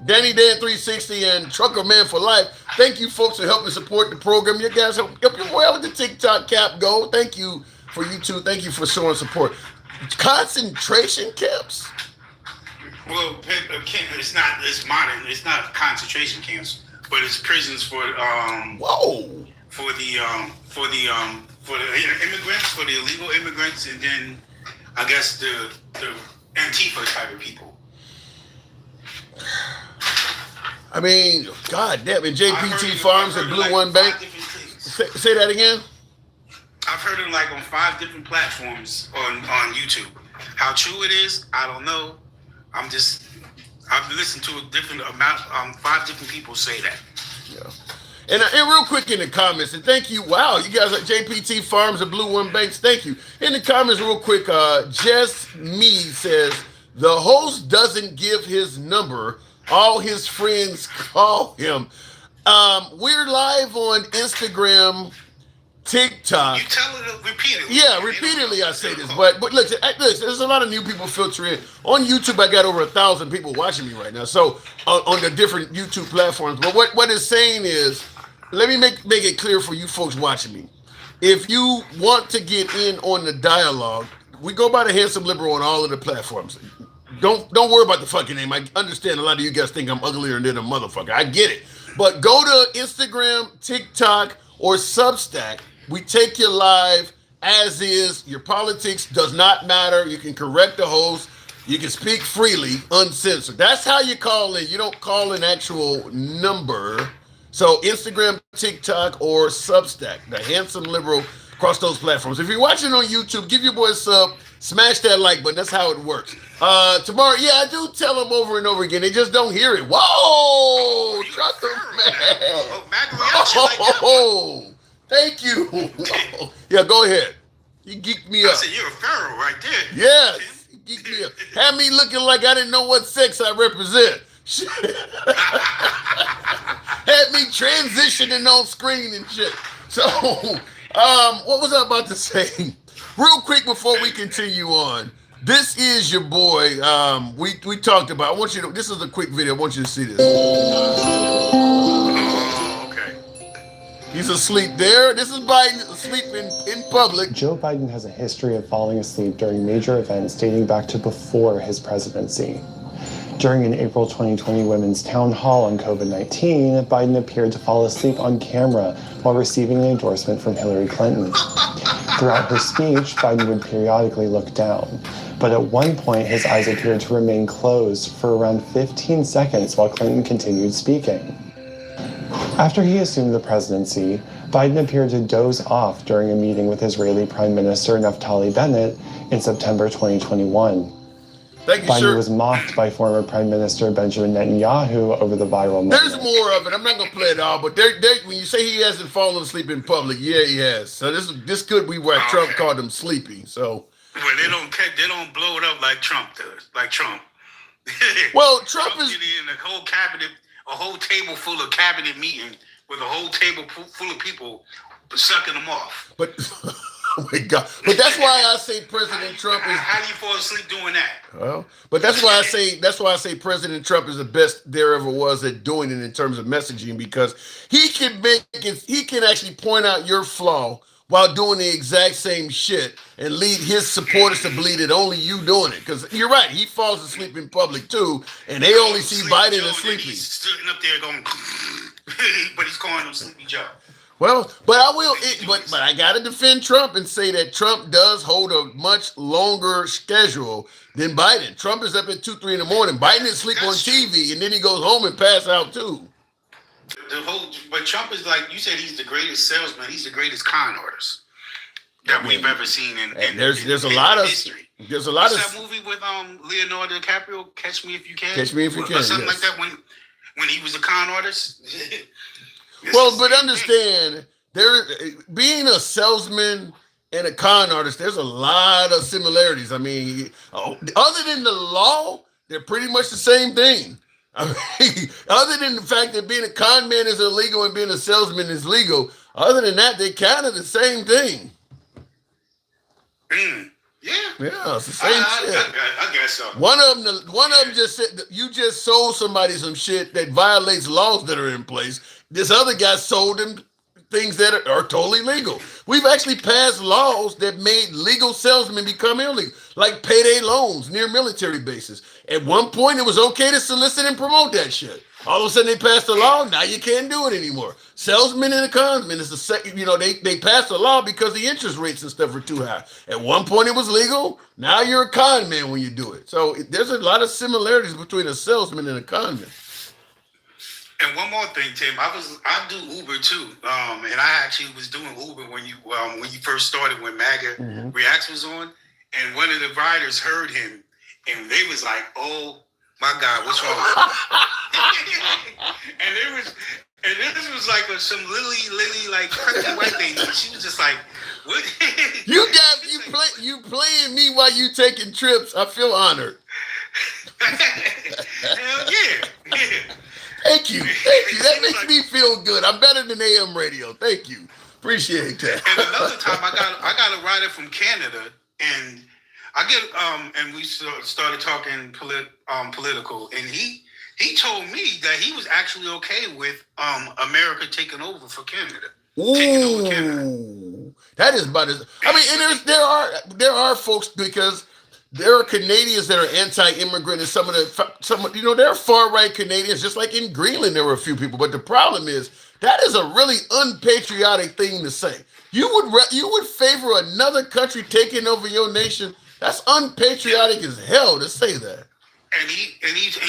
Dan 360 and Trucker Man for Life, thank you folks for helping support the program. You guys help your boy out with the TikTok cap go. Thank you for you too. Thank you for showing support. Concentration camps. Well, it's not. It's modern. It's not concentration camps, but it's prisons for for the immigrants, for the illegal immigrants, and then I guess the Antifa type of people. I mean, God damn it, JPT Farms and Blue One Bank. Say that again. I've heard it like on 5 different platforms on YouTube. How true it is, I don't know. I've listened to a different amount. 5 different people say that. Yeah. And real quick in the comments, and thank you. Wow, you guys at JPT Farms and Blue One Banks. Thank you. In the comments, real quick, Jess Me says the host doesn't give his number. All his friends call him. We're live on Instagram, TikTok. You tell it repeatedly. Yeah, repeatedly I say this, but look, there's a lot of new people filtering in. On YouTube, I got over 1,000 people watching me right now. So on the different YouTube platforms. But what it's saying is, let me make it clear for you folks watching me. If you want to get in on the dialogue, we go by the Handsome Liberal on all of the platforms. Don't worry about the fucking name. I understand a lot of you guys think I'm uglier than a motherfucker. I get it. But go to Instagram, TikTok, or Substack. We take you live as is. Your politics does not matter. You can correct the host. You can speak freely, uncensored. That's how you call in. You don't call an actual number. So Instagram, TikTok, or Substack. The Handsome Liberal across those platforms. If you're watching on YouTube, give your boy a sub. Smash that like button. That's how it works. Tomorrow, yeah, I do tell them over and over again. They just don't hear it. Whoa! Trucker Man. Oh, thank you. Yeah, go ahead. You geeked me up. I said, you're a pharaoh right there. Yes. You geeked me up. Had me looking like I didn't know what sex I represent. Had me transitioning on screen and shit. So, what was I about to say? Real quick before we continue on, this is your boy. We talked about. I want you to. This is a quick video. I want you to see this. Oh, okay. He's asleep there. This is Biden asleep in public. Joe Biden has a history of falling asleep during major events dating back to before his presidency. During an April 2020 Women's Town Hall on COVID-19, Biden appeared to fall asleep on camera while receiving an endorsement from Hillary Clinton. Throughout her speech, Biden would periodically look down, but at one point his eyes appeared to remain closed for around 15 seconds while Clinton continued speaking. After he assumed the presidency, Biden appeared to doze off during a meeting with Israeli Prime Minister Naftali Bennett in September 2021. Thank you, Biden sir. was mocked by former Prime Minister Benjamin Netanyahu over the viral moment. There's more of it. I'm not gonna play it all, but when you say he hasn't fallen asleep in public, yeah, he has. So this could be why Trump called him sleepy. So Well, they don't blow it up like Trump does. Like Trump. Well, Trump is in a whole cabinet, a whole table full of cabinet meeting with a whole table full of people sucking them off. But oh my God! But that's why I say President Trump is. How do you fall asleep doing that? Well, but that's why I say President Trump is the best there ever was at doing it in terms of messaging, because he can make it. He can actually point out your flaw while doing the exact same shit and lead his supporters to believe that only you doing it. Because you're right, he falls asleep in public too, and they only see Biden as sleepy. He's sitting up there going, but he's calling him Sleepy Joe. Well, but I will. But I got to defend Trump and say that Trump does hold a much longer schedule than Biden. Trump is up at 2, 3 in the morning. Biden is asleep on TV, and then he goes home and pass out too. But Trump is like you said. He's the greatest salesman. He's the greatest con artist that we've ever seen in There's a lot of history. There's a lot What's of that movie with Leonardo DiCaprio? Catch Me If You Can. Catch Me If You Can, Or something yes. like that. When he was a con artist. Well, but understand, being a salesman and a con artist, there's a lot of similarities. I mean, other than the law, they're pretty much the same thing. I mean, other than the fact that being a con man is illegal and being a salesman is legal, other than that, they're kind of the same thing. Yeah, it's the same shit. I guess so. One of them just said you just sold somebody some shit that violates laws that are in place. This other guy sold them things that are totally legal. We've actually passed laws that made legal salesmen become illegal, like payday loans near military bases. At one point, it was okay to solicit and promote that shit. All of a sudden, they passed a law. Now you can't do it anymore. Salesmen and the consmen is the second. They passed a law because the interest rates and stuff are too high. At one point, it was legal. Now you're a con man when you do it. So there's a lot of similarities between a salesman and a con man. And one more thing, Tim, I do Uber too, and I actually was doing Uber when you first started when MAGA Reacts was on, and one of the riders heard him, and they was like, "Oh my God, what's wrong?" and this was like some Lily like crazy white thing. She was just like, "What?" You playing me while you taking trips. I feel honored. Hell yeah. Thank you. That makes me feel good. I'm better than AM radio. Thank you. Appreciate that. And another time, I got a writer from Canada, and and we started talking political, and he told me that he was actually okay with America taking over for Canada. Ooh, that is about as. I mean, and there are folks, because there are Canadians that are anti-immigrant, and some there are far-right Canadians, just like in Greenland there were a few people. But the problem is that is a really unpatriotic thing to say. You would favor another country taking over your nation? That's unpatriotic as hell to say that. And he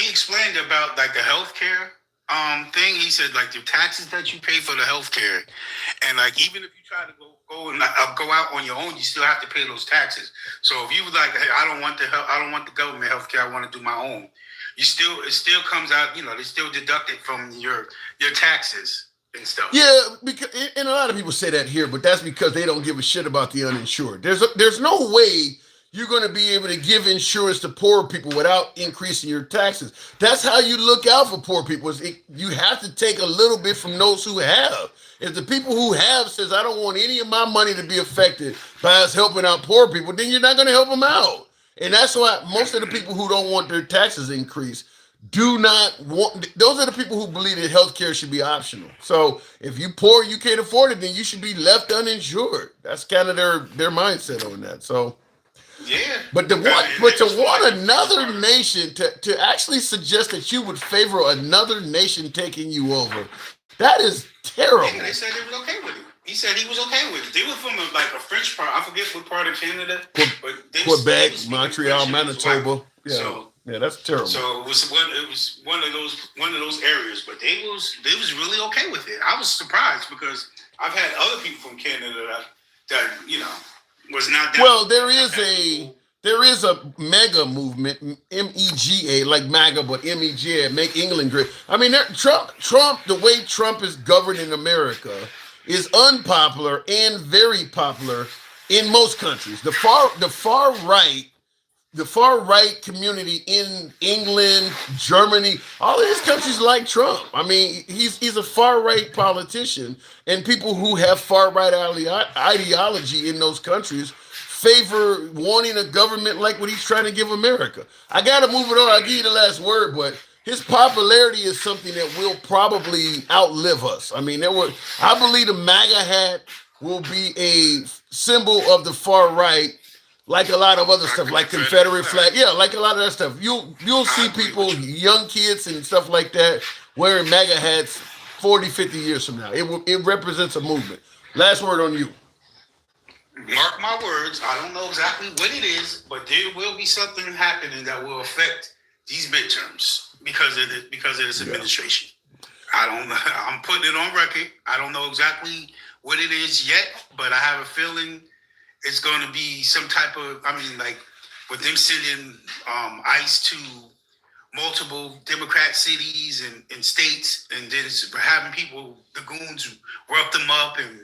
explained about like the healthcare thing. He said like the taxes that you pay for the healthcare, and like even if you try to go out on your own, you still have to pay those taxes. So if you was like, hey, I don't want the government healthcare, I want to do my own, it still comes out. They still deduct it from your taxes and stuff. Yeah, and a lot of people say that here, but that's because they don't give a shit about the uninsured. There's no way you're going to be able to give insurance to poor people without increasing your taxes. That's how you look out for poor people. You have to take a little bit from those who have. If the people who have says, I don't want any of my money to be affected by us helping out poor people, then you're not going to help them out. And that's why most of the people who don't want their taxes increased do not want. Those are the people who believe that healthcare should be optional. So if you poor, you can't afford it, then you should be left uninsured. That's kind of their mindset on that. So. Yeah. But to want another nation to actually suggest that you would favor another nation taking you over, that is terrible. Yeah, they said they was okay with it. He said he was okay with it. They were from a French part. I forget what part of Canada. But Quebec, Montreal, Manitoba. Yeah. So, yeah, that's terrible. So it was one of those areas, but they was really okay with it. I was surprised because I've had other people from Canada that was not that. Well, there is a mega movement, MEGA, like MAGA, but MEGA, Make England Great. I mean, Trump, the way Trump is governing America is unpopular and very popular in most countries. The far right community in England, Germany, all of these countries like Trump. I mean, he's a far right politician, and people who have far right ideology in those countries favor wanting a government like what he's trying to give America. I got to move it on. I'll give you the last word, but his popularity is something that will probably outlive us. I mean, I believe the MAGA hat will be a symbol of the far right, like a lot of other stuff, like Confederate flag. Yeah, like a lot of that stuff. You'll see people, young kids and stuff like that, wearing MAGA hats 40, 50 years from now. It represents a movement. Last word on you. Mark my words. I don't know exactly what it is, but there will be something happening that will affect these midterms because of this administration. I'm putting it on record. I don't know exactly what it is yet, but I have a feeling it's going to be some type of, with them sending ICE to multiple Democrat cities and states, and then having people, the goons, rough them up and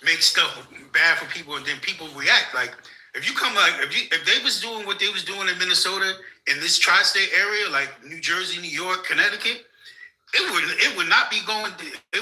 make stuff bad for people, and then people react. Like, if they was doing what they was doing in Minnesota, in this tri-state area, like New Jersey, New York, Connecticut, it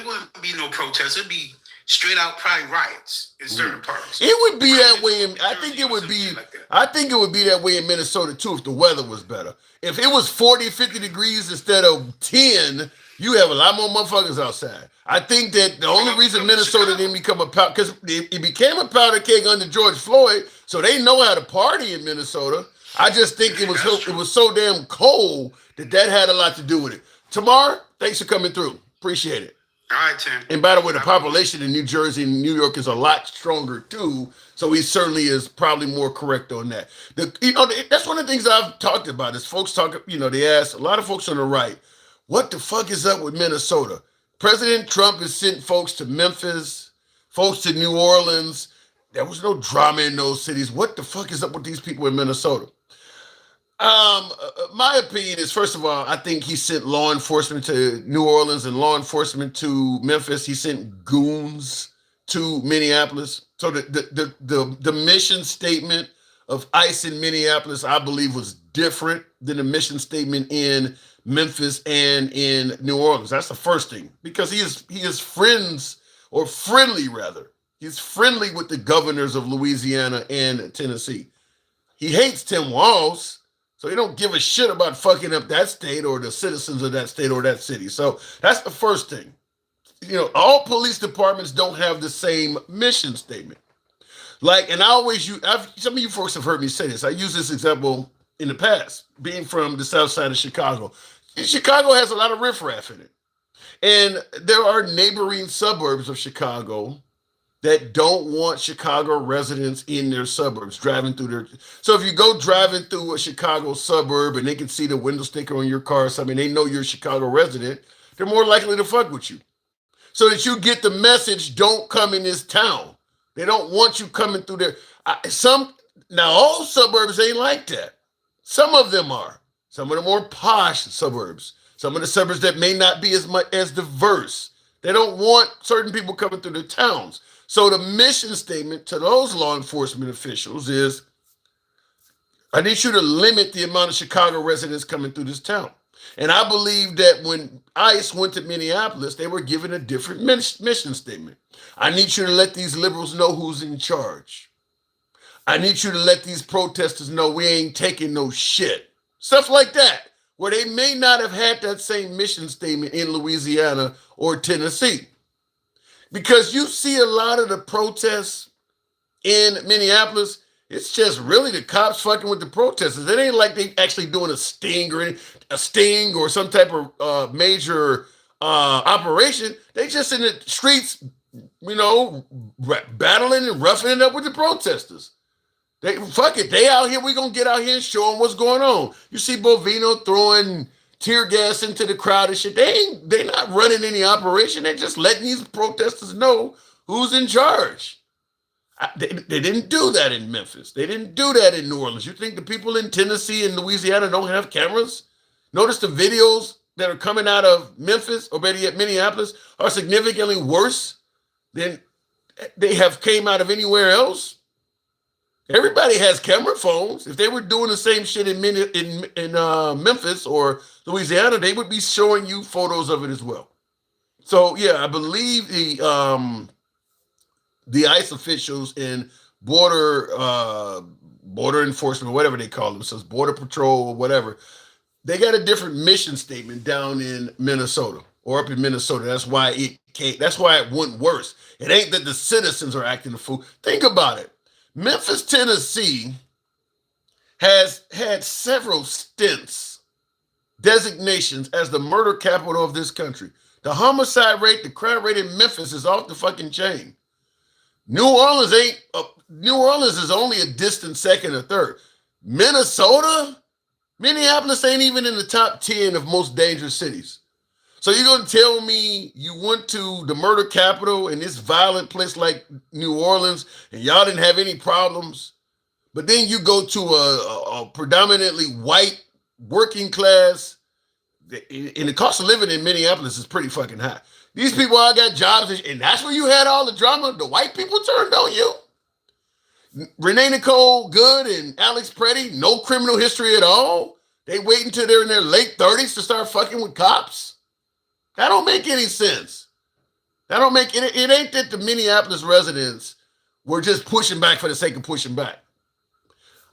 wouldn't be no protests. It'd be straight out probably riots in certain parts. It would be that way. I think it would be that way in Minnesota too if the weather was better. If it was 40, 50 degrees instead of 10, you have a lot more motherfuckers outside. I think that the only reason Minnesota didn't become because it became a powder keg under George Floyd, so they know how to party in Minnesota. I just think it was so damn cold that had a lot to do with it. Tamar, thanks for coming through. Appreciate it. All right, Tim. And by the way, the population in New Jersey and New York is a lot stronger too, so he certainly is probably more correct on that. That's one of the things I've talked about is folks talk. They ask a lot of folks on the right, what the fuck is up with Minnesota? President Trump has sent folks to Memphis, folks to New Orleans. There was no drama in those cities. What the fuck is up with these people in Minnesota? My opinion is, first of all, I think he sent law enforcement to New Orleans and law enforcement to Memphis. He sent goons to Minneapolis. So the mission statement of ICE in Minneapolis, I believe, was different than the mission statement in Memphis and in New Orleans. That's the first thing, because he is friendly rather. He's friendly with the governors of Louisiana and Tennessee. He hates Tim Walz, so he don't give a shit about fucking up that state or the citizens of that state or that city. So that's the first thing. All police departments don't have the same mission statement. And I always use, some of you folks have heard me say this. I use this example in the past, being from the south side of Chicago. Chicago has a lot of riffraff in it. And there are neighboring suburbs of Chicago that don't want Chicago residents in their suburbs driving through their. So if you go driving through a Chicago suburb and they can see the window sticker on your car, they know you're a Chicago resident, they're more likely to fuck with you. So that you get the message, don't come in this town. They don't want you coming through there. Now all suburbs ain't like that. Some of them are. Some of the more posh suburbs. Some of the suburbs that may not be as diverse. They don't want certain people coming through their towns. So the mission statement to those law enforcement officials is, I need you to limit the amount of Chicago residents coming through this town. And I believe that when ICE went to Minneapolis, they were given a different mission statement. I need you to let these liberals know who's in charge. I need you to let these protesters know we ain't taking no shit. Stuff like that where they may not have had that same mission statement in Louisiana or Tennessee. Because you see a lot of the protests in Minneapolis, it's just really the cops fucking with the protesters. It ain't like they actually doing a sting or some type of major operation. They just in the streets, battling and roughing it up with the protesters. They out here. We gonna get out here and show them what's going on. You see Bovino throwing tear gas into the crowd and shit. They not running any operation. They're just letting these protesters know who's in charge. They didn't do that in Memphis. They didn't do that in New Orleans. You think the people in Tennessee and Louisiana don't have cameras? Notice the videos that are coming out of Memphis or better yet Minneapolis are significantly worse than they have came out of anywhere else. Everybody has camera phones. If they were doing the same shit in Memphis or Louisiana, they would be showing you photos of it as well. So yeah, I believe the ICE officials in border enforcement, whatever they call themselves, border patrol or whatever, they got a different mission statement down in Minnesota or up in Minnesota. That's why it went worse. It ain't that the citizens are acting a fool. Think about it. Memphis, Tennessee has had several designations as the murder capital of this country. The homicide rate, the crime rate in Memphis is off the fucking chain. New Orleans is only a distant second or third. Minnesota, Minneapolis ain't even in the top 10 of most dangerous cities. So you're going to tell me you went to the murder capital in this violent place like New Orleans and y'all didn't have any problems, but then you go to a predominantly white working class, and the cost of living in Minneapolis is pretty fucking high. These people all got jobs, and that's where you had all the drama. The white people turned on you. Renee Nicole Good and Alex Preddy, no criminal history at all. They wait until they're in their late 30s to start fucking with cops. That don't make any sense. That don't make it. It ain't that the Minneapolis residents were just pushing back for the sake of pushing back.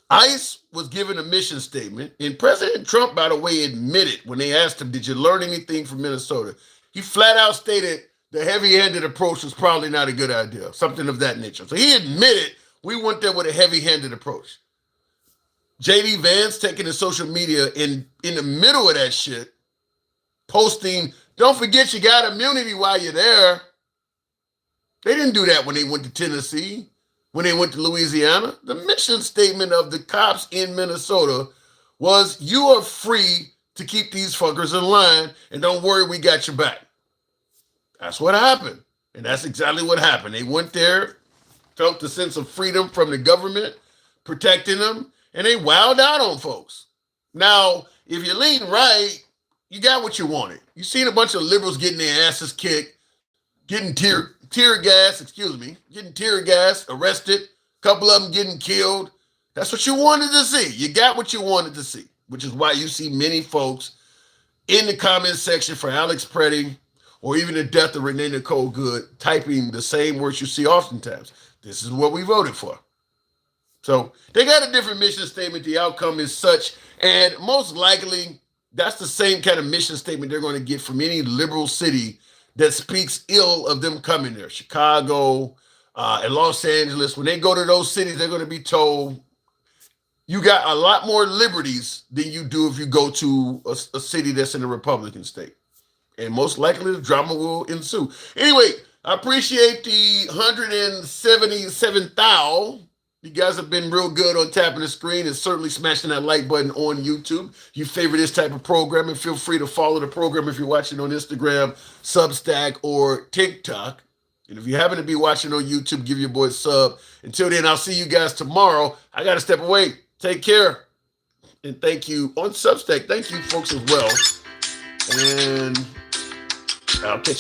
ICE was given a mission statement, and President Trump, by the way, admitted when they asked him, "Did you learn anything from Minnesota?" He flat out stated the heavy-handed approach was probably not a good idea, something of that nature. So he admitted we went there with a heavy-handed approach. J.D. Vance taking to social media in the middle of that shit, posting, "Don't forget you got immunity while you're there." They didn't do that when they went to Tennessee, when they went to Louisiana. The mission statement of the cops in Minnesota was, "You are free to keep these fuckers in line, and don't worry, we got your back." That's what happened. And that's exactly what happened. They went there, felt the sense of freedom from the government, protecting them, and they wowed out on folks. Now, if you lean right, you got what you wanted. You seen a bunch of liberals getting their asses kicked, getting tear gas, arrested, a couple of them getting killed. That's what you wanted to see. You got what you wanted to see, which is why you see many folks in the comment section for Alex Preddy or even the death of Renee Nicole Good typing the same words you see oftentimes. This is what we voted for. So they got a different mission statement. The outcome is such, and most likely that's the same kind of mission statement they're going to get from any liberal city that speaks ill of them coming there. Chicago and Los Angeles, when they go to those cities, they're going to be told, you got a lot more liberties than you do if you go to a city that's in a Republican state. And most likely the drama will ensue. Anyway, I appreciate the 177,000. You guys have been real good on tapping the screen and certainly smashing that like button on YouTube. If you favor this type of programming, feel free to follow the program if you're watching on Instagram, Substack, or TikTok. And if you happen to be watching on YouTube, give your boy a sub. Until then, I'll see you guys tomorrow. I got to step away. Take care. And thank you on Substack. Thank you, folks, as well. And I'll catch you